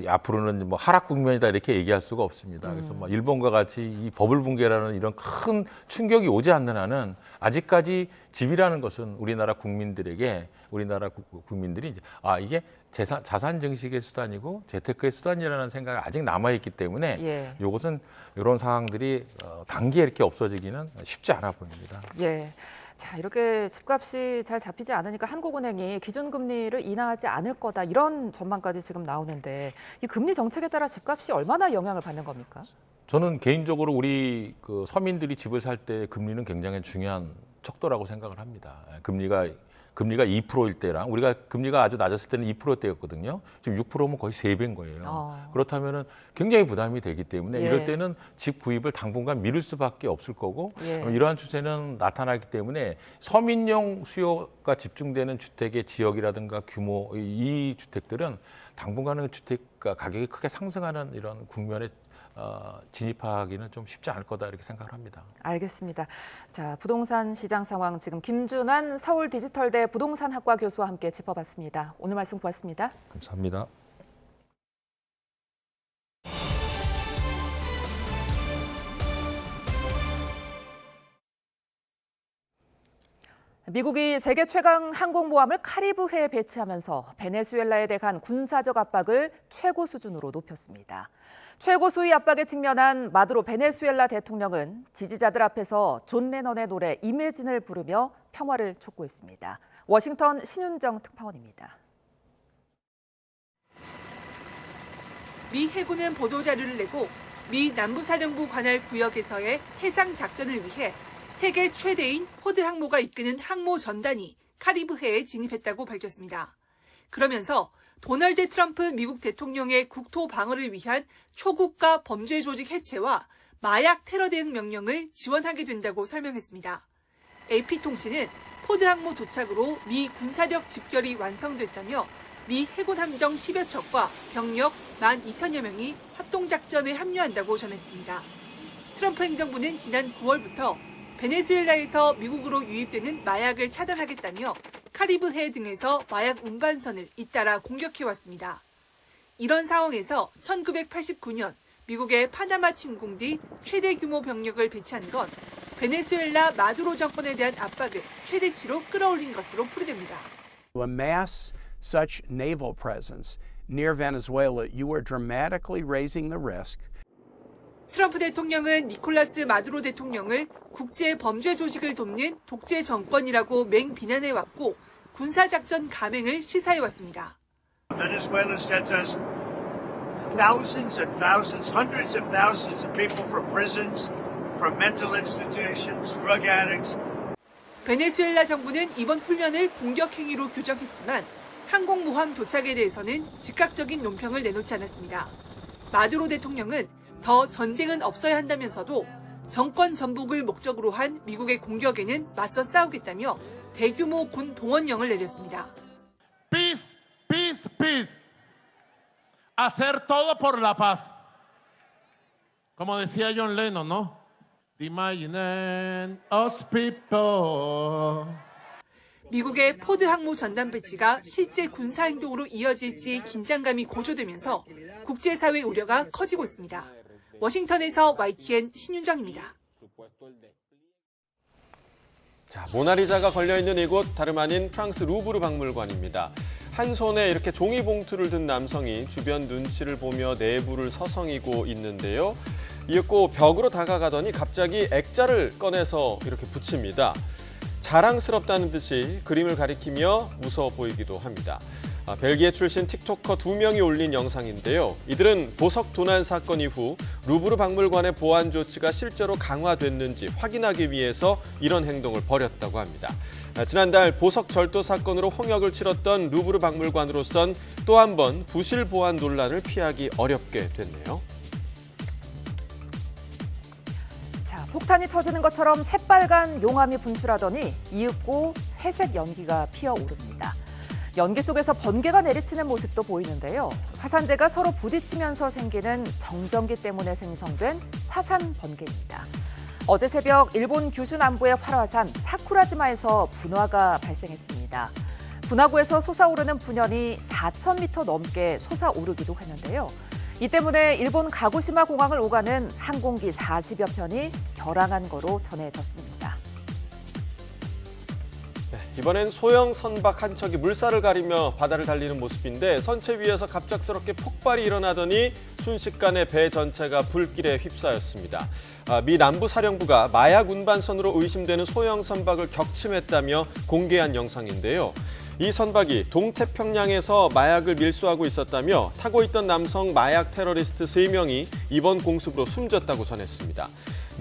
앞으로는 뭐 하락 국면이다 이렇게 얘기할 수가 없습니다. 그래서 뭐 일본과 같이 이 버블 붕괴라는 이런 큰 충격이 오지 않는 한은 아직까지 집이라는 것은 우리나라 국민들이 이제 이게 자산 증식의 수단이고 재테크의 수단이라는 생각이 아직 남아 있기 때문에 예. 이것은 이런 상황들이 단기에 이렇게 없어지기는 쉽지 않아 보입니다. 예. 자, 이렇게 집값이 잘 잡히지 않으니까 한국은행이 기준금리를 인하하지 않을 거다 이런 전망까지 지금 나오는데 이 금리 정책에 따라 집값이 얼마나 영향을 받는 겁니까? 저는 개인적으로 우리 서민들이 집을 살 때 금리는 굉장히 중요한 척도라고 생각을 합니다. 금리가 2%일 때랑 우리가 금리가 아주 낮았을 때는 2%대였거든요. 지금 6%면 거의 3배인 거예요. 그렇다면은 굉장히 부담이 되기 때문에 예. 이럴 때는 집 구입을 당분간 미룰 수밖에 없을 거고 예. 이러한 추세는 나타나기 때문에 서민용 수요가 집중되는 주택의 지역이라든가 규모 이 주택들은 당분간은 주택 가격이 크게 상승하는 이런 국면에 진입하기는 좀 쉽지 않을 거다 이렇게 생각을 합니다. 알겠습니다. 자, 부동산 시장 상황 지금 김준환 서울 디지털대 부동산학과 교수와 함께 짚어봤습니다. 오늘 말씀 고맙습니다. 감사합니다. 미국이 세계 최강 항공모함을 카리브해에 배치하면서 베네수엘라에 대한 군사적 압박을 최고 수준으로 높였습니다. 최고 수위 압박에 직면한 마두로 베네수엘라 대통령은 지지자들 앞에서 존 레넌의 노래 이매진을 부르며 평화를 촉구했습니다. 워싱턴 신윤정 특파원입니다. 미 해군은 보도자료를 내고 미 남부사령부 관할 구역에서의 해상 작전을 위해 세계 최대인 포드 항모가 이끄는 항모 전단이 카리브해에 진입했다고 밝혔습니다. 그러면서 도널드 트럼프 미국 대통령의 국토 방어를 위한 초국가 범죄 조직 해체와 마약 테러 대응 명령을 지원하게 된다고 설명했습니다. AP통신은 포드 항모 도착으로 미 군사력 집결이 완성됐다며 미 해군 함정 10여 척과 병력 12,000여 명이 합동작전에 합류한다고 전했습니다. 트럼프 행정부는 지난 9월부터 베네수엘라에서 미국으로 유입되는 마약을 차단하겠다며 카리브해 등에서 마약 운반선을 잇따라 공격해왔습니다. 이런 상황에서 1989년 미국의 파나마 침공 뒤 최대 규모 병력을 배치한 건 베네수엘라 마두로 정권에 대한 압박을 최대치로 끌어올린 것으로 풀이됩니다. To amass such naval presence near Venezuela, you are dramatically raising the risk. 트럼프 대통령은 니콜라스 마두로 대통령을 국제 범죄 조직을 돕는 독재 정권이라고 맹비난해왔고 군사작전 감행을 시사해왔습니다. Venezuela sent us thousands and thousands, hundreds of thousands of people from prisons, from mental institutions, drug addicts. 베네수엘라 정부는 이번 훈련을 공격 행위로 규정했지만 항공모함 도착에 대해서는 즉각적인 논평을 내놓지 않았습니다. 마두로 대통령은 더 전쟁은 없어야 한다면서도 정권 전복을 목적으로 한 미국의 공격에는 맞서 싸우겠다며 대규모 군 동원령을 내렸습니다. Peace, peace, peace. Hacer todo por la paz. Como decía John Lennon, ¿no? Imagine us people. 미국의 포드 항모 전단 배치가 실제 군사 행동으로 이어질지 긴장감이 고조되면서 국제사회 우려가 커지고 있습니다. 워싱턴에서 YTN 신윤정입니다. 자, 모나리자가 걸려있는 이곳 다름 아닌 프랑스 루브르 박물관입니다. 한 손에 이렇게 종이 봉투를 든 남성이 주변 눈치를 보며 내부를 서성이고 있는데요. 이윽고 벽으로 다가가더니 갑자기 액자를 꺼내서 이렇게 붙입니다. 자랑스럽다는 듯이 그림을 가리키며 웃어 보이기도 합니다. 벨기에 출신 틱토커 2명이 올린 영상인데요. 이들은 보석 도난 사건 이후 루브르 박물관의 보안 조치가 실제로 강화됐는지 확인하기 위해서 이런 행동을 벌였다고 합니다. 지난달 보석 절도 사건으로 홍역을 치렀던 루브르 박물관으로선 또 한 번 부실 보안 논란을 피하기 어렵게 됐네요. 폭탄이 터지는 것처럼 새빨간 용암이 분출하더니 이윽고 회색 연기가 피어오릅니다. 연기 속에서 번개가 내리치는 모습도 보이는데요. 화산재가 서로 부딪히면서 생기는 정전기 때문에 생성된 화산 번개입니다. 어제 새벽 일본 규슈 남부의 활화산 사쿠라지마에서 분화가 발생했습니다. 분화구에서 솟아오르는 분연이 4,000m 넘게 솟아오르기도 했는데요. 이 때문에 일본 가고시마 공항을 오가는 항공기 40여 편이 결항한 거로 전해졌습니다. 네, 이번엔 소형 선박 한 척이 물살을 가리며 바다를 달리는 모습인데 선체 위에서 갑작스럽게 폭발이 일어나더니 순식간에 배 전체가 불길에 휩싸였습니다. 미 남부사령부가 마약 운반선으로 의심되는 소형 선박을 격침했다며 공개한 영상인데요. 이 선박이 동태평양에서 마약을 밀수하고 있었다며 타고 있던 남성 마약 테러리스트 3명이 이번 공습으로 숨졌다고 전했습니다.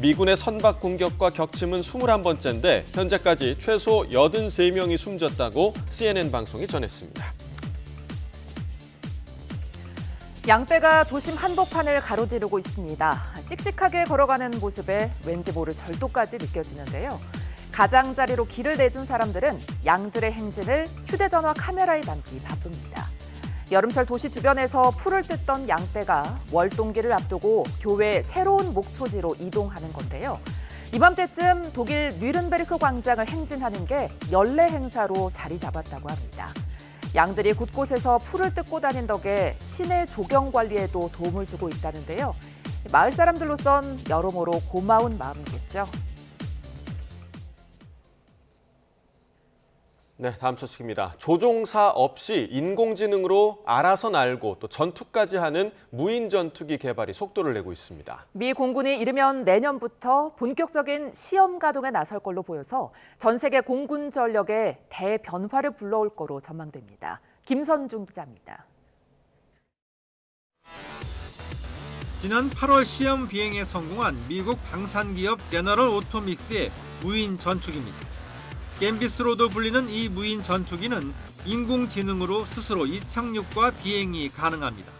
미군의 선박 공격과 격침은 21번째인데 현재까지 최소 83명이 숨졌다고 CNN 방송이 전했습니다. 양떼가 도심 한복판을 가로지르고 있습니다. 씩씩하게 걸어가는 모습에 왠지 모를 절도까지 느껴지는데요. 가장자리로 길을 내준 사람들은 양들의 행진을 휴대전화 카메라에 담기 바쁩니다. 여름철 도시 주변에서 풀을 뜯던 양떼가 월동기를 앞두고 교외 새로운 목초지로 이동하는 건데요. 이맘때쯤 독일 뉘른베르크 광장을 행진하는 게 연례 행사로 자리 잡았다고 합니다. 양들이 곳곳에서 풀을 뜯고 다닌 덕에 시내 조경 관리에도 도움을 주고 있다는데요. 마을 사람들로선 여러모로 고마운 마음이겠죠. 네, 다음 소식입니다. 조종사 없이 인공지능으로 알아서 날고 또 전투까지 하는 무인 전투기 개발이 속도를 내고 있습니다. 미 공군이 이르면 내년부터 본격적인 시험 가동에 나설 걸로 보여서 전 세계 공군 전력에 대변화를 불러올 거로 전망됩니다. 김선중 기자입니다. 지난 8월 시험 비행에 성공한 미국 방산기업 제너럴 오토믹스의 무인 전투기입니다. 갬비스로도 불리는 이 무인 전투기는 인공지능으로 스스로 이착륙과 비행이 가능합니다.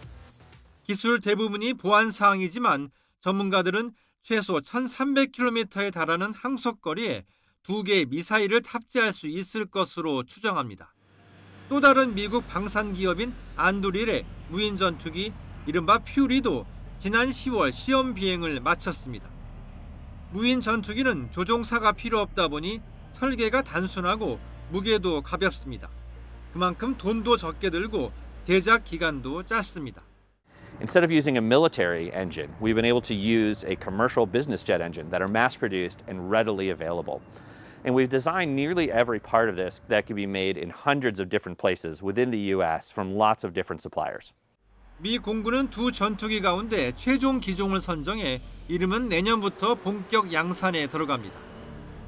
기술 대부분이 보안 사항이지만 전문가들은 최소 1,300km에 달하는 항속거리에 2개의 미사일을 탑재할 수 있을 것으로 추정합니다. 또 다른 미국 방산기업인 안두릴의 무인 전투기 이른바 퓨리도 지난 10월 시험 비행을 마쳤습니다. 무인 전투기는 조종사가 필요 없다 보니 설계가 단순하고 무게도 가볍습니다. 그만큼 돈도 적게 들고 제작 기간도 짧습니다. Instead of using a military engine, we've been able to use a commercial business jet engine that are mass-produced and readily available. And we've designed nearly every part of this that can be made in hundreds of different places within the U.S. from lots of different suppliers. 미 공군은 두 전투기 가운데 최종 기종을 선정해 이르면 내년부터 본격 양산에 들어갑니다.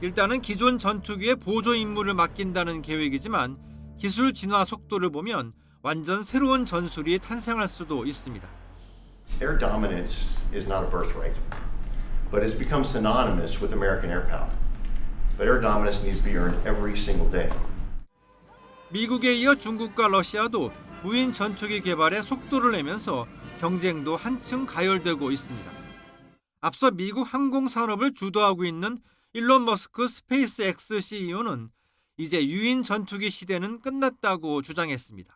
일단은 기존 전투기에 보조 임무를 맡긴다는 계획이지만 기술 진화 속도를 보면 완전 새로운 전술이 탄생할 수도 있습니다. Air dominance is not a birthright, but has become synonymous with American air power. But air dominance needs to be earned every single day. 미국에 이어 중국과 러시아도 무인 전투기 개발에 속도를 내면서 경쟁도 한층 가열되고 있습니다. 앞서 미국 항공 산업을 주도하고 있는 일론 머스크 스페이스X CEO는 이제 유인 전투기 시대는 끝났다고 주장했습니다.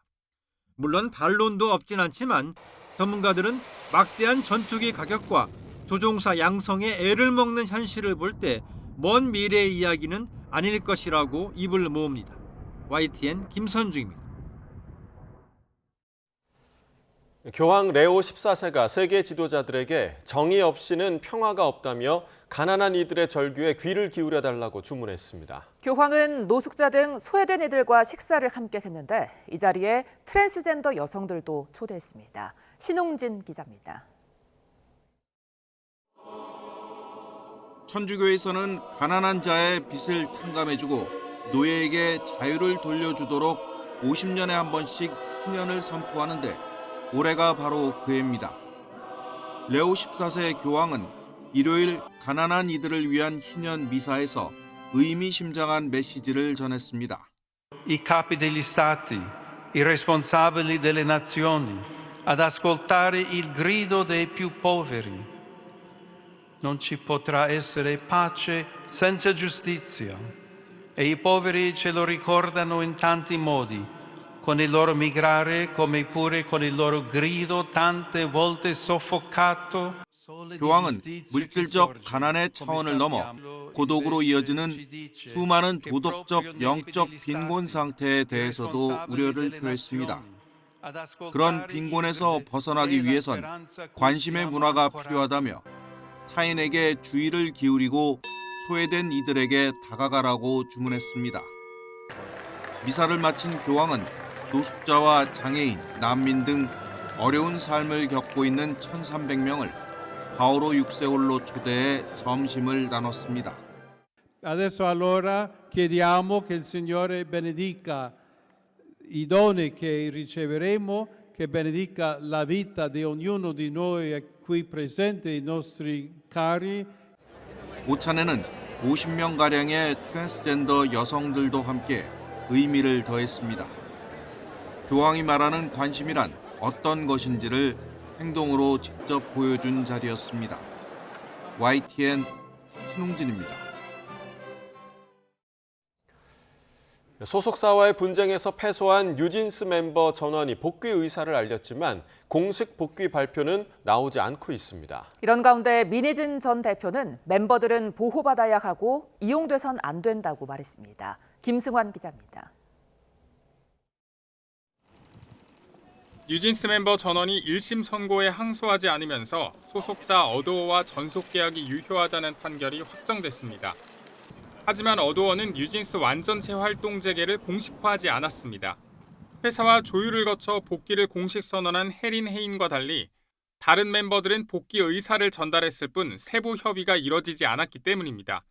물론 반론도 없진 않지만 전문가들은 막대한 전투기 가격과 조종사 양성에 애를 먹는 현실을 볼 때 먼 미래의 이야기는 아닐 것이라고 입을 모읍니다. YTN 김선중입니다. 교황 레오 14세가 세계 지도자들에게 정의 없이는 평화가 없다며 가난한 이들의 절규에 귀를 기울여 달라고 주문했습니다. 교황은 노숙자 등 소외된 이들과 식사를 함께 했는데 이 자리에 트랜스젠더 여성들도 초대했습니다. 신홍진 기자입니다. 천주교에서는 가난한 자의 빚을 탕감해주고 노예에게 자유를 돌려주도록 50년에 한 번씩 희년을 선포하는데 올해가 바로 그 해입니다. 레오 14세 교황은 일요일 가난한 이들을 위한 희년 미사에서 의미심장한 메시지를 전했습니다. I capi degli stati, i responsabili delle nazioni, ad ascoltare il grido dei più poveri. Non ci potrà essere pace senza giustizia e i poveri ce lo ricordano in tanti modi, con il loro migrare come pure con il loro grido tante volte soffocato. 교황은 물질적 가난의 차원을 넘어 고독으로 이어지는 수많은 도덕적, 영적 빈곤 상태에 대해서도 우려를 표했습니다. 그런 빈곤에서 벗어나기 위해선 관심의 문화가 필요하다며 타인에게 주의를 기울이고 소외된 이들에게 다가가라고 주문했습니다. 미사를 마친 교황은 노숙자와 장애인, 난민 등 어려운 삶을 겪고 있는 1,300명을 바오로 6세홀로 초대해 점심을 나눴습니다. Adesso allora chiediamo che il Signore benedica i doni che riceveremo, che benedica la vita di ognuno di noi qui presenti, i nostri cari. 오찬에는 50명가량의 트랜스젠더 여성들도 함께 의미를 더했습니다. 교황이 말하는 관심이란 어떤 것인지를 행동으로 직접 보여준 자리였습니다. YTN 신홍진입니다. 소속사와의 분쟁에서 패소한 뉴진스 멤버 전원이 복귀 의사를 알렸지만 공식 복귀 발표는 나오지 않고 있습니다. 이런 가운데 민희진 전 대표는 멤버들은 보호받아야 하고 이용돼선 안 된다고 말했습니다. 김승환 기자입니다. 뉴진스 멤버 전원이 1심 선고에 항소하지 않으면서 소속사 어도어와 전속 계약이 유효하다는 판결이 확정됐습니다. 하지만 어도어는 뉴진스 완전체 활동 재개를 공식화하지 않았습니다. 회사와 조율을 거쳐 복귀를 공식 선언한 해린 헤인과 달리 다른 멤버들은 복귀 의사를 전달했을 뿐 세부 협의가 이뤄지지 않았기 때문입니다.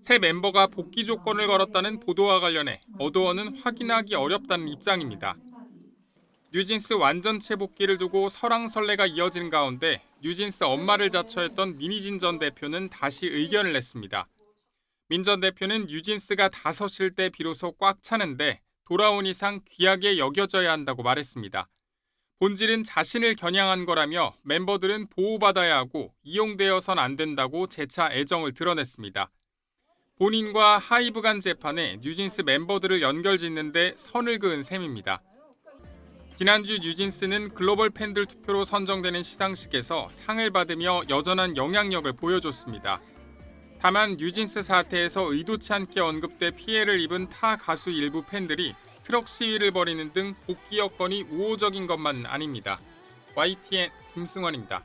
새 멤버가 복귀 조건을 걸었다는 보도와 관련해 어도어는 확인하기 어렵다는 입장입니다. 뉴진스 완전체 복귀를 두고 설왕설래가 이어지는 가운데 뉴진스 엄마를 자처했던 민희진 전 대표는 다시 의견을 냈습니다. 민 전 대표는 뉴진스가 5일 때 비로소 꽉 차는데 돌아온 이상 귀하게 여겨져야 한다고 말했습니다. 본질은 자신을 겨냥한 거라며 멤버들은 보호받아야 하고 이용되어선 안 된다고 재차 애정을 드러냈습니다. 본인과 하이브 간 재판에 뉴진스 멤버들을 연결짓는데 선을 그은 셈입니다. 지난주 뉴진스는 글로벌 팬들 투표로 선정되는 시상식에서 상을 받으며 여전한 영향력을 보여줬습니다. 다만 뉴진스 사태에서 의도치 않게 언급돼 피해를 입은 타 가수 일부 팬들이 트럭 시위를 벌이는 등 복귀 여건이 우호적인 것만은 아닙니다. YTN 김승원입니다.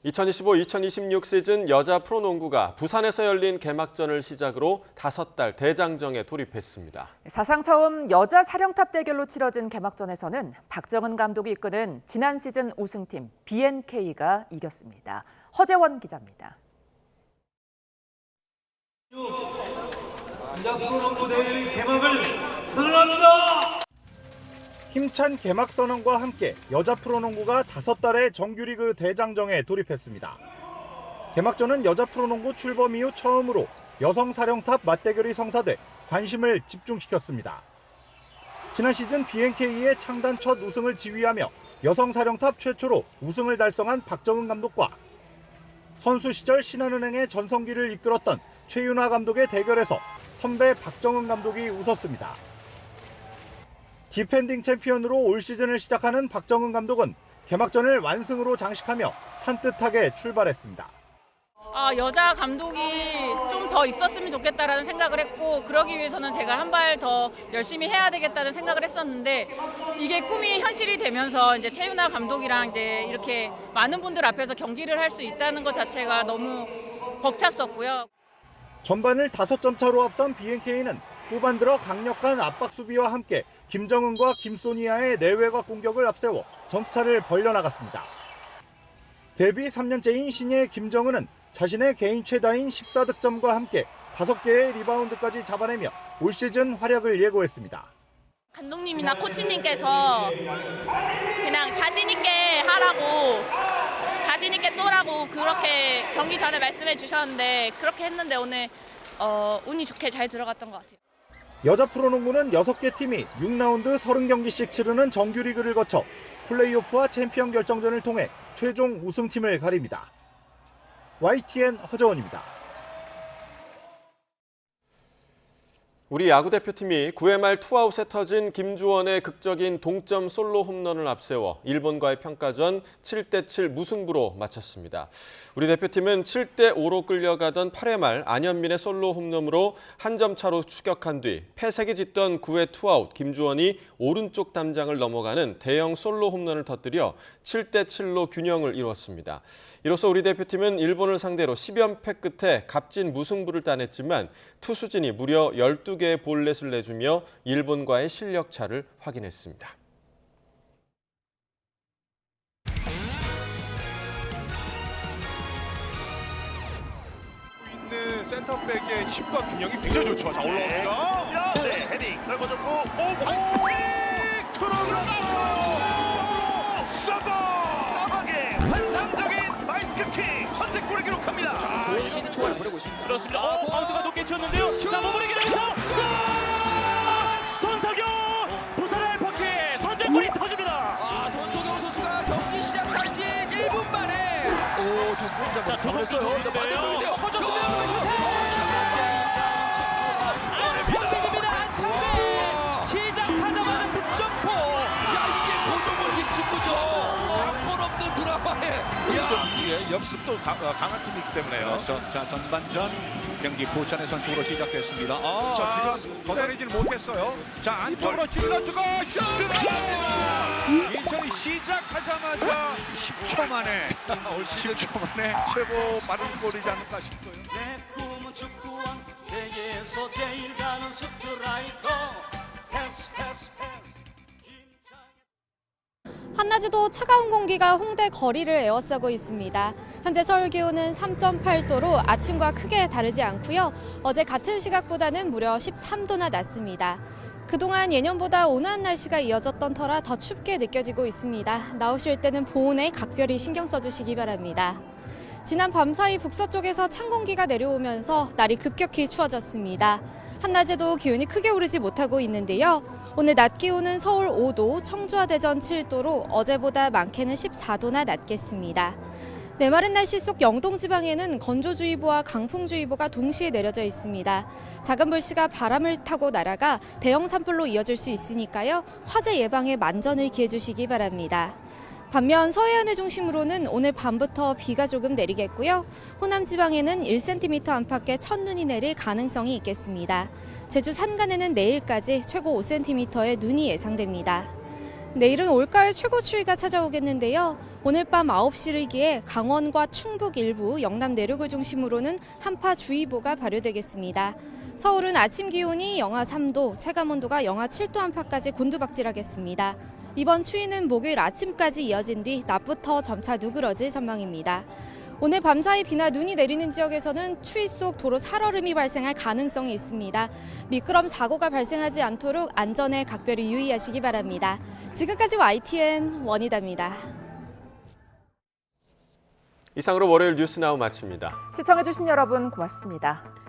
2025-2026 시즌 여자 프로농구가 부산에서 열린 개막전을 시작으로 5달 대장정에 돌입했습니다. 사상 처음 여자 사령탑 대결로 치러진 개막전에서는 박정은 감독이 이끄는 지난 시즌 우승팀 BNK가 이겼습니다. 허재원 기자입니다. 여자 프로농구 대회 개막을 선언합니다. 힘찬 개막 선언과 함께 여자 프로농구가 5달의 정규리그 대장정에 돌입했습니다. 개막전은 여자 프로농구 출범 이후 처음으로 여성 사령탑 맞대결이 성사돼 관심을 집중시켰습니다. 지난 시즌 BNK의 창단 첫 우승을 지휘하며 여성 사령탑 최초로 우승을 달성한 박정은 감독과 선수 시절 신한은행의 전성기를 이끌었던 최윤화 감독의 대결에서 선배 박정은 감독이 웃었습니다. 디펜딩 챔피언으로 올 시즌을 시작하는 박정은 감독은 개막전을 완승으로 장식하며 산뜻하게 출발했습니다. 여자 감독이 좀 더 있었으면 좋겠다라는 생각을 했고, 그러기 위해서는 제가 한 발 더 열심히 해야 되겠다는 생각을 했었는데, 이게 꿈이 현실이 되면서 이제 최윤아 감독이랑 이제 이렇게 많은 분들 앞에서 경기를 할 수 있다는 것 자체가 너무 벅찼었고요. 전반을 5점 차로 앞선 BNK는 후반 들어 강력한 압박 수비와 함께 김정은과 김소니아의 내외곽 공격을 앞세워 점수차를 벌려나갔습니다. 데뷔 3년째인 신예의 김정은은 자신의 개인 최다인 14득점과 함께 5개의 리바운드까지 잡아내며 올 시즌 활약을 예고했습니다. 감독님이나 코치님께서 그냥 자신 있게 하라고, 자신 있게 쏘라고 그렇게 경기 전에 말씀해 주셨는데, 그렇게 했는데 오늘 운이 좋게 잘 들어갔던 것 같아요. 여자 프로농구는 6개 팀이 6라운드 30경기씩 치르는 정규리그를 거쳐 플레이오프와 챔피언 결정전을 통해 최종 우승팀을 가립니다. YTN 허재원입니다. 우리 야구대표팀이 9회 말 투아웃에 터진 김주원의 극적인 동점 솔로 홈런을 앞세워 일본과의 평가전 7대7 무승부로 마쳤습니다. 우리 대표팀은 7대5로 끌려가던 8회 말 안현민의 솔로 홈런으로 한 점 차로 추격한 뒤 패색이 짙던 9회 투아웃 김주원이 오른쪽 담장을 넘어가는 대형 솔로 홈런을 터뜨려 7대7로 균형을 이뤘습니다. 이로써 우리 대표팀은 일본을 상대로 10연패 끝에 값진 무승부를 따냈지만 투수진이 무려 12개의 볼넷을 내주며 일본과의 실력 차를 확인했습니다. 있는 센터백의 힘과 균형이 굉장히 좋죠. 자, 올라옵니다. 네, 헤딩 떨궈졌고 오버 들어갔어. 서버의 환상적인 바이스크킥 선제골을 기록합니다. 시즌 초반을 보내고 있습니다. 그렇습니다. 바운드가 높게 튀었는데요. 자, 머무르게 되면서 손석영 부산의 바퀴 선제골이 터집니다. 손석영 선수가 경기 시작한 지 1분 만에 자, 잡았어요. 안창빈입니다. 시작하자마자 득점포. 야, 이게 고성골식 축구죠. 각본 없는 드라마에. 역습도 강한 팀이 있기 때문에요. 자, 전반전 경기 부천의 선수로 시작됐습니다. 지금 걷어내질 못했어요. 자, 안쪽으로 찔러주고 슛! 인천이 시작하자마자 10초 만에 10초 만에 최고 빠른 골이지 않을까 싶고요. 내 꿈은 축구왕, 세계에서 제일 가는 스트라이커. 패스. 한낮에도 차가운 공기가 홍대 거리를 에워싸고 있습니다. 현재 서울 기온은 3.8도로 아침과 크게 다르지 않고요. 어제 같은 시각보다는 무려 13도나 낮습니다. 그동안 예년보다 온화한 날씨가 이어졌던 터라 더 춥게 느껴지고 있습니다. 나오실 때는 보온에 각별히 신경 써주시기 바랍니다. 지난 밤사이 북서쪽에서 찬 공기가 내려오면서 날이 급격히 추워졌습니다. 한낮에도 기온이 크게 오르지 못하고 있는데요. 오늘 낮 기온은 서울 5도, 청주와 대전 7도로 어제보다 많게는 14도나 낮겠습니다. 메마른 날씨 속 영동 지방에는 건조주의보와 강풍주의보가 동시에 내려져 있습니다. 작은 불씨가 바람을 타고 날아가 대형 산불로 이어질 수 있으니까요. 화재 예방에 만전을 기해 주시기 바랍니다. 반면 서해안을 중심으로는 오늘 밤부터 비가 조금 내리겠고요. 호남 지방에는 1cm 안팎의 첫눈이 내릴 가능성이 있겠습니다. 제주 산간에는 내일까지 최고 5cm의 눈이 예상됩니다. 내일은 올가을 최고 추위가 찾아오겠는데요. 오늘 밤 9시를 기해 강원과 충북 일부, 영남 내륙을 중심으로는 한파주의보가 발효되겠습니다. 서울은 아침 기온이 영하 3도, 체감온도가 영하 7도 안팎까지 곤두박질하겠습니다. 이번 추위는 목요일 아침까지 이어진 뒤 낮부터 점차 누그러질 전망입니다. 오늘 밤사이 비나 눈이 내리는 지역에서는 추위 속 도로 살얼음이 발생할 가능성이 있습니다. 미끄럼 사고가 발생하지 않도록 안전에 각별히 유의하시기 바랍니다. 지금까지 YTN 원희다입니다. 이상으로 월요일 뉴스나우 마칩니다. 시청해주신 여러분 고맙습니다.